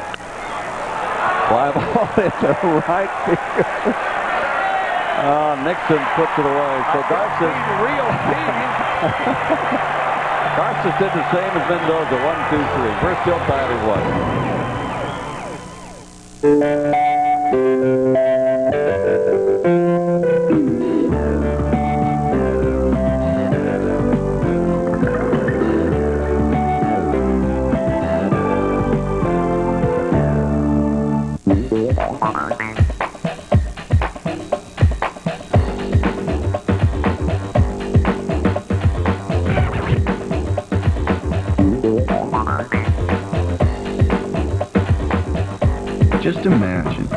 Fly ball into right field. Nixon puts it away. So Garces real Garces did the same as Mendoza. 1, 2, 3. We're still tied at 1. Just imagine,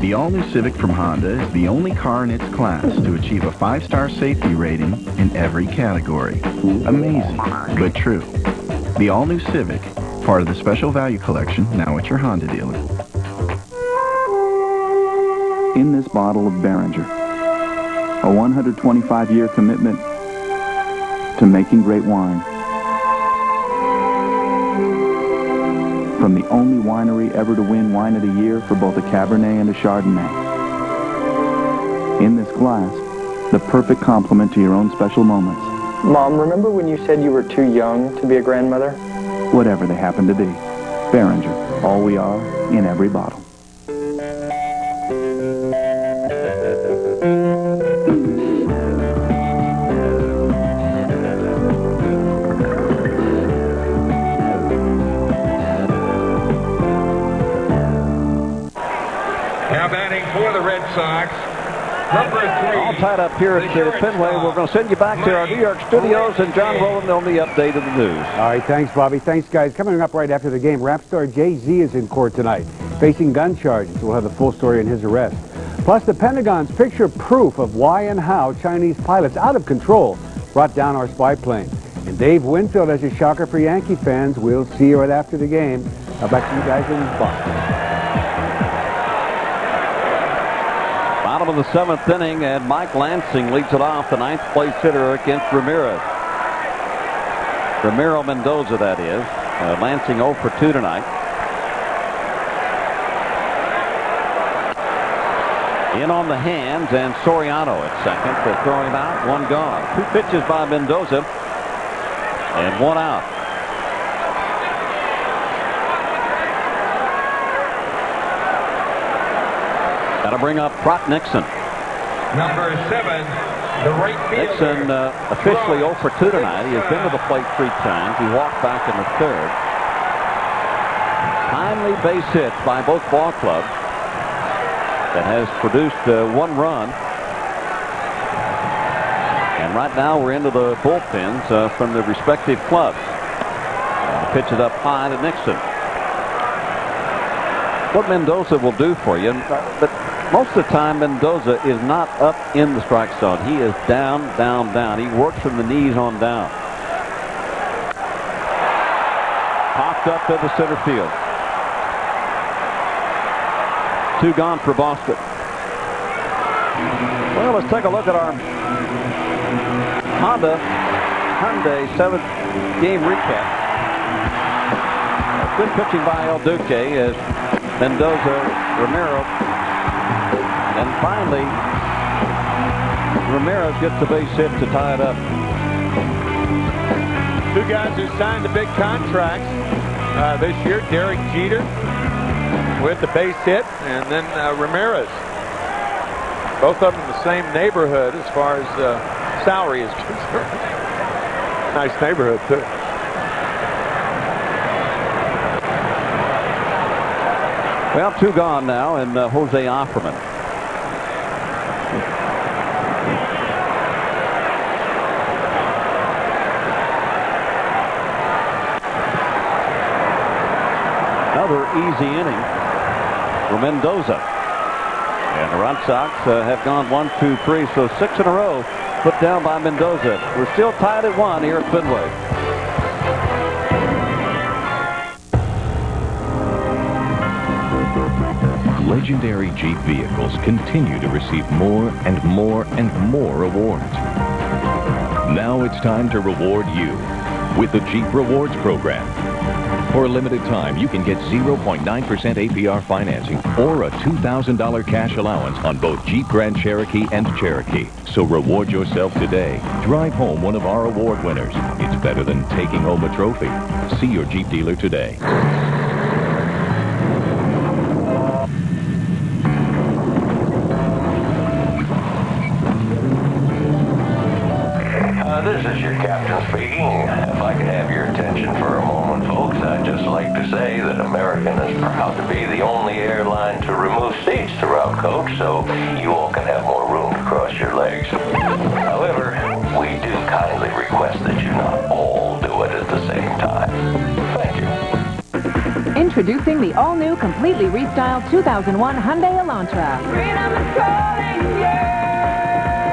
the all-new Civic from Honda is the only car in its class to achieve a 5-star safety rating in every category. Amazing, but true. The all-new Civic, part of the Special Value Collection, now at your Honda dealer. In this bottle of Behringer, a 125-year commitment to making great wine. From the only winery ever to win Wine of the Year for both a Cabernet and a Chardonnay. In this glass, the perfect complement to your own special moments. Mom, remember when you said you were too young to be a grandmother? Whatever they happen to be. Behringer, all we are in every bottle. Now batting for the Red Sox, number 3. All tied up here at Fenway. We're going to send you back to our New York studios, and John Rowland on the update of the news. All right, thanks, Bobby. Thanks, guys. Coming up right after the game, rap star Jay-Z is in court tonight, facing gun charges. We'll have the full story in his arrest. Plus, the Pentagon's picture proof of why and how Chinese pilots out of control brought down our spy plane. And Dave Winfield has a shocker for Yankee fans. We'll see you right after the game. Back to you guys in Boston. Bottom of the 7th inning, and Mike Lansing leads it off, the 9th place hitter against Ramirez. Ramiro Mendoza, that is. Lansing 0 for 2 tonight. In on the hands, and Soriano at second to throw him out. 1 gone. 2 pitches by Mendoza, and 1 out. Got to bring up Trot Nixon. Number 7, the right fielder. Nixon officially 0 for 2 tonight. He has been to the plate 3 times. He walked back in the 3rd. Timely base hits by both ball clubs that has produced 1 run. And right now we're into the bullpens from the respective clubs. The pitch is up high to Nixon. What Mendoza will do for you, but most of the time Mendoza is not up in the strike zone. He is down, down, down. He works from the knees on down. Popped up to the center field. 2 gone for Boston. Well, let's take a look at our Hyundai 7th game recap. Good pitching by El Duque as Mendoza, Ramiro, and finally Ramirez gets the base hit to tie it up. 2 guys who signed the big contracts this year, Derek Jeter with the base hit, and then Ramirez. Both of them in the same neighborhood as far as salary is concerned. Nice neighborhood, too. Well, 2 gone now, and Jose Offerman. Another easy inning for Mendoza. And the Red Sox have gone 1, 2, 3, so 6 in a row put down by Mendoza. We're still tied at 1 here at Fenway. Legendary Jeep vehicles continue to receive more and more and more awards. Now it's time to reward you with the Jeep Rewards program. For a limited time, you can get 0.9% APR financing or a $2,000 cash allowance on both Jeep Grand Cherokee and Cherokee. So reward yourself today. Drive home one of our award winners. It's better than taking home a trophy. See your Jeep dealer today. This is your captain speaking. If I could have your attention for a moment, folks, I'd just like to say that American is proud to be the only airline to remove seats throughout coach, so you all can have more room to cross your legs. However, we do kindly request that you not all do it at the same time. Thank you. Introducing the all-new, completely restyled 2001 Hyundai Elantra. Freedom is calling, yeah!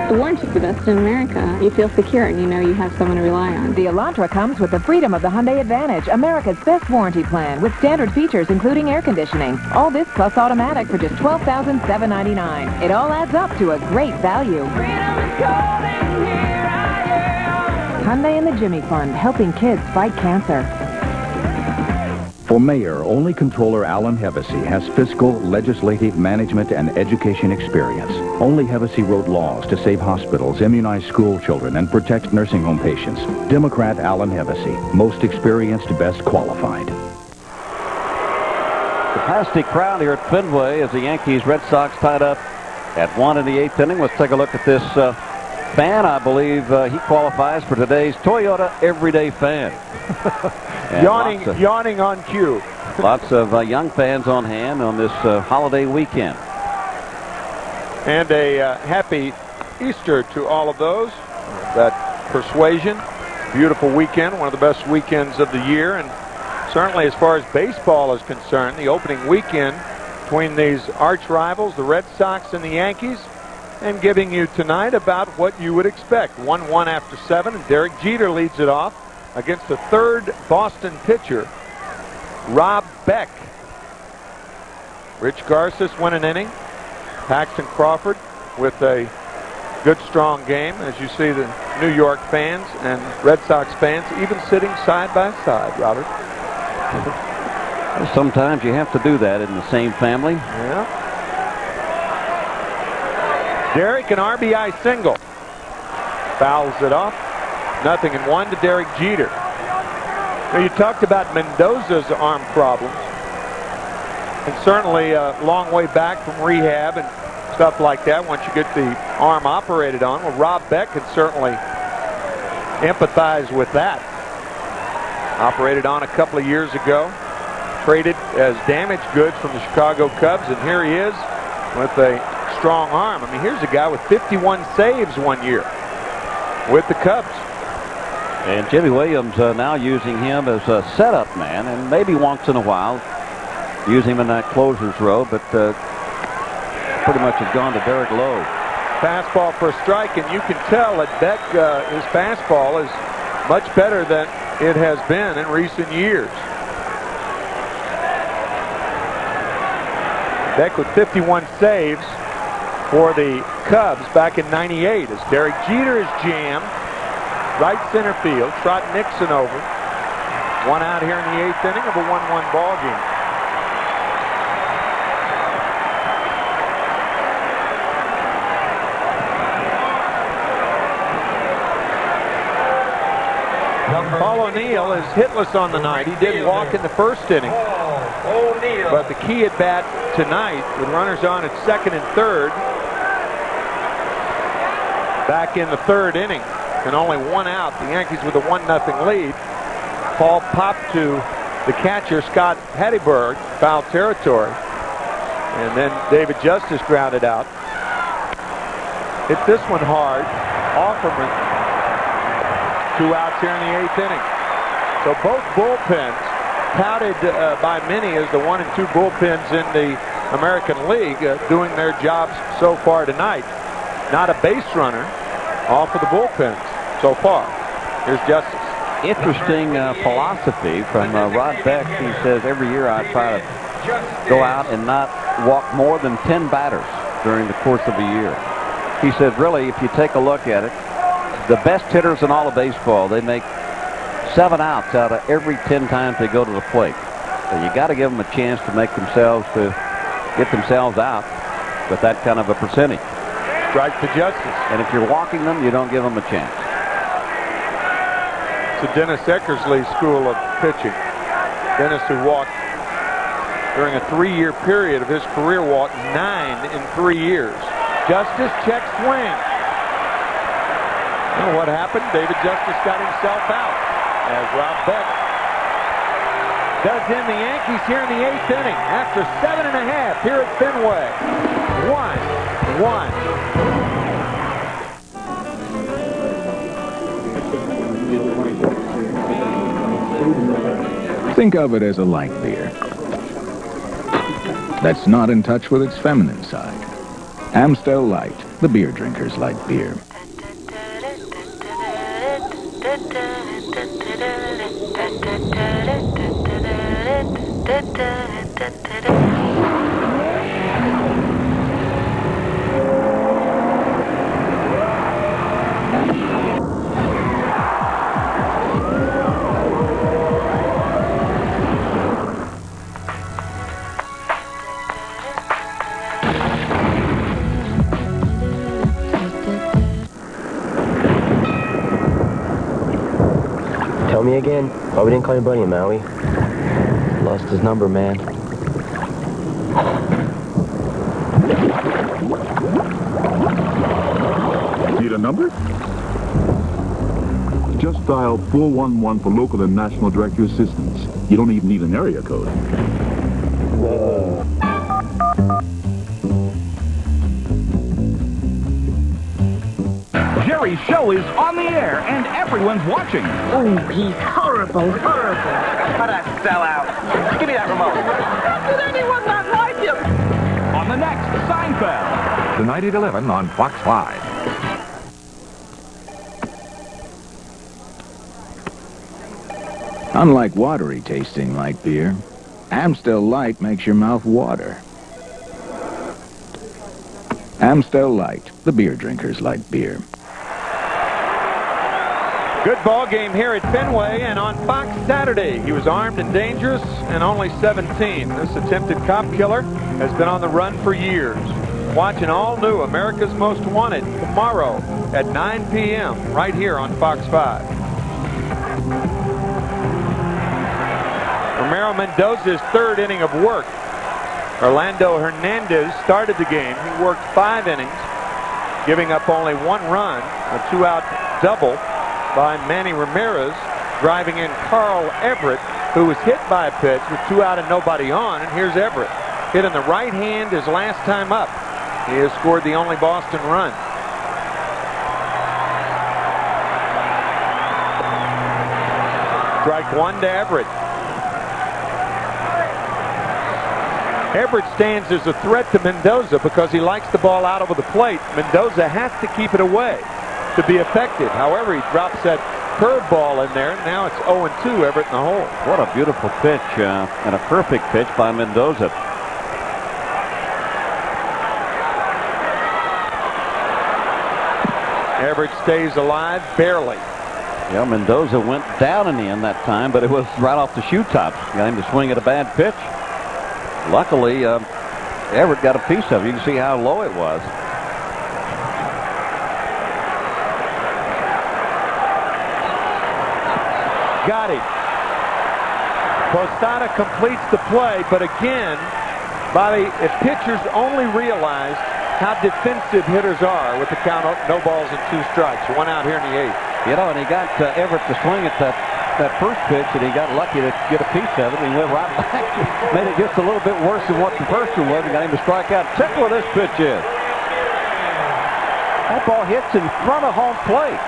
The warranty's the best in America. You feel secure and you know you have someone to rely on. The Elantra comes with the freedom of the Hyundai Advantage, America's best warranty plan, with standard features including air conditioning. All this plus automatic for just $12,799. It all adds up to a great value. Hyundai and the Jimmy Fund, helping kids fight cancer. For mayor, only Controller Alan Hevesy has fiscal, legislative, management, and education experience. Only Hevesy wrote laws to save hospitals, immunize school children, and protect nursing home patients. Democrat Alan Hevesy, most experienced, best qualified. Capacity crowd here at Fenway as the Yankees Red Sox tied up at 1 in the 8th inning. Let's take a look at this fan. I believe he qualifies for today's Toyota Everyday Fan. Yawning on cue. Lots of young fans on hand on this holiday weekend. And a happy Easter to all of those. That persuasion. Beautiful weekend. One of the best weekends of the year. And certainly as far as baseball is concerned, the opening weekend between these arch rivals, the Red Sox and the Yankees, and giving you tonight about what you would expect. 1-1 after 7, and Derek Jeter leads it off against the third Boston pitcher, Rob Beck. Rich Garces won an inning. Paxton Crawford with a good, strong game. As you see, the New York fans and Red Sox fans even sitting side by side, Robert. Sometimes you have to do that in the same family. Yeah. Derek, an RBI single. Fouls it off. 0-1 to Derek Jeter. Now, you talked about Mendoza's arm problems. And certainly a long way back from rehab and stuff like that once you get the arm operated on. Well, Rob Beck can certainly empathize with that. Operated on a couple of years ago. Traded as damaged goods from the Chicago Cubs, and here he is with a strong arm. I mean, here's a guy with 51 saves one year with the Cubs. And Jimmy Williams now using him as a setup man, and maybe once in a while use him in that closer's row, but pretty much has gone to Derek Lowe. Fastball for a strike, and you can tell that Beck, his fastball is much better than it has been in recent years. Beck with 51 saves for the Cubs back in '98 as Derek Jeter is jammed right center field. Trot Nixon over. One out here in the 8th inning of a 1-1 ball game. Paul O'Neill is hitless on the night. He did walk in the first inning. But the key at bat tonight, with runners on at 2nd and 3rd, back in the 3rd inning, and only one out, the Yankees with a 1-0 lead. Paul popped to the catcher, Scott Hatteberg, foul territory. And then David Justice grounded out. Hit this one hard. Offerman. 2 outs here in the 8th inning. So both bullpens, touted by many as the 1 and 2 bullpens in the American League, doing their jobs so far tonight. Not a base runner off of the bullpens so far. Here's Justice. Interesting philosophy from Rod Beck. He says every year I try to go out and not walk more than 10 batters during the course of a year. He says really, if you take a look at it, the best hitters in all of baseball, they make 7 outs out of every 10 times they go to the plate. So you got to give them a chance to make themselves, to get themselves out with that kind of a percentage. Strike to Justice. And if you're walking them, you don't give them a chance. It's a Dennis Eckersley school of pitching. Dennis, who walked during a 3-year period of his career, walked 9 in 3 years. Justice check swing. You know what happened? David Justice got himself out as Rob Beck does in the Yankees here in the 8th inning after 7.5 here at Fenway. 1-1. Think of it as a light beer that's not in touch with its feminine side. Amstel Light, the beer drinker's light beer. Tell me again, why we didn't call your buddy in Maui? Lost his number, man. Need a number? Just dial 411 for local and national directory assistance. You don't even need an area code. Jerry's show is on the air, and everyone's watching. Oh, he's horrible, horrible. What a sellout. Give me that remote. How could anyone not like him? On the next Seinfeld. Tonight at 11 on Fox 5. Unlike watery tasting light beer, Amstel Light makes your mouth water. Amstel Light, the beer drinker's light beer. Good ball game here at Fenway, and on Fox Saturday, he was armed and dangerous and only 17. This attempted cop killer has been on the run for years. Watch an all-new America's Most Wanted tomorrow at 9 p.m. right here on Fox 5. Romero Mendoza's 3rd inning of work. Orlando Hernandez started the game. He worked 5 innings, giving up only 1 run, a 2-out double by Manny Ramirez, driving in Carl Everett, who was hit by a pitch with 2 out and nobody on. And here's Everett, hit in the right hand his last time up. He has scored the only Boston run. Strike 1 to Everett. Everett stands as a threat to Mendoza because he likes the ball out over the plate. Mendoza has to keep it away to be effective. However, he drops that curveball in there. Now it's 0-2, Everett in the hole. What a beautiful pitch and a perfect pitch by Mendoza. Everett stays alive, barely. Yeah, Mendoza went down in the end that time, but it was right off the shoe tops. Got him to swing at a bad pitch. Luckily, Everett got a piece of it. You can see how low it was. Got him. Posada completes the play, but again, if pitchers only realized how defensive hitters are with the count of no balls and 2 strikes. 1 out here in the 8th. You know, and he got Everett to swing at that first pitch, and he got lucky to get a piece of it. He went right back, made it just a little bit worse than what the first one was, and got him to strike out. Check where this pitch is. That ball hits in front of home plate.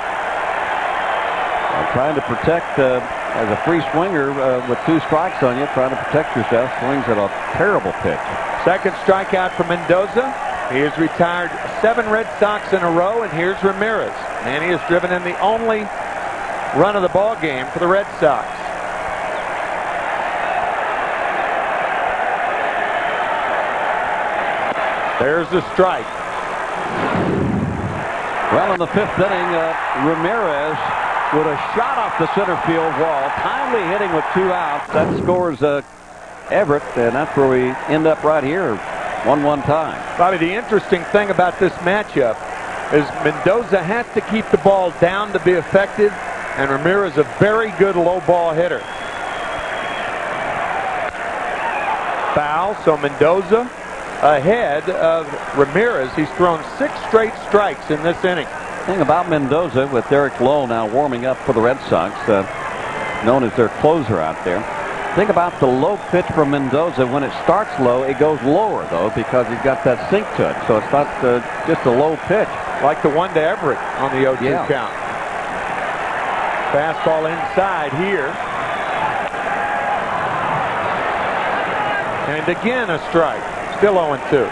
Trying to protect as a free swinger with 2 strikes on you, trying to protect yourself, swings at a terrible pitch. Second strikeout for Mendoza. He has retired 7 Red Sox in a row, and here's Ramirez. And he has driven in the only run of the ball game for the Red Sox. There's the strike. Well, in the 5th inning, Ramirez with a shot off the center field wall. Timely hitting with 2 outs. That scores Everett, and that's where we end up right here. 1-1 tie. Bobby, the interesting thing about this matchup is Mendoza has to keep the ball down to be effective, and Ramirez a very good low ball hitter. Foul, so Mendoza ahead of Ramirez. He's thrown 6 straight strikes in this inning. Thing about Mendoza, with Derek Lowe now warming up for the Red Sox, known as their closer out there. Think about the low pitch from Mendoza. When it starts low, it goes lower, though, because he's got that sink to it. So it's not just a low pitch. Like the one to Everett on the 0-2 Yeah. count. Fastball inside here. And again a strike. Still 0-2.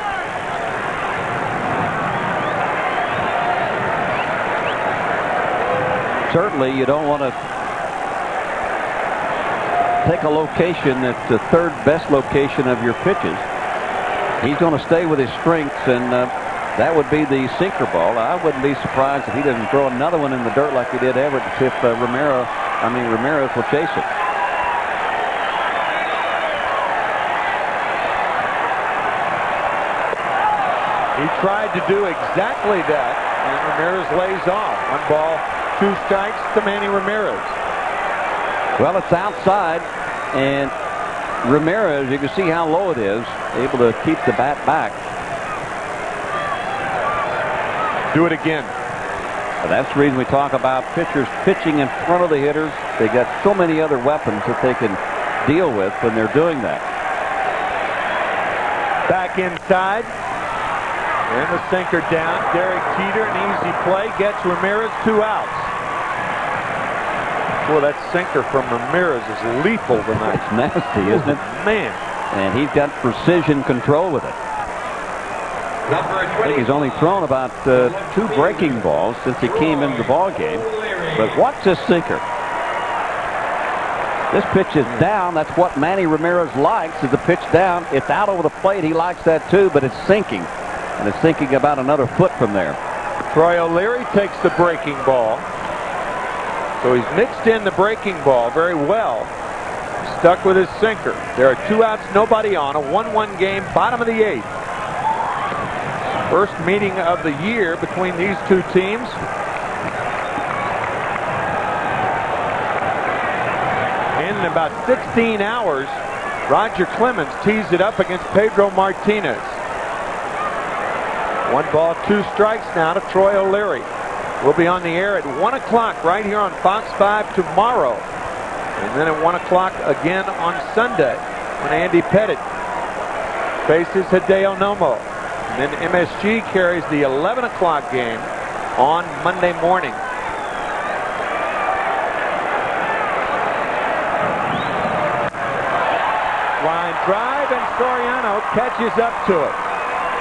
Certainly, you don't want to take a location that's the third best location of your pitches. He's going to stay with his strengths, and that would be the sinker ball. I wouldn't be surprised if he doesn't throw another one in the dirt like he did Everett, if Ramirez will chase it. He tried to do exactly that, and Ramirez lays off. 1 ball, 2 strikes to Manny Ramirez. Well, it's outside, and Ramirez, you can see how low it is, able to keep the bat back. Do it again. Well, that's the reason we talk about pitchers pitching in front of the hitters. They got so many other weapons that they can deal with when they're doing that. Back inside. And the sinker down. Derek Jeter, an easy play, gets Ramirez 2 outs. Boy, that sinker from Ramirez is lethal tonight. It's nasty, isn't it? Man. And he's got precision control with it. I think he's only thrown about 2 breaking balls since he came into the ball game. But watch this sinker. This pitch is down. That's what Manny Ramirez likes, is the pitch down. It's out over the plate. He likes that too, but it's sinking. And it's sinking about another foot from there. Troy O'Leary takes the breaking ball. So he's mixed in the breaking ball very well. Stuck with his sinker. There are 2 outs, nobody on. A 1-1 game, bottom of the 8th. First meeting of the year between these 2 teams. In about 16 hours, Roger Clemens tees it up against Pedro Martinez. 1 ball, 2 strikes now to Troy O'Leary. We'll be on the air at 1 o'clock right here on Fox 5 tomorrow. And then at 1 o'clock again on Sunday when Andy Pettit faces Hideo Nomo. And then MSG carries the 11 o'clock game on Monday morning. Line drive, and Soriano catches up to it.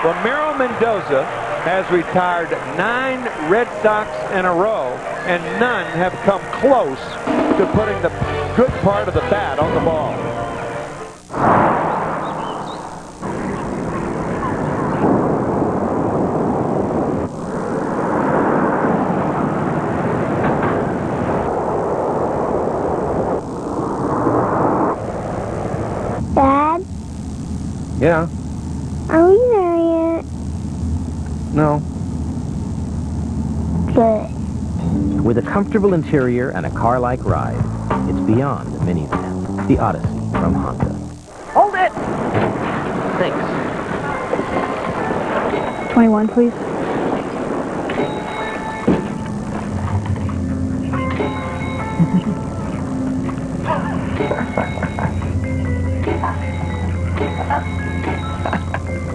Ramiro Mendoza has retired 9 Red Sox in a row, and none have come close to putting the good part of the bat on the ball. Dad, Yeah? are we there yet? No. Good. With a comfortable interior and a car-like ride, it's beyond a minivan. The Odyssey from Honda. Hold it! Thanks. 21, please.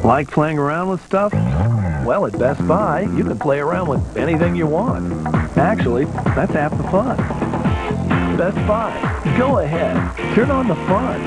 Like playing around with stuff? Well, at Best Buy, you can play around with anything you want. Actually, that's half the fun. Best Buy. Go ahead. Turn on the fun.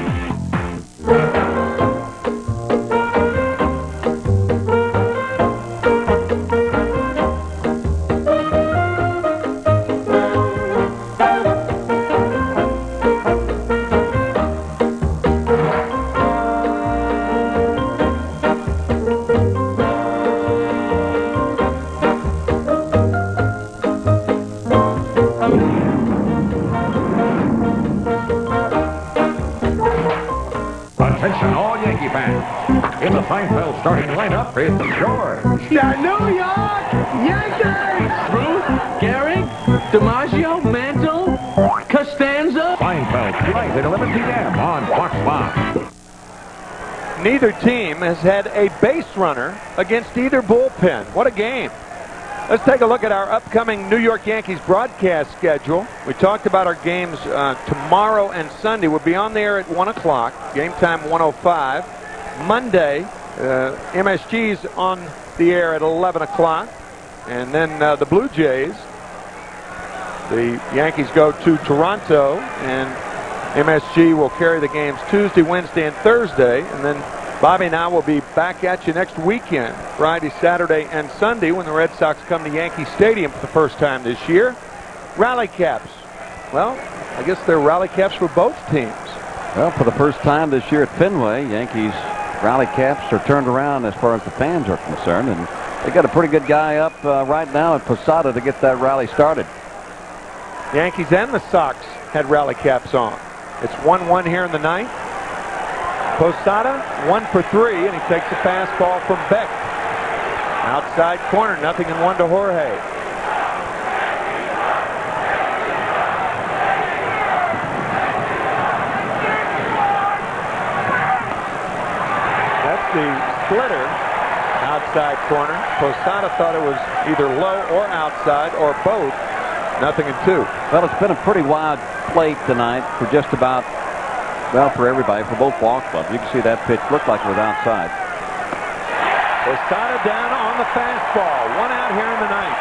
Seinfeld starting lineup is short. The New York Yankees! Ruth, Gehrig, DiMaggio, Mantle, Costanza. Seinfeld tonight at 11 p.m. on Fox 5. Neither team has had a base runner against either bullpen. What a game. Let's take a look at our upcoming New York Yankees broadcast schedule. We talked about our games tomorrow and Sunday. We'll be on the air at 1 o'clock, game time 1:05. Monday, MSG's on the air at 11 o'clock. And then the Blue Jays, the Yankees go to Toronto, and MSG will carry the games Tuesday, Wednesday, and Thursday. And then Bobby and I will be back at you next weekend, Friday, Saturday, and Sunday, when the Red Sox come to Yankee Stadium for the first time this year. Rally caps. Well, I guess they're rally caps for both teams. Well, for the first time this year at Fenway, Yankees rally caps are turned around as far as the fans are concerned, and they got a pretty good guy up right now at Posada to get that rally started. Yankees and the Sox had rally caps on. It's 1-1 here in the ninth. Posada 1 for 3, and he takes a fastball from Beck. Outside corner, 0-1 to Jorge. That's the splitter. Outside corner. Posada thought it was either low or outside or both. 0-2. Well, it's been a pretty wide plate tonight for just about, well, for everybody, for both ball clubs. You can see that pitch looked like it was outside. Posada down on the fastball. 1 out here in the ninth.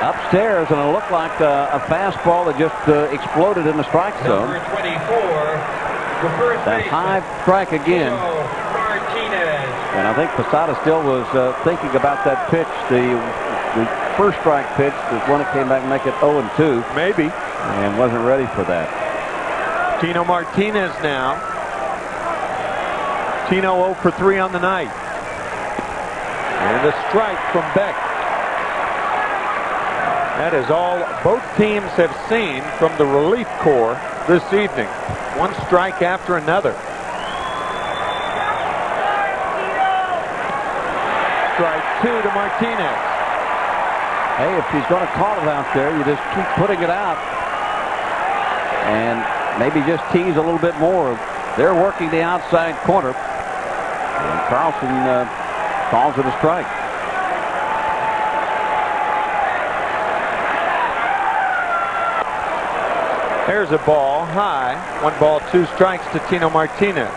Upstairs, and it looked like a fastball that just exploded in the strike zone. Number 24, the first That high strike again. Martinez. And I think Posada still was thinking about that pitch. The first strike pitch is one that came back and make it 0-2. Maybe. And wasn't ready for that. Tino Martinez now. Tino 0 for 3 on the night. And a strike from Beck. That is all both teams have seen from the relief corps this evening. One strike after another. Strike 2 to Martinez. Hey, if he's going to call it out there, you just keep putting it out. And maybe just tease a little bit more. They're working the outside corner. And Carlson calls it a strike. There's a ball high. 1 ball, 2 strikes to Tino Martinez.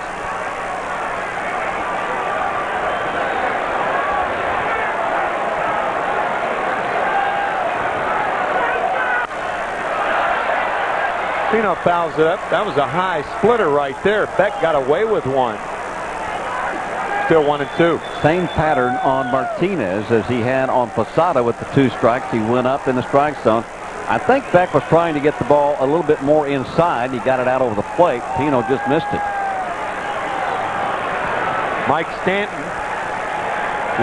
Tino fouls it up. That was a high splitter right there. Beck got away with one. Still 1-2. Same pattern on Martinez as he had on Posada with the 2 strikes. He went up in the strike zone. I think Beck was trying to get the ball a little bit more inside. He got it out over the plate. Tino just missed it. Mike Stanton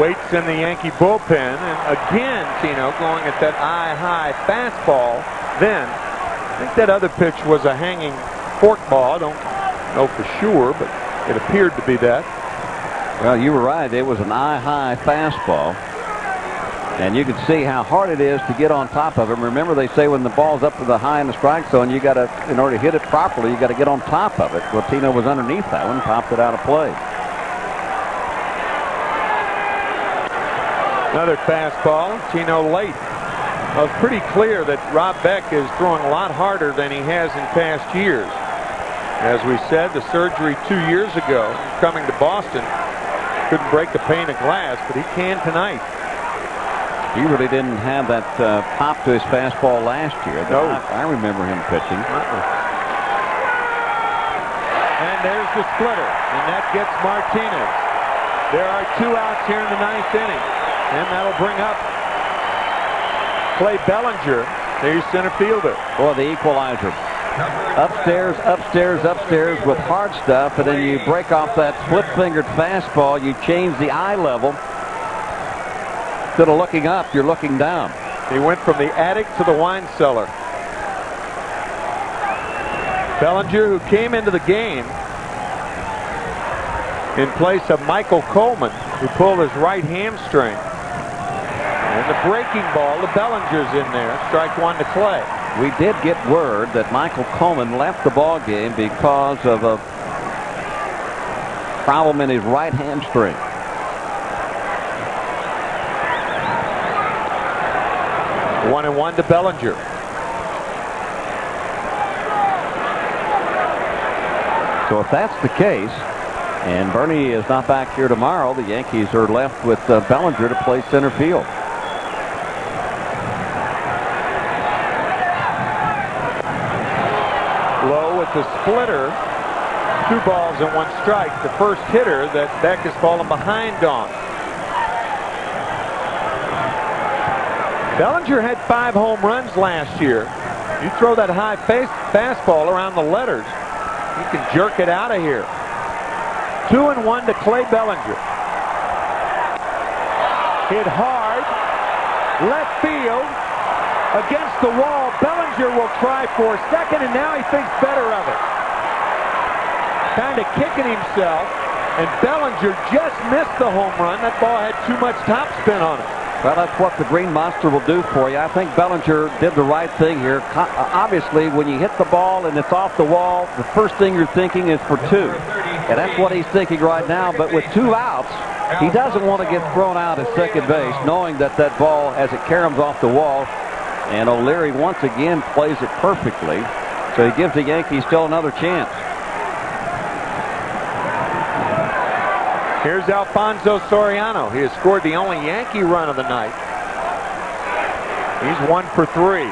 waits in the Yankee bullpen. And again, Tino going at that eye-high fastball. Then, I think that other pitch was a hanging forkball. I don't know for sure, but it appeared to be that. Well, you were right. It was an eye-high fastball. And you can see how hard it is to get on top of it. Remember, they say when the ball's up to the high in the strike zone, you got to, in order to hit it properly, you got to get on top of it. Well, Tino was underneath that one, popped it out of play. Another fastball. Tino late. Well, it's pretty clear that Rob Beck is throwing a lot harder than he has in past years. As we said, the surgery 2 years ago, coming to Boston, couldn't break the pane of glass, but he can tonight. He really didn't have that pop to his fastball last year. No. I remember him pitching. And there's the splitter, and that gets Martinez. There are 2 outs here in the 9th inning, and that'll bring up Clay Bellinger, their center fielder. Boy, the equalizer. Upstairs, upstairs, upstairs with hard stuff, and then you break off that split-fingered fastball. You change the eye level. Instead of looking up, you're looking down. He went from the attic to the wine cellar. Bellinger, who came into the game in place of Michael Coleman, who pulled his right hamstring. And the breaking ball, the Bellinger's in there. Strike one to Clay. We did get word that Michael Coleman left the ball game because of a problem in his right hamstring. One and one to Bellinger. So if that's the case, and Bernie is not back here tomorrow, the Yankees are left with Bellinger to play center field. Low with the splitter. 2 balls and 1 strike. The first hitter that Beck has fallen behind on. Bellinger had 5 home runs last year. You throw that high fastball around the letters, you can jerk it out of here. 2 and 1 to Clay Bellinger. Hit hard. Left field. Against the wall. Bellinger will try for second, and now he thinks better of it. Kind of kicking himself, and Bellinger just missed the home run. That ball had too much topspin on it. Well, that's what the Green Monster will do for you. I think Bellinger did the right thing here. Obviously, when you hit the ball and it's off the wall, the first thing you're thinking is for 2. And that's what he's thinking right now. But with 2 outs, he doesn't want to get thrown out at second base, knowing that that ball, as it caroms off the wall, and O'Leary once again plays it perfectly. So he gives the Yankees still another chance. Here's Alfonso Soriano. He has scored the only Yankee run of the night. He's 1 for 3.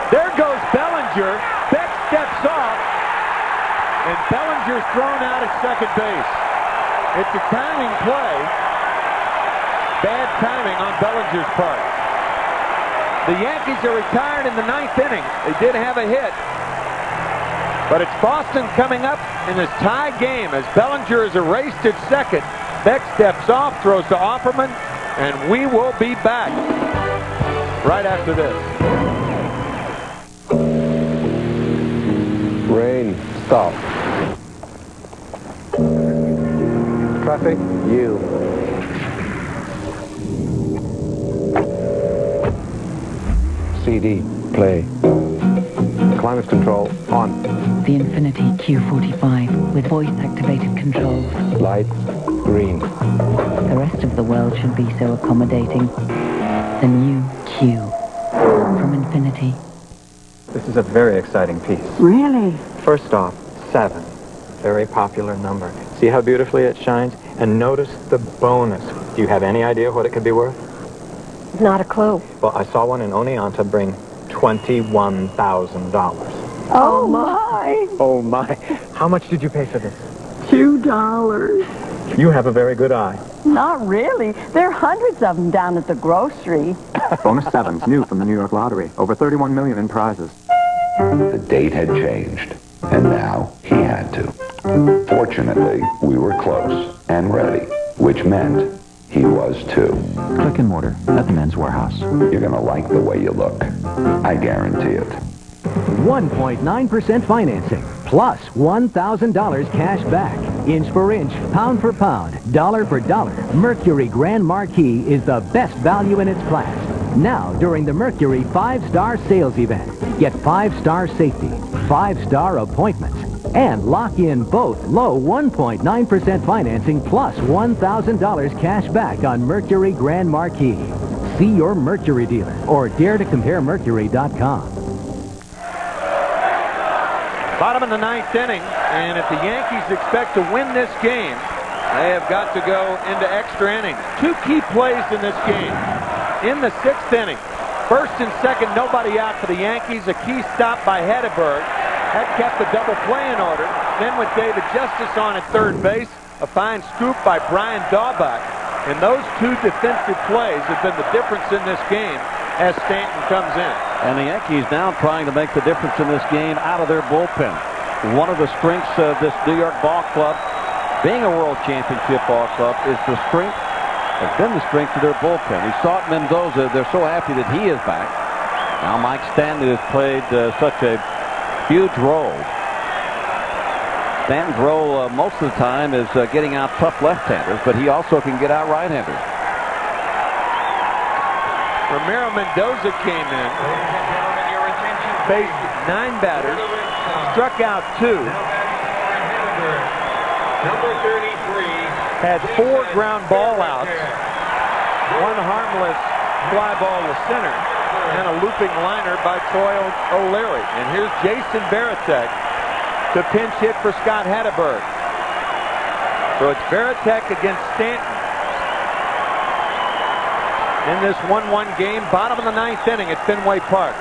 There goes Bellinger. Beck steps off, and Bellinger's thrown out at second base. It's a timing play. Bad timing on Bellinger's part. The Yankees are retired in the 9th inning. They did have a hit. But it's Boston coming up in this tie game as Bellinger is erased at second. Beck steps off, throws to Offerman, and we will be back right after this. Rain, stop. Traffic, yield. CD, play. Climate control, on. The Infinity Q45 with voice-activated controls. Light, green. The rest of the world should be so accommodating. The new Q from Infinity. This is a very exciting piece. Really? First off, 7. Very popular number. See how beautifully it shines? And notice the bonus. Do you have any idea what it could be worth? Not a clue. Well, I saw one in Oneonta bring $21,000. Oh, my. Oh, my. How much did you pay for this? $2. You have a very good eye. Not really. There are hundreds of them down at the grocery. Bonus 7's new from the New York Lottery. Over $31 million in prizes. The date had changed, and now he had to. Fortunately, we were close and ready, which meant he was too. Click and mortar at the Men's Warehouse. You're gonna like the way you look. I guarantee it. 1.9% financing, plus $1,000 cash back. Inch for inch, pound for pound, dollar for dollar. Mercury Grand Marquis is the best value in its class. Now, during the Mercury 5-star sales event, get 5-star safety, 5-star appointments, and lock in both low 1.9% financing plus $1,000 cash back on Mercury Grand Marquis. See your Mercury dealer or dareToCompareMercury.com. Bottom of the 9th inning, and if the Yankees expect to win this game, they have got to go into extra innings. 2 key plays in this game. In the 6th inning, first and second, nobody out for the Yankees. A key stop by Hedberg. That kept the double play in order. Then with David Justice on at third base, a fine scoop by Brian Daubach. And those 2 defensive plays have been the difference in this game as Stanton comes in. And the Yankees now trying to make the difference in this game out of their bullpen. One of the strengths of this New York ball club, being a World Championship ball club, is the strength, has been the strength of their bullpen. We saw it in Mendoza. They're so happy that he is back. Now Mike Stanton has played such a huge role Stanton's role most of the time is getting out tough left-handers, but he also can get out right-handers. Ramiro Mendoza came in, faced 9 batters, struck out 2. Number 33. Had 4 ground ball outs, 1 harmless fly ball to center, and a looping liner by Troy O'Leary. And here's Jason Varitek to pinch hit for Scott Hatteberg. So it's Varitek against Stanton in this 1-1 game, bottom of the 9th inning at Fenway Park.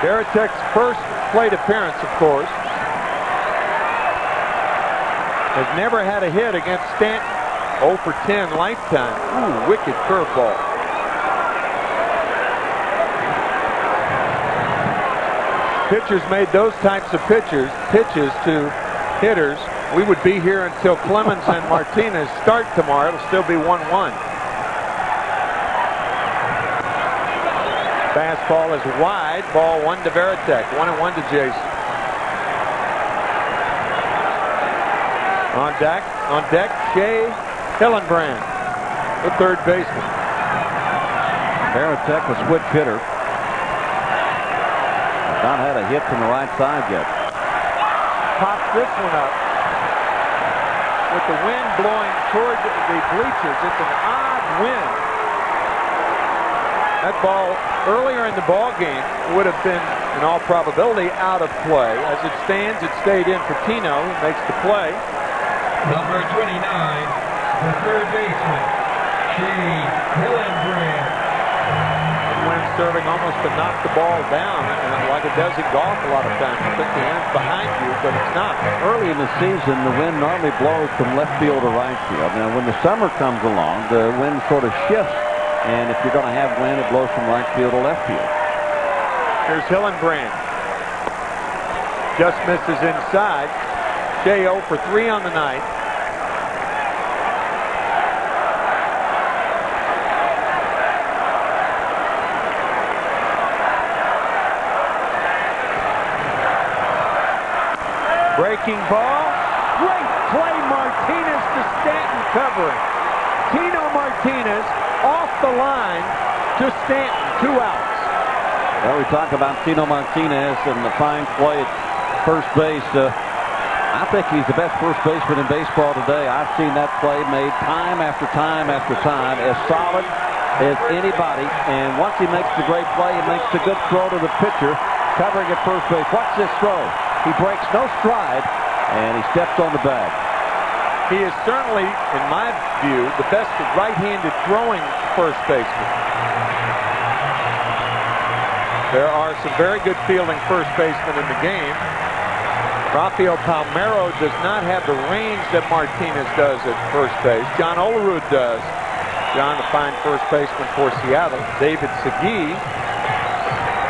Varitek's first plate appearance, of course. Has never had a hit against Stanton. 0 for 10 lifetime. Ooh, wicked curveball. Pitchers made those types of pitches to hitters. We would be here until Clemens and Martinez start tomorrow. It'll still be 1-1. Fastball is wide. Ball 1 to Varitek. 1-1 to Jason. On deck, Shea Hillenbrand, the third baseman. Varitek, a switch hitter. Not had a hit from the right side yet. Pops this one up. With the wind blowing toward the bleachers, it's an odd wind. That ball earlier in the ball game would have been, in all probability, out of play. As it stands, it stayed in for Tino, who makes the play. Number 29, the third baseman, Shea Hillenbrand. Wind serving almost to knock the ball down, like it does in golf a lot of times. You think the wind's behind you, but it's not. Early in the season, the wind normally blows from left field to right field. Now, when the summer comes along, the wind sort of shifts, and if you're going to have wind, it blows from right field to left field. Here's Hillenbrand. Just misses inside. Shea 0 for 3 on the night. Breaking ball. Great play. Martinez to Stanton covering. Tino Martinez off the line to Stanton. 2 outs. Well, we talk about Tino Martinez and the fine play at first base. I think he's the best first baseman in baseball today. I've seen that play made time after time after time, as solid as anybody. And once he makes the great play, he makes a good throw to the pitcher, covering at first base. Watch this throw. He breaks no stride, and he steps on the bag. He is certainly, in my view, the best right-handed throwing first baseman. There are some very good fielding first basemen in the game. Rafael Palmeiro does not have the range that Martinez does at first base. John Olerud does. John, the fine first baseman for Seattle. David Segui,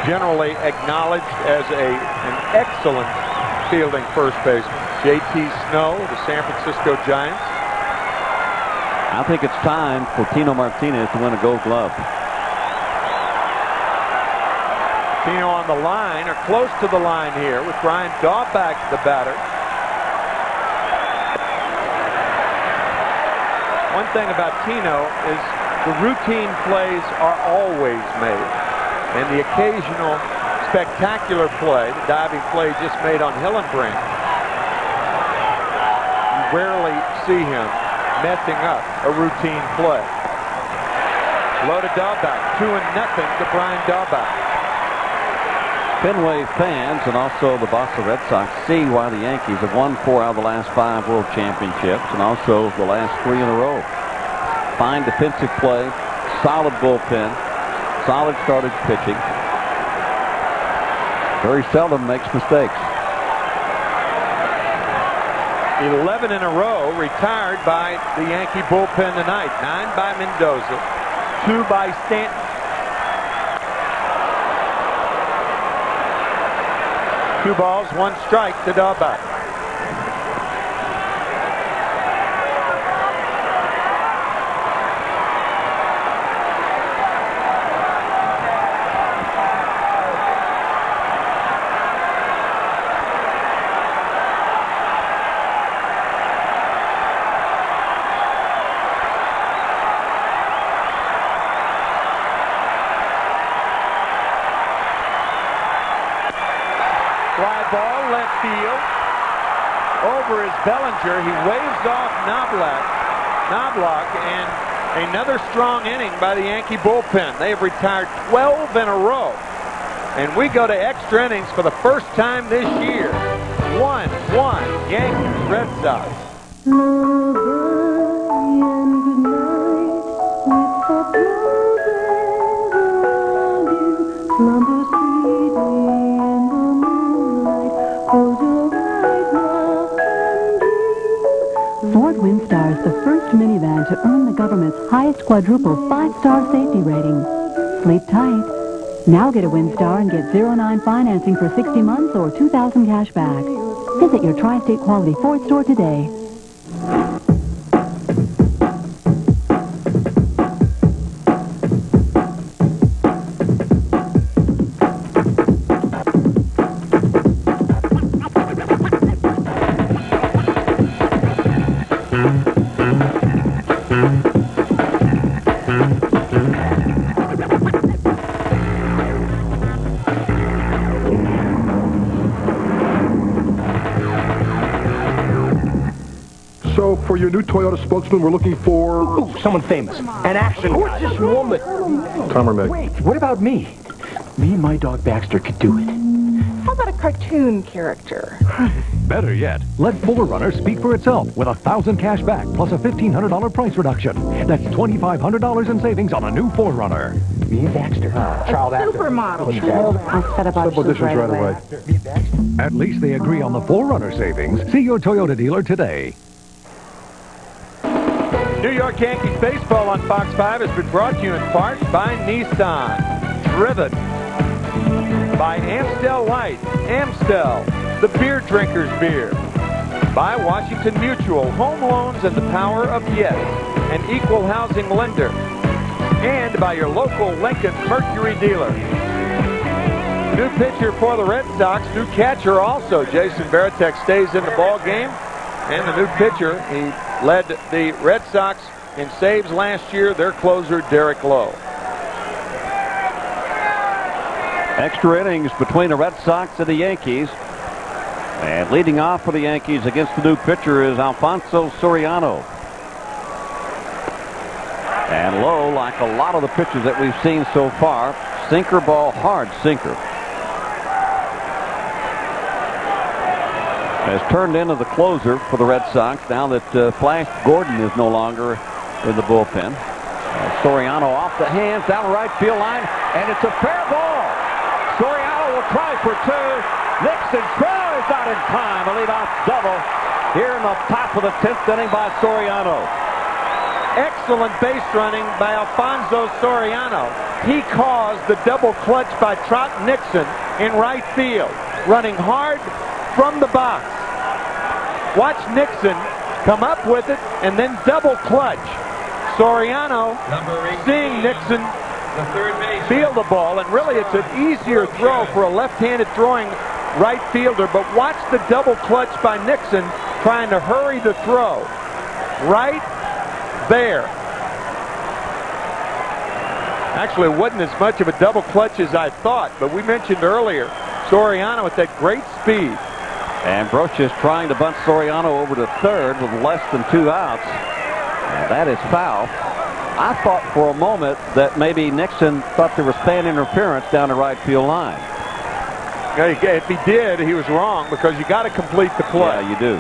generally acknowledged as an excellent fielding first baseman. J.T. Snow, the San Francisco Giants. I think it's time for Tino Martinez to win a Gold Glove. Tino on the line, or close to the line here, with Brian Daubach, the batter. One thing about Tino is the routine plays are always made. And the occasional spectacular play, the diving play just made on Hillenbrand, you rarely see him messing up a routine play. Low to Daubach, 2-0 to Brian Daubach. Fenway fans and also the Boston Red Sox see why the Yankees have won 4 out of the last 5 World Championships and also the last 3 in a row. Fine defensive play, solid bullpen, solid starting pitching. Very seldom makes mistakes. 11 in a row retired by the Yankee bullpen tonight. 9 by Mendoza, 2 by Stanton. 2 balls, 1 strike to Daubach. ball left field. Over is Bellinger. He waves off Knobloch, and another strong inning by the Yankee bullpen. They have retired 12 in a row. And we go to extra innings for the first time this year. 1-1, Yankees, Red Sox. Ford Windstar is the first minivan to earn the government's highest quadruple 5-star safety rating. Sleep tight. Now get a Windstar and get 0-9 financing for 60 months or $2,000 cash back. Visit your Tri-State Quality Ford store today. So, for your new Toyota spokesman, we're looking for... Ooh, someone famous. An action guy. Who's this woman? Tom or Meg? Wait, what about me? Me and my dog Baxter could do it. How about a cartoon character? Better yet, let 4Runner speak for itself with $1,000 cash back plus a $1,500 price reduction. That's $2,500 in savings on a new 4Runner. Me and Baxter. Child actor. Supermodel. I'll set about Auditions right away. At least they agree on the 4Runner savings. See your Toyota dealer today. New York Yankees baseball on Fox 5 has been brought to you in part by Nissan. Driven by Amstel Light. Amstel, the beer drinker's beer. By Washington Mutual, home loans and the power of yes, an equal housing lender. And by your local Lincoln Mercury dealer. New pitcher for the Red Sox, new catcher also. Jason Varitek stays in the ball game. And the new pitcher, he led the Red Sox in saves last year, their closer, Derek Lowe. Extra innings between the Red Sox and the Yankees. And leading off for the Yankees against the new pitcher is Alfonso Soriano. And Lowe, like a lot of the pitches that we've seen so far, sinker ball, hard sinker. Has turned into the closer for the Red Sox now that Flash Gordon is no longer in the bullpen. Soriano off the hands down the right field line, and it's a fair ball. Soriano will try for two. Nixon tries not in time. A leadoff double here in the top of the 10th inning by Soriano. Excellent base running by Alfonso Soriano. He caused the double clutch by Trot Nixon in right field, running hard from the box. Watch Nixon come up with it and then double clutch. Soriano seeing Nixon field the ball, and really it's an easier throw for a left-handed throwing right fielder, but watch the double clutch by Nixon trying to hurry the throw. Right there. Actually, it wasn't as much of a double clutch as I thought, but we mentioned earlier, Soriano with that great speed. And Brochus trying to bunt Soriano over to third with less than 2 outs. And that is foul. I thought for a moment that maybe Nixon thought there was fan interference down the right field line. Yeah, if he did, he was wrong, because you got to complete the play. Yeah, you do.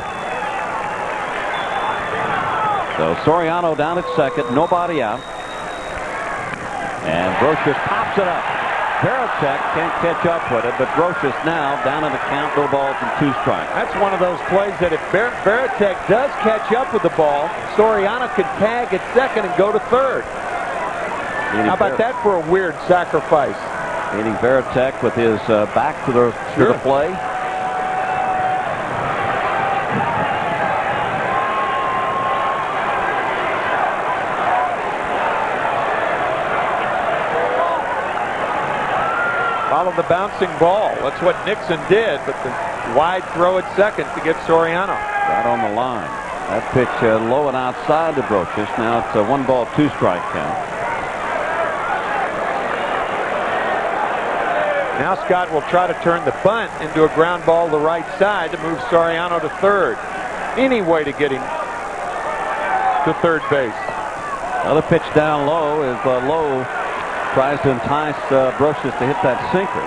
So Soriano down at second, nobody out. And Brochus pops it up. Varitek can't catch up with it, but Brochus now down in the count, no balls and 2 strikes. That's one of those plays that if Varitek does catch up with the ball, Soriano can tag at second and go to third. How about that for a weird sacrifice? Meeting Varitek with his back to the play. Follow the bouncing ball. That's what Nixon did, but the wide throw at second to get Soriano. Right on the line. That pitch low and outside to Brochus. Now it's a 1-ball, 2-strike count. Now Scott will try to turn the bunt into a ground ball to the right side to move Soriano to third. Any way to get him to third base. Another pitch down low as Lowe tries to entice Brocious to hit that sinker.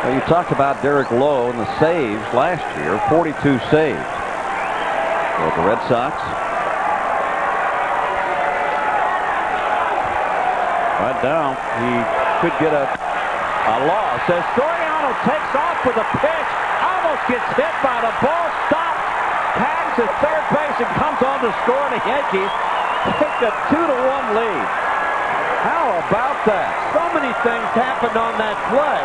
Well, you talked about Derek Lowe and the saves last year, 42 saves for the Red Sox. Right down, he could get a loss. As Soriano takes off with a pitch, almost gets hit by the ball, stops, tags at third base, and comes on to score. The Yankees take a 2-1 lead. How about that? So many things happened on that play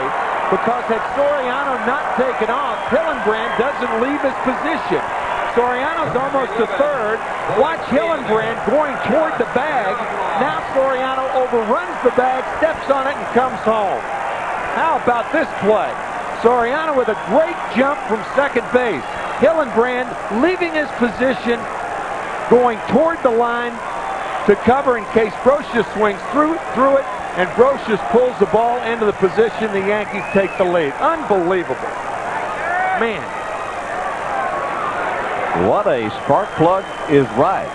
because had Soriano not taken off, Hillenbrand doesn't leave his position. Soriano's almost to third. Watch Hillenbrand going toward the bag. Now Soriano overruns the bag, steps on it, and comes home. How about this play? Soriano with a great jump from second base. Hillenbrand leaving his position, going toward the line to cover in case Brocious swings through it, and Brocious pulls the ball into the position. The Yankees take the lead. Unbelievable. Man. What a spark plug is right.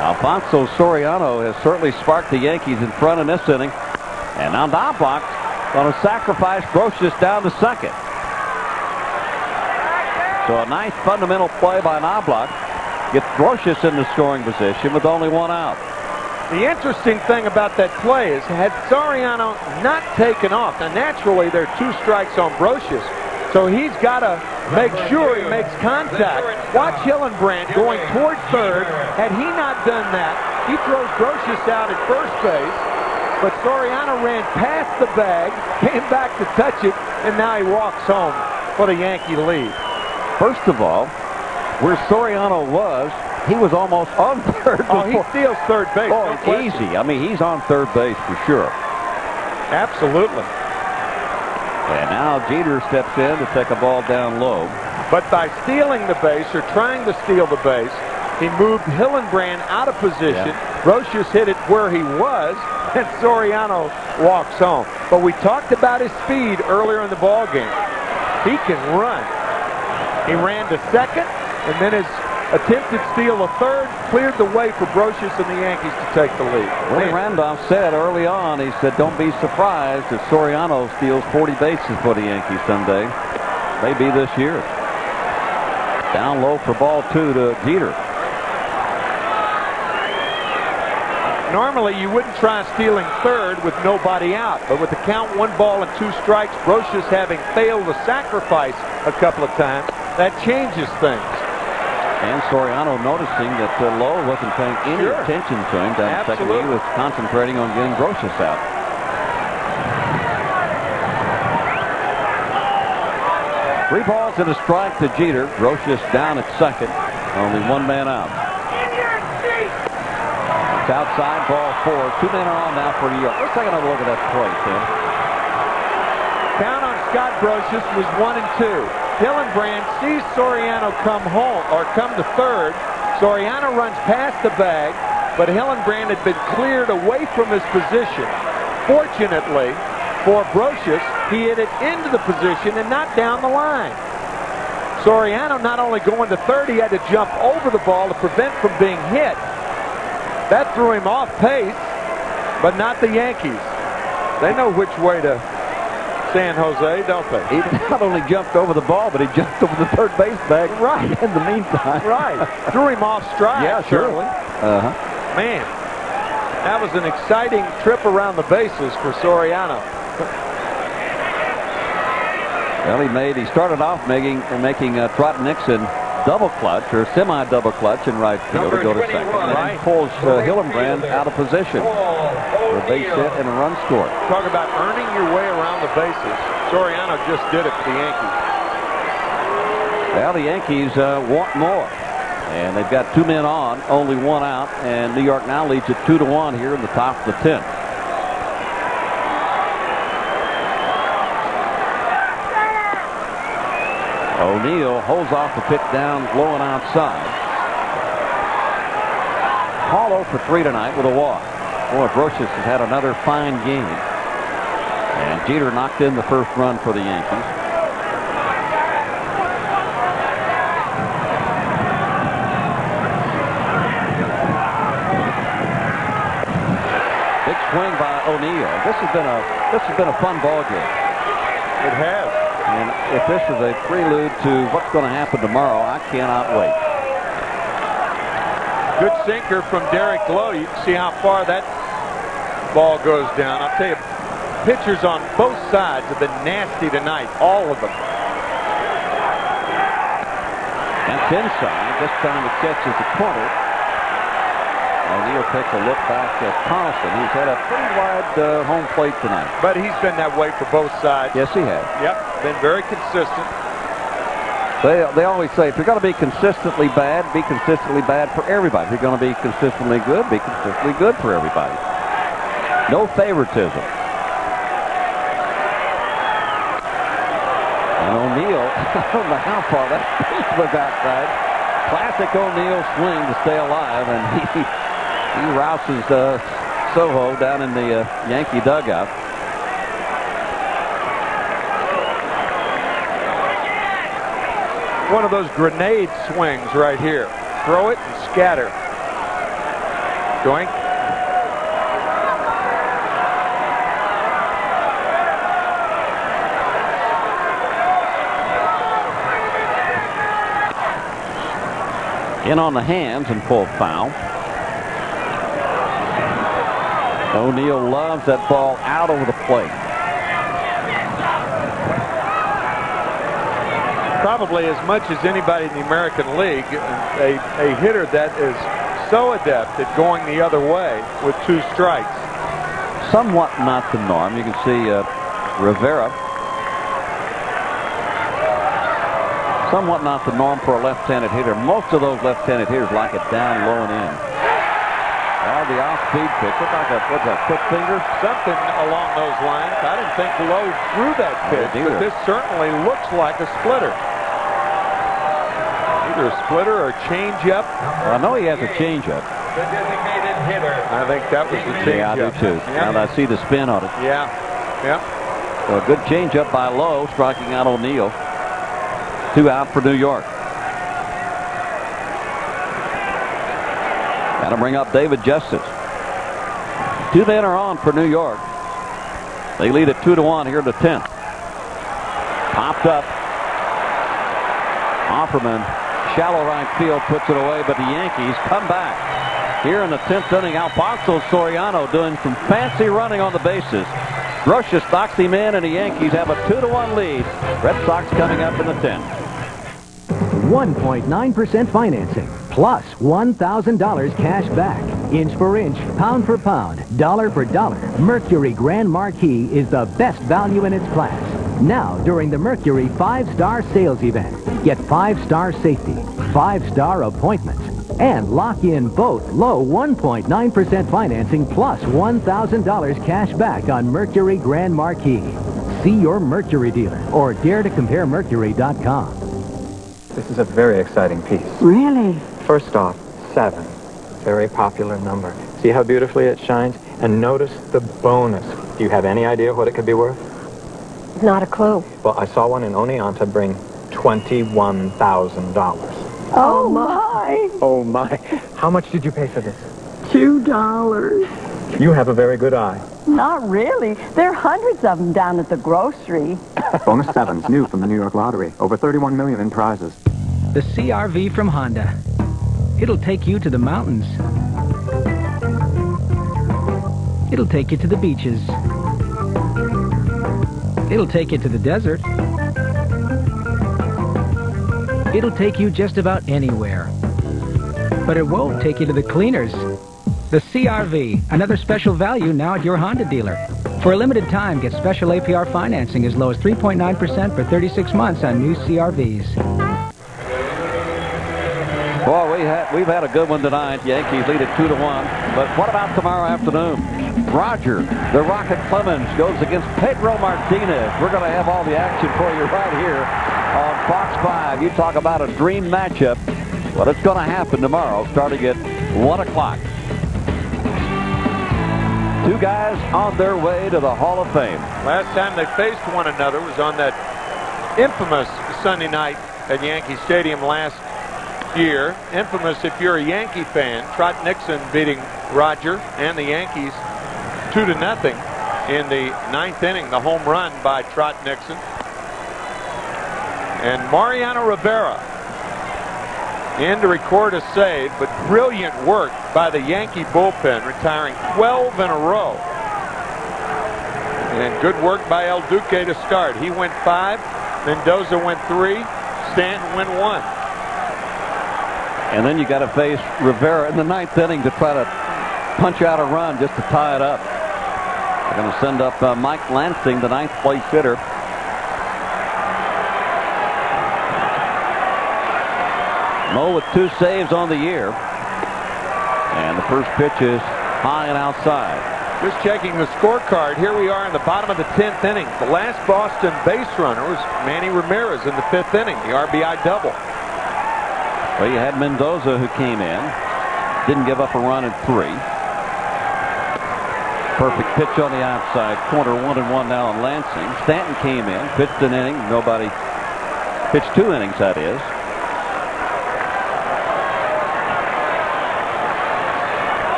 Alfonso Soriano has certainly sparked the Yankees in front in this inning. And now Knobloch going to sacrifice Brocious down to second. So a nice fundamental play by Knobloch gets Brocious in the scoring position with only one out. The interesting thing about that play is had Soriano not taken off, now naturally there are 2 strikes on Brocious, so he's got to make sure he makes contact. Watch Hillenbrand going toward third. Had he not done that, he throws Brocious out at first base, but Soriano ran past the bag, came back to touch it, and now he walks home for the Yankee lead. First of all, where Soriano was, he was almost on third. Oh, he steals third base. Oh, no easy. I mean, he's on third base for sure. Absolutely. And now Jeter steps in to take a ball down low. But by stealing the base, or trying to steal the base, he moved Hillenbrand out of position. Yeah. Brocious hit it where he was, and Soriano walks home. But we talked about his speed earlier in the ball game. He can run. He ran to second, and then his attempted steal of third cleared the way for Brocious and the Yankees to take the lead. Willie Randolph said early on, he said, don't be surprised if Soriano steals 40 bases for the Yankees someday. Maybe this year. Down low for ball 2 to Jeter. Normally, you wouldn't try stealing third with nobody out, but with the count 1 ball and 2 strikes, Brocious having failed to sacrifice a couple of times, that changes things. And Soriano noticing that Lowe wasn't paying any attention to him down second. He was concentrating on getting Brocious out. Three balls and a strike to Jeter. Brocious down at second. Only one man out. It's outside, ball 4. 2 men are on now for New York. Let's take another look at that play, Tim. Count on Scott Brocious was 1 and 2. Hillenbrand sees Soriano come home, or come to third. Soriano runs past the bag, but Hillenbrand had been cleared away from his position. Fortunately for Brocious, he hit it into the position and not down the line. Soriano not only going to third, he had to jump over the ball to prevent from being hit. That threw him off pace, but not the Yankees. They know which way to San Jose, don't they? He not only jumped over the ball, but he jumped over the third base bag right in the meantime. Right. Threw him off stride. Yeah, sure. Certainly. Uh-huh. Man, that was an exciting trip around the bases for Soriano. Well, he started off making Trot Nixon double clutch or semi-double clutch in right field to go to second. And pulls Hillenbrand out of position for a base hit and a run score. Talk about earning your way around the bases. Soriano just did it for the Yankees. Well, the Yankees want more. And they've got 2 men on, only 1 out, and New York now leads it 2-1 here in the top of the 10th. O'Neill holds off the pitch down, blowing outside. Paulo for 3 tonight with a walk. Boy, Brocious has had another fine game. And Jeter knocked in the first run for the Yankees. Big swing by O'Neill. This has been a fun ball game. It has. And if this is a prelude to what's going to happen tomorrow, I cannot wait. Good sinker from Derek Lowe. You can see how far that ball goes down. I'll tell you, pitchers on both sides have been nasty tonight, all of them. That's inside. This time it catches the corner. O'Neill takes a look back at Carlson. He's had a pretty wide home plate tonight. But he's been that way for both sides. Yes, he has. Yep, been very consistent. They always say, if you're going to be consistently bad, be consistently bad for everybody. If you're going to be consistently good, be consistently good for everybody. No favoritism. And O'Neill, I don't know how far that was outside. Classic O'Neill swing to stay alive, and he rouses Soho down in the Yankee dugout. One of those grenade swings right here. Throw it and scatter. Doink. In on the hands and pulled foul. O'Neill loves that ball out over the plate. Probably as much as anybody in the American League, a hitter that is so adept at going the other way with 2 strikes. Somewhat not the norm. You can see Rivera. Somewhat not the norm for a left-handed hitter. Most of those left-handed hitters like it down low and in. Well, the off-speed pitch. Looked like what's that, quick finger? Something along those lines. I didn't think Lowe threw that pitch, but this certainly looks like a splitter. Either a splitter or a changeup. Well, I know he has a changeup. The designated hitter. I think that was the changeup. Yeah, I do too. Yeah. Now I see the spin on it. Yeah. Yeah. So a good changeup by Lowe, striking out O'Neill. 2 out for New York. Got to bring up David Justice. 2 men are on for New York. They lead at 2-1 here in the 10th. Popped up. Offerman, shallow right field, puts it away, but the Yankees come back. Here in the 10th inning, Alfonso Soriano doing some fancy running on the bases. Brocious knocks him in, and the Yankees have a 2-1 lead. Red Sox coming up in the 10th. 1.9% financing, plus $1,000 cash back. Inch for inch, pound for pound, dollar for dollar. Mercury Grand Marquis is the best value in its class. Now, during the Mercury 5-star sales event, get 5-star safety, 5-star appointments, and lock in both low 1.9% financing plus $1,000 cash back on Mercury Grand Marquis. See your Mercury dealer or dareToCompareMercury.com. This is a very exciting piece. Really? First off, 7. Very popular number. See how beautifully it shines? And notice the bonus. Do you have any idea what it could be worth? Not a clue. Well, I saw one in Oneonta bring $21,000. Oh, my. Oh, my. How much did you pay for this? $2. You have a very good eye. Not really. There are hundreds of them down at the grocery. Bonus 7's new from the New York Lottery. Over $31 million in prizes. The CR-V from Honda. It'll take you to the mountains. It'll take you to the beaches. It'll take you to the desert. It'll take you just about anywhere. But it won't take you to the cleaners. The CR-V, another special value now at your Honda dealer. For a limited time, get special APR financing as low as 3.9% for 36 months on new CR-Vs. Boy, we've had a good one tonight. Yankees lead at 2-1. But what about tomorrow afternoon? Roger, the Rocket Clemens, goes against Pedro Martinez. We're going to have all the action for you right here on Fox 5. You talk about a dream matchup. Well, it's going to happen tomorrow starting at 1 o'clock. Two guys on their way to the Hall of Fame. Last time they faced one another was on that infamous Sunday night at Yankee Stadium last year. Infamous if you're a Yankee fan. Trot Nixon beating Roger and the Yankees 2-0 in the 9th inning. The home run by Trot Nixon. And Mariano Rivera in to record a save, but brilliant work by the Yankee bullpen, retiring 12 in a row. And good work by El Duque to start. He went 5, Mendoza went 3, Stanton went 1. And then you got to face Rivera in the 9th inning to try to punch out a run just to tie it up. They're going to send up Mike Lansing, the 9th place hitter. Mo with 2 saves on the year. And the first pitch is high and outside. Just checking the scorecard. Here we are in the bottom of the 10th inning. The last Boston base runner was Manny Ramirez in the 5th inning, the RBI double. Well, you had Mendoza who came in. Didn't give up a run in 3. Perfect pitch on the outside corner. 1-1 now on Lansing. Stanton came in, pitched an inning. Nobody pitched 2 innings, that is.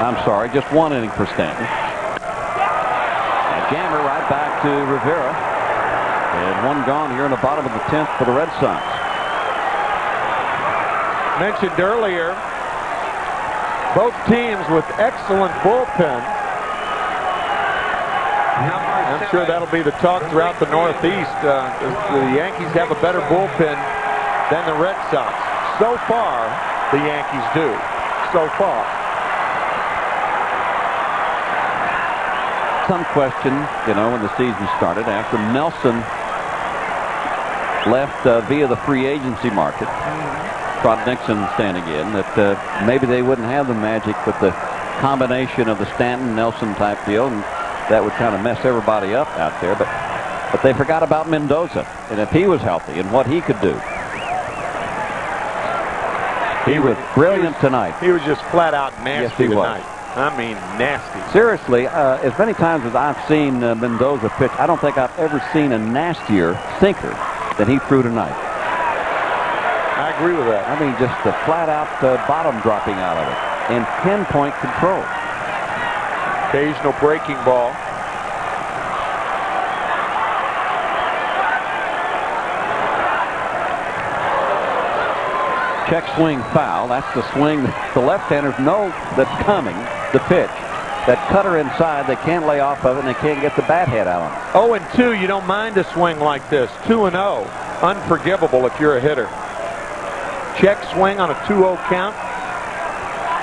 I'm sorry, just 1 inning for Stanton. A jammer right back to Rivera. And 1 gone here in the bottom of the 10th for the Red Sox. Mentioned earlier, both teams with excellent bullpen. I'm sure that'll be the talk throughout the Northeast. The Yankees have a better bullpen than the Red Sox. So far, the Yankees do. So far. Some question, when the season started, after Nelson left via the free agency market, Trot Nixon standing in, that maybe they wouldn't have the magic with the combination of the Stanton-Nelson type deal, and that would kind of mess everybody up out there. But they forgot about Mendoza, and if he was healthy and what he could do. He was brilliant tonight. He was just flat out nasty yes, he tonight. Was. I mean, nasty. Seriously, as many times as I've seen Mendoza pitch, I don't think I've ever seen a nastier sinker than he threw tonight. I agree with that. I mean, just the flat-out bottom dropping out of it. And pinpoint control. Occasional breaking ball. Check swing foul. That's the swing that the left-handers know that's coming, the pitch. That cutter inside, they can't lay off of it, and they can't get the bat head out on it. 0-2, you don't mind a swing like this. 2-0, unforgivable if you're a hitter. Check swing on a 2-0 count.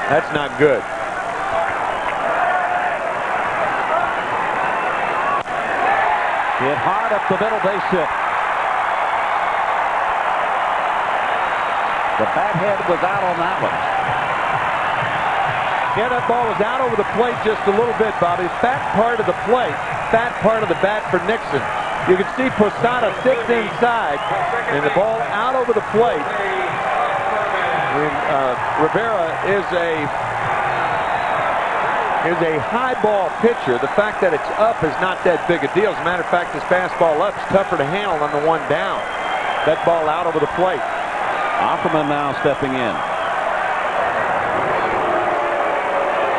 That's not good. Hit hard up the middle, base hit. The bat head was out on that one. Yeah, that ball was out over the plate just a little bit, Bobby. Fat part of the plate, fat part of the bat for Nixon. You can see Posada sits inside, and the ball out over the plate. Rivera is a high ball pitcher. The fact that it's up is not that big a deal. As a matter of fact, this fastball up is tougher to handle than the one down. That ball out over the plate. Offerman now stepping in.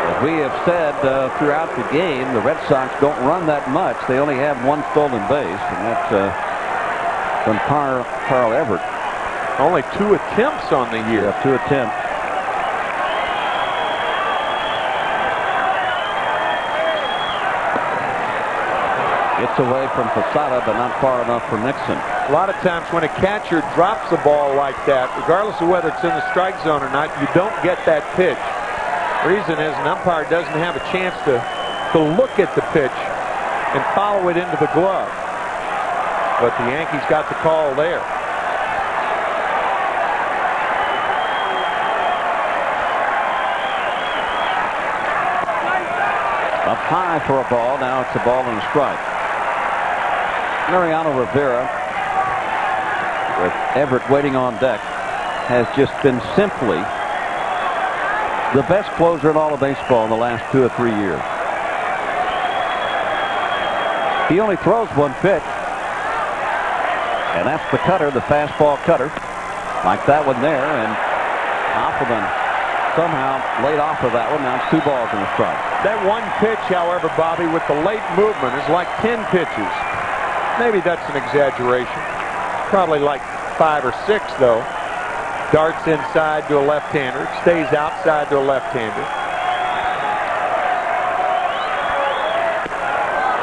As we have said throughout the game, the Red Sox don't run that much. They only have 1 stolen base, and that's from Carl Everett. Only 2 attempts on the year. Yeah, 2 attempts. Gets away from Posada, but not far enough for Nixon. A lot of times when a catcher drops the ball like that, regardless of whether it's in the strike zone or not, you don't get that pitch. The reason is an umpire doesn't have a chance to look at the pitch and follow it into the glove. But the Yankees got the call there. Up high for a ball. Now it's a ball and a strike. Mariano Rivera, with Everett waiting on deck, has just been simply the best closer in all of baseball in the last 2 or 3 years. He only throws one pitch, and that's the cutter, the fastball cutter, like that one there, and Opperman somehow laid off of that one. Now it's 2 balls and a strike. That one pitch, however, Bobby, with the late movement is like 10 pitches. Maybe that's an exaggeration. Probably like 5 or 6, though. Darts inside to a left-hander, stays outside to a left-hander.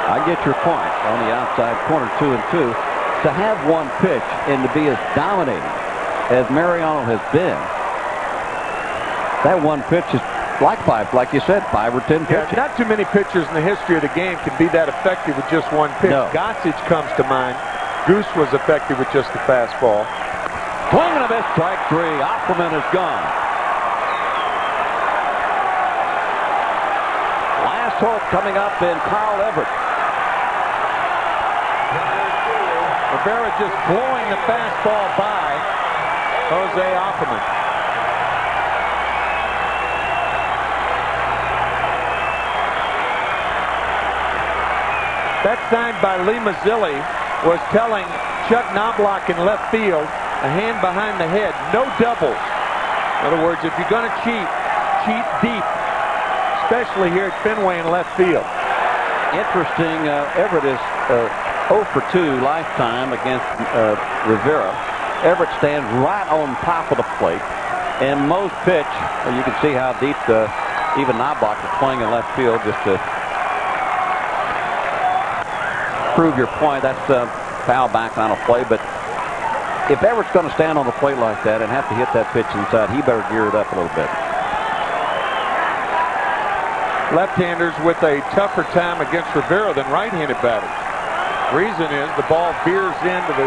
I get your point on the outside corner, 2 and 2. To have one pitch and to be as dominating as Mariano has been, that one pitch is like you said, 5 or 10 pitches. Yeah, not too many pitchers in the history of the game can be that effective with just one pitch. No. Gossage comes to mind. Goose was effective with just the fastball. Swing and a miss, strike 3. Opperman is gone. Last hope coming up in Carl Everett. Rivera just blowing the fastball by Jose Opperman. That sign by Lee Mazzilli was telling Chuck Knobloch in left field, a hand behind the head, no doubles. In other words, if you're going to cheat, cheat deep, especially here at Fenway in left field. Interesting, Everett is 0 for 2 lifetime against Rivera. Everett stands right on top of the plate, and most pitch, you can see how deep even Knobloch is playing in left field just to prove your point. That's foul back on a play, but if Everett's going to stand on the plate like that and have to hit that pitch inside, he better gear it up a little bit. Left-handers with a tougher time against Rivera than right-handed batters. Reason is the ball veers into the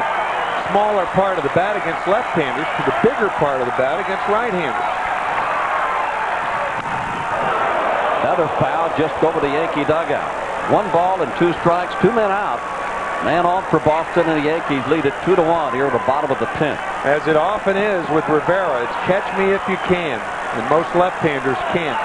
smaller part of the bat against left-handers to the bigger part of the bat against right-handers. Another foul just over the Yankee dugout. 1 ball and 2 strikes, 2 men out. Man on for Boston, and the Yankees lead it 2-1 here at the bottom of the 10th. As it often is with Rivera, it's catch me if you can, and most left-handers can't.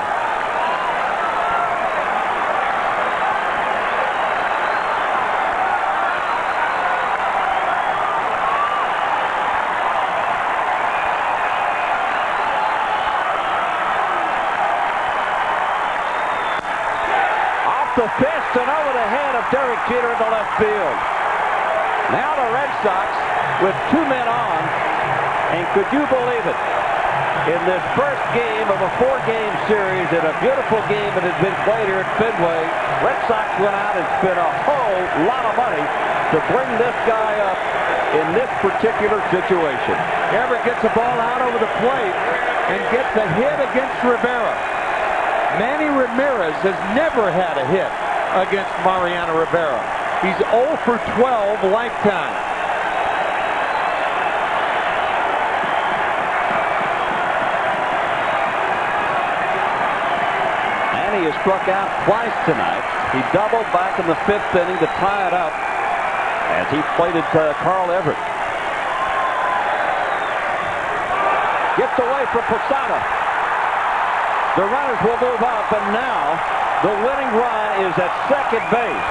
The fist and over the head of Derek Jeter into left field. Now the Red Sox with 2 men on, and could you believe it? In this first game of a 4-game series, in a beautiful game that has been played here at Fenway, Red Sox went out and spent a whole lot of money to bring this guy up in this particular situation. Everett gets the ball out over the plate and gets a hit against Rivera. Manny Ramirez has never had a hit against Mariano Rivera. He's 0 for 12 lifetime. Manny has struck out twice tonight. He doubled back in the 5th inning to tie it up as he plated Carl Everett. Gets away from Posada. The runners will move up, and now the winning run is at second base.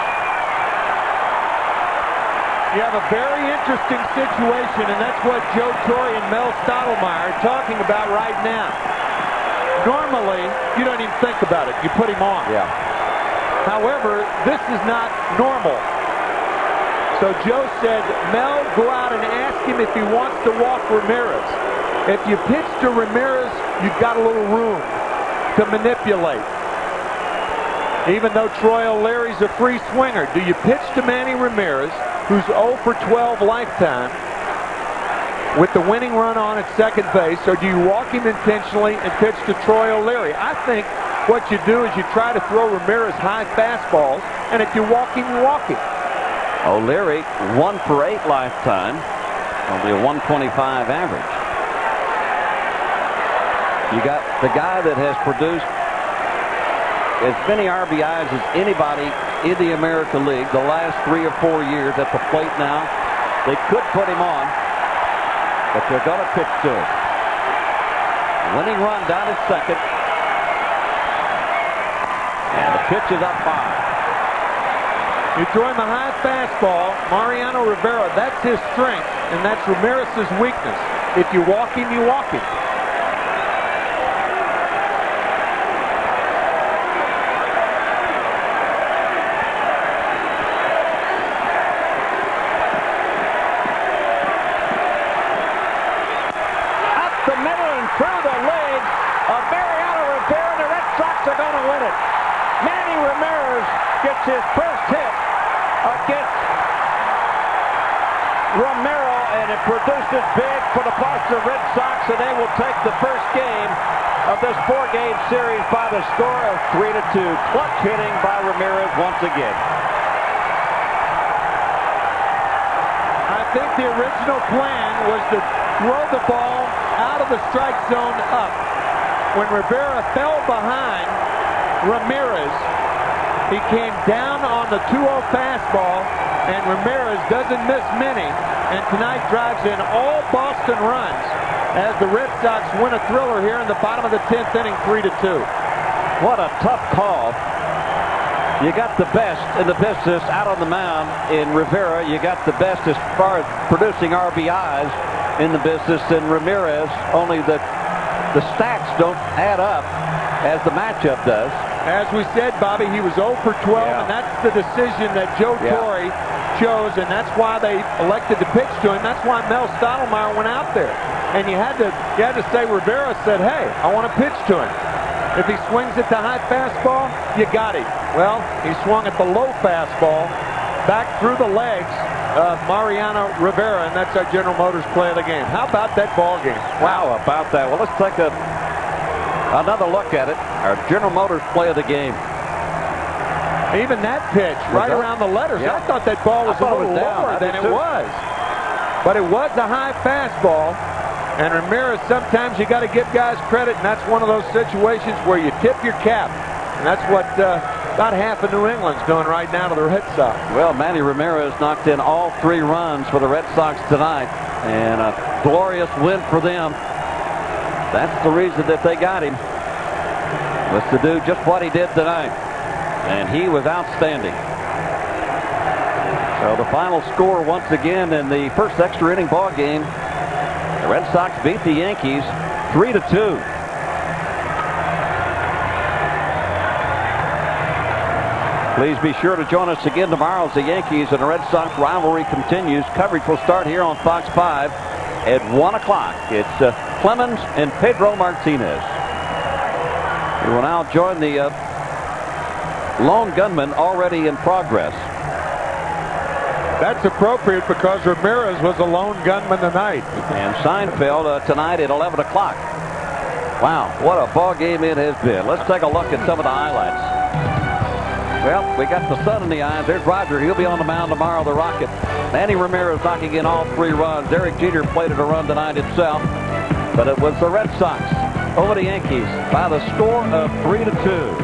You have a very interesting situation, and that's what Joe Torre and Mel Stottlemyre are talking about right now. Normally, you don't even think about it. You put him on. Yeah. However, this is not normal. So Joe said, Mel, go out and ask him if he wants to walk Ramirez. If you pitch to Ramirez, you've got a little room to manipulate. Even though Troy O'Leary's a free swinger, do you pitch to Manny Ramirez, who's 0 for 12 lifetime, with the winning run on at second base, or do you walk him intentionally and pitch to Troy O'Leary? I think what you do is you try to throw Ramirez high fastballs, and if you walk him, you walk him. O'Leary 1 for 8 lifetime, only a 125 average. You got the guy that has produced as many RBIs as anybody in the American League the last 3 or 4 years at the plate now. They could put him on, but they're going to pitch to him. Winning run down at second. pitch is up high. You throw him a high fastball, Mariano Rivera, that's his strength, and that's Ramirez's weakness. If you walk him, you walk him. Up the middle and through the legs of Mariano Rivera, and the Red Sox are going to win it. Manny Ramirez gets his first hit against Romero, and it produces big for the Boston Red Sox, and they will take the first game of this 4-game series by the score of 3-2. Clutch hitting by Ramirez once again. I think the original plan was to throw the ball out of the strike zone up. When Rivera fell behind Ramirez, he came down on the 2-0 fastball, and Ramirez doesn't miss many, and tonight drives in all Boston runs as the Red Sox win a thriller here in the bottom of the 10th inning, 3-2. What a tough call. You got the best in the business out on the mound in Rivera. You got the best as far as producing RBIs in the business in Ramirez, only the stats don't add up as the matchup does. As we said, Bobby, he was 0 for 12, and that's the decision that Joe Torre chose, and that's why they elected to pitch to him. That's why Mel Stottlemyre went out there. And you had to say Rivera said, hey, I want to pitch to him. If he swings at the high fastball, you got him. Well, he swung at the low fastball, back through the legs of Mariano Rivera, and that's our General Motors play of the game. How about that ball game? Wow, about that. Well, let's take another look at it. Our General Motors play of the game. Even that pitch, right around the letters. I thought that ball was a little lower than it was. But it was a high fastball. And Ramirez, sometimes you got to give guys credit, and that's one of those situations where you tip your cap. And that's what about half of New England's doing right now to the Red Sox. Well, Manny Ramirez knocked in all 3 runs for the Red Sox tonight, and a glorious win for them. That's the reason that they got him, was to do just what he did tonight. And he was outstanding. So the final score once again in the first extra inning ball game, the Red Sox beat the Yankees 3-2. Please be sure to join us again tomorrow as the Yankees and the Red Sox rivalry continues. Coverage will start here on Fox 5 at 1 o'clock. It's Clemens and Pedro Martinez. We will now join the lone gunman already in progress. That's appropriate because Ramirez was a lone gunman tonight. And Seinfeld tonight at 11 o'clock. Wow, what a ball game it has been. Let's take a look at some of the highlights. Well, we got the sun in the eyes. There's Roger. He'll be on the mound tomorrow, the Rocket. Manny Ramirez knocking in all 3 runs. Derek Jeter plated a run tonight himself. But it was the Red Sox over the Yankees by the score of 3-2.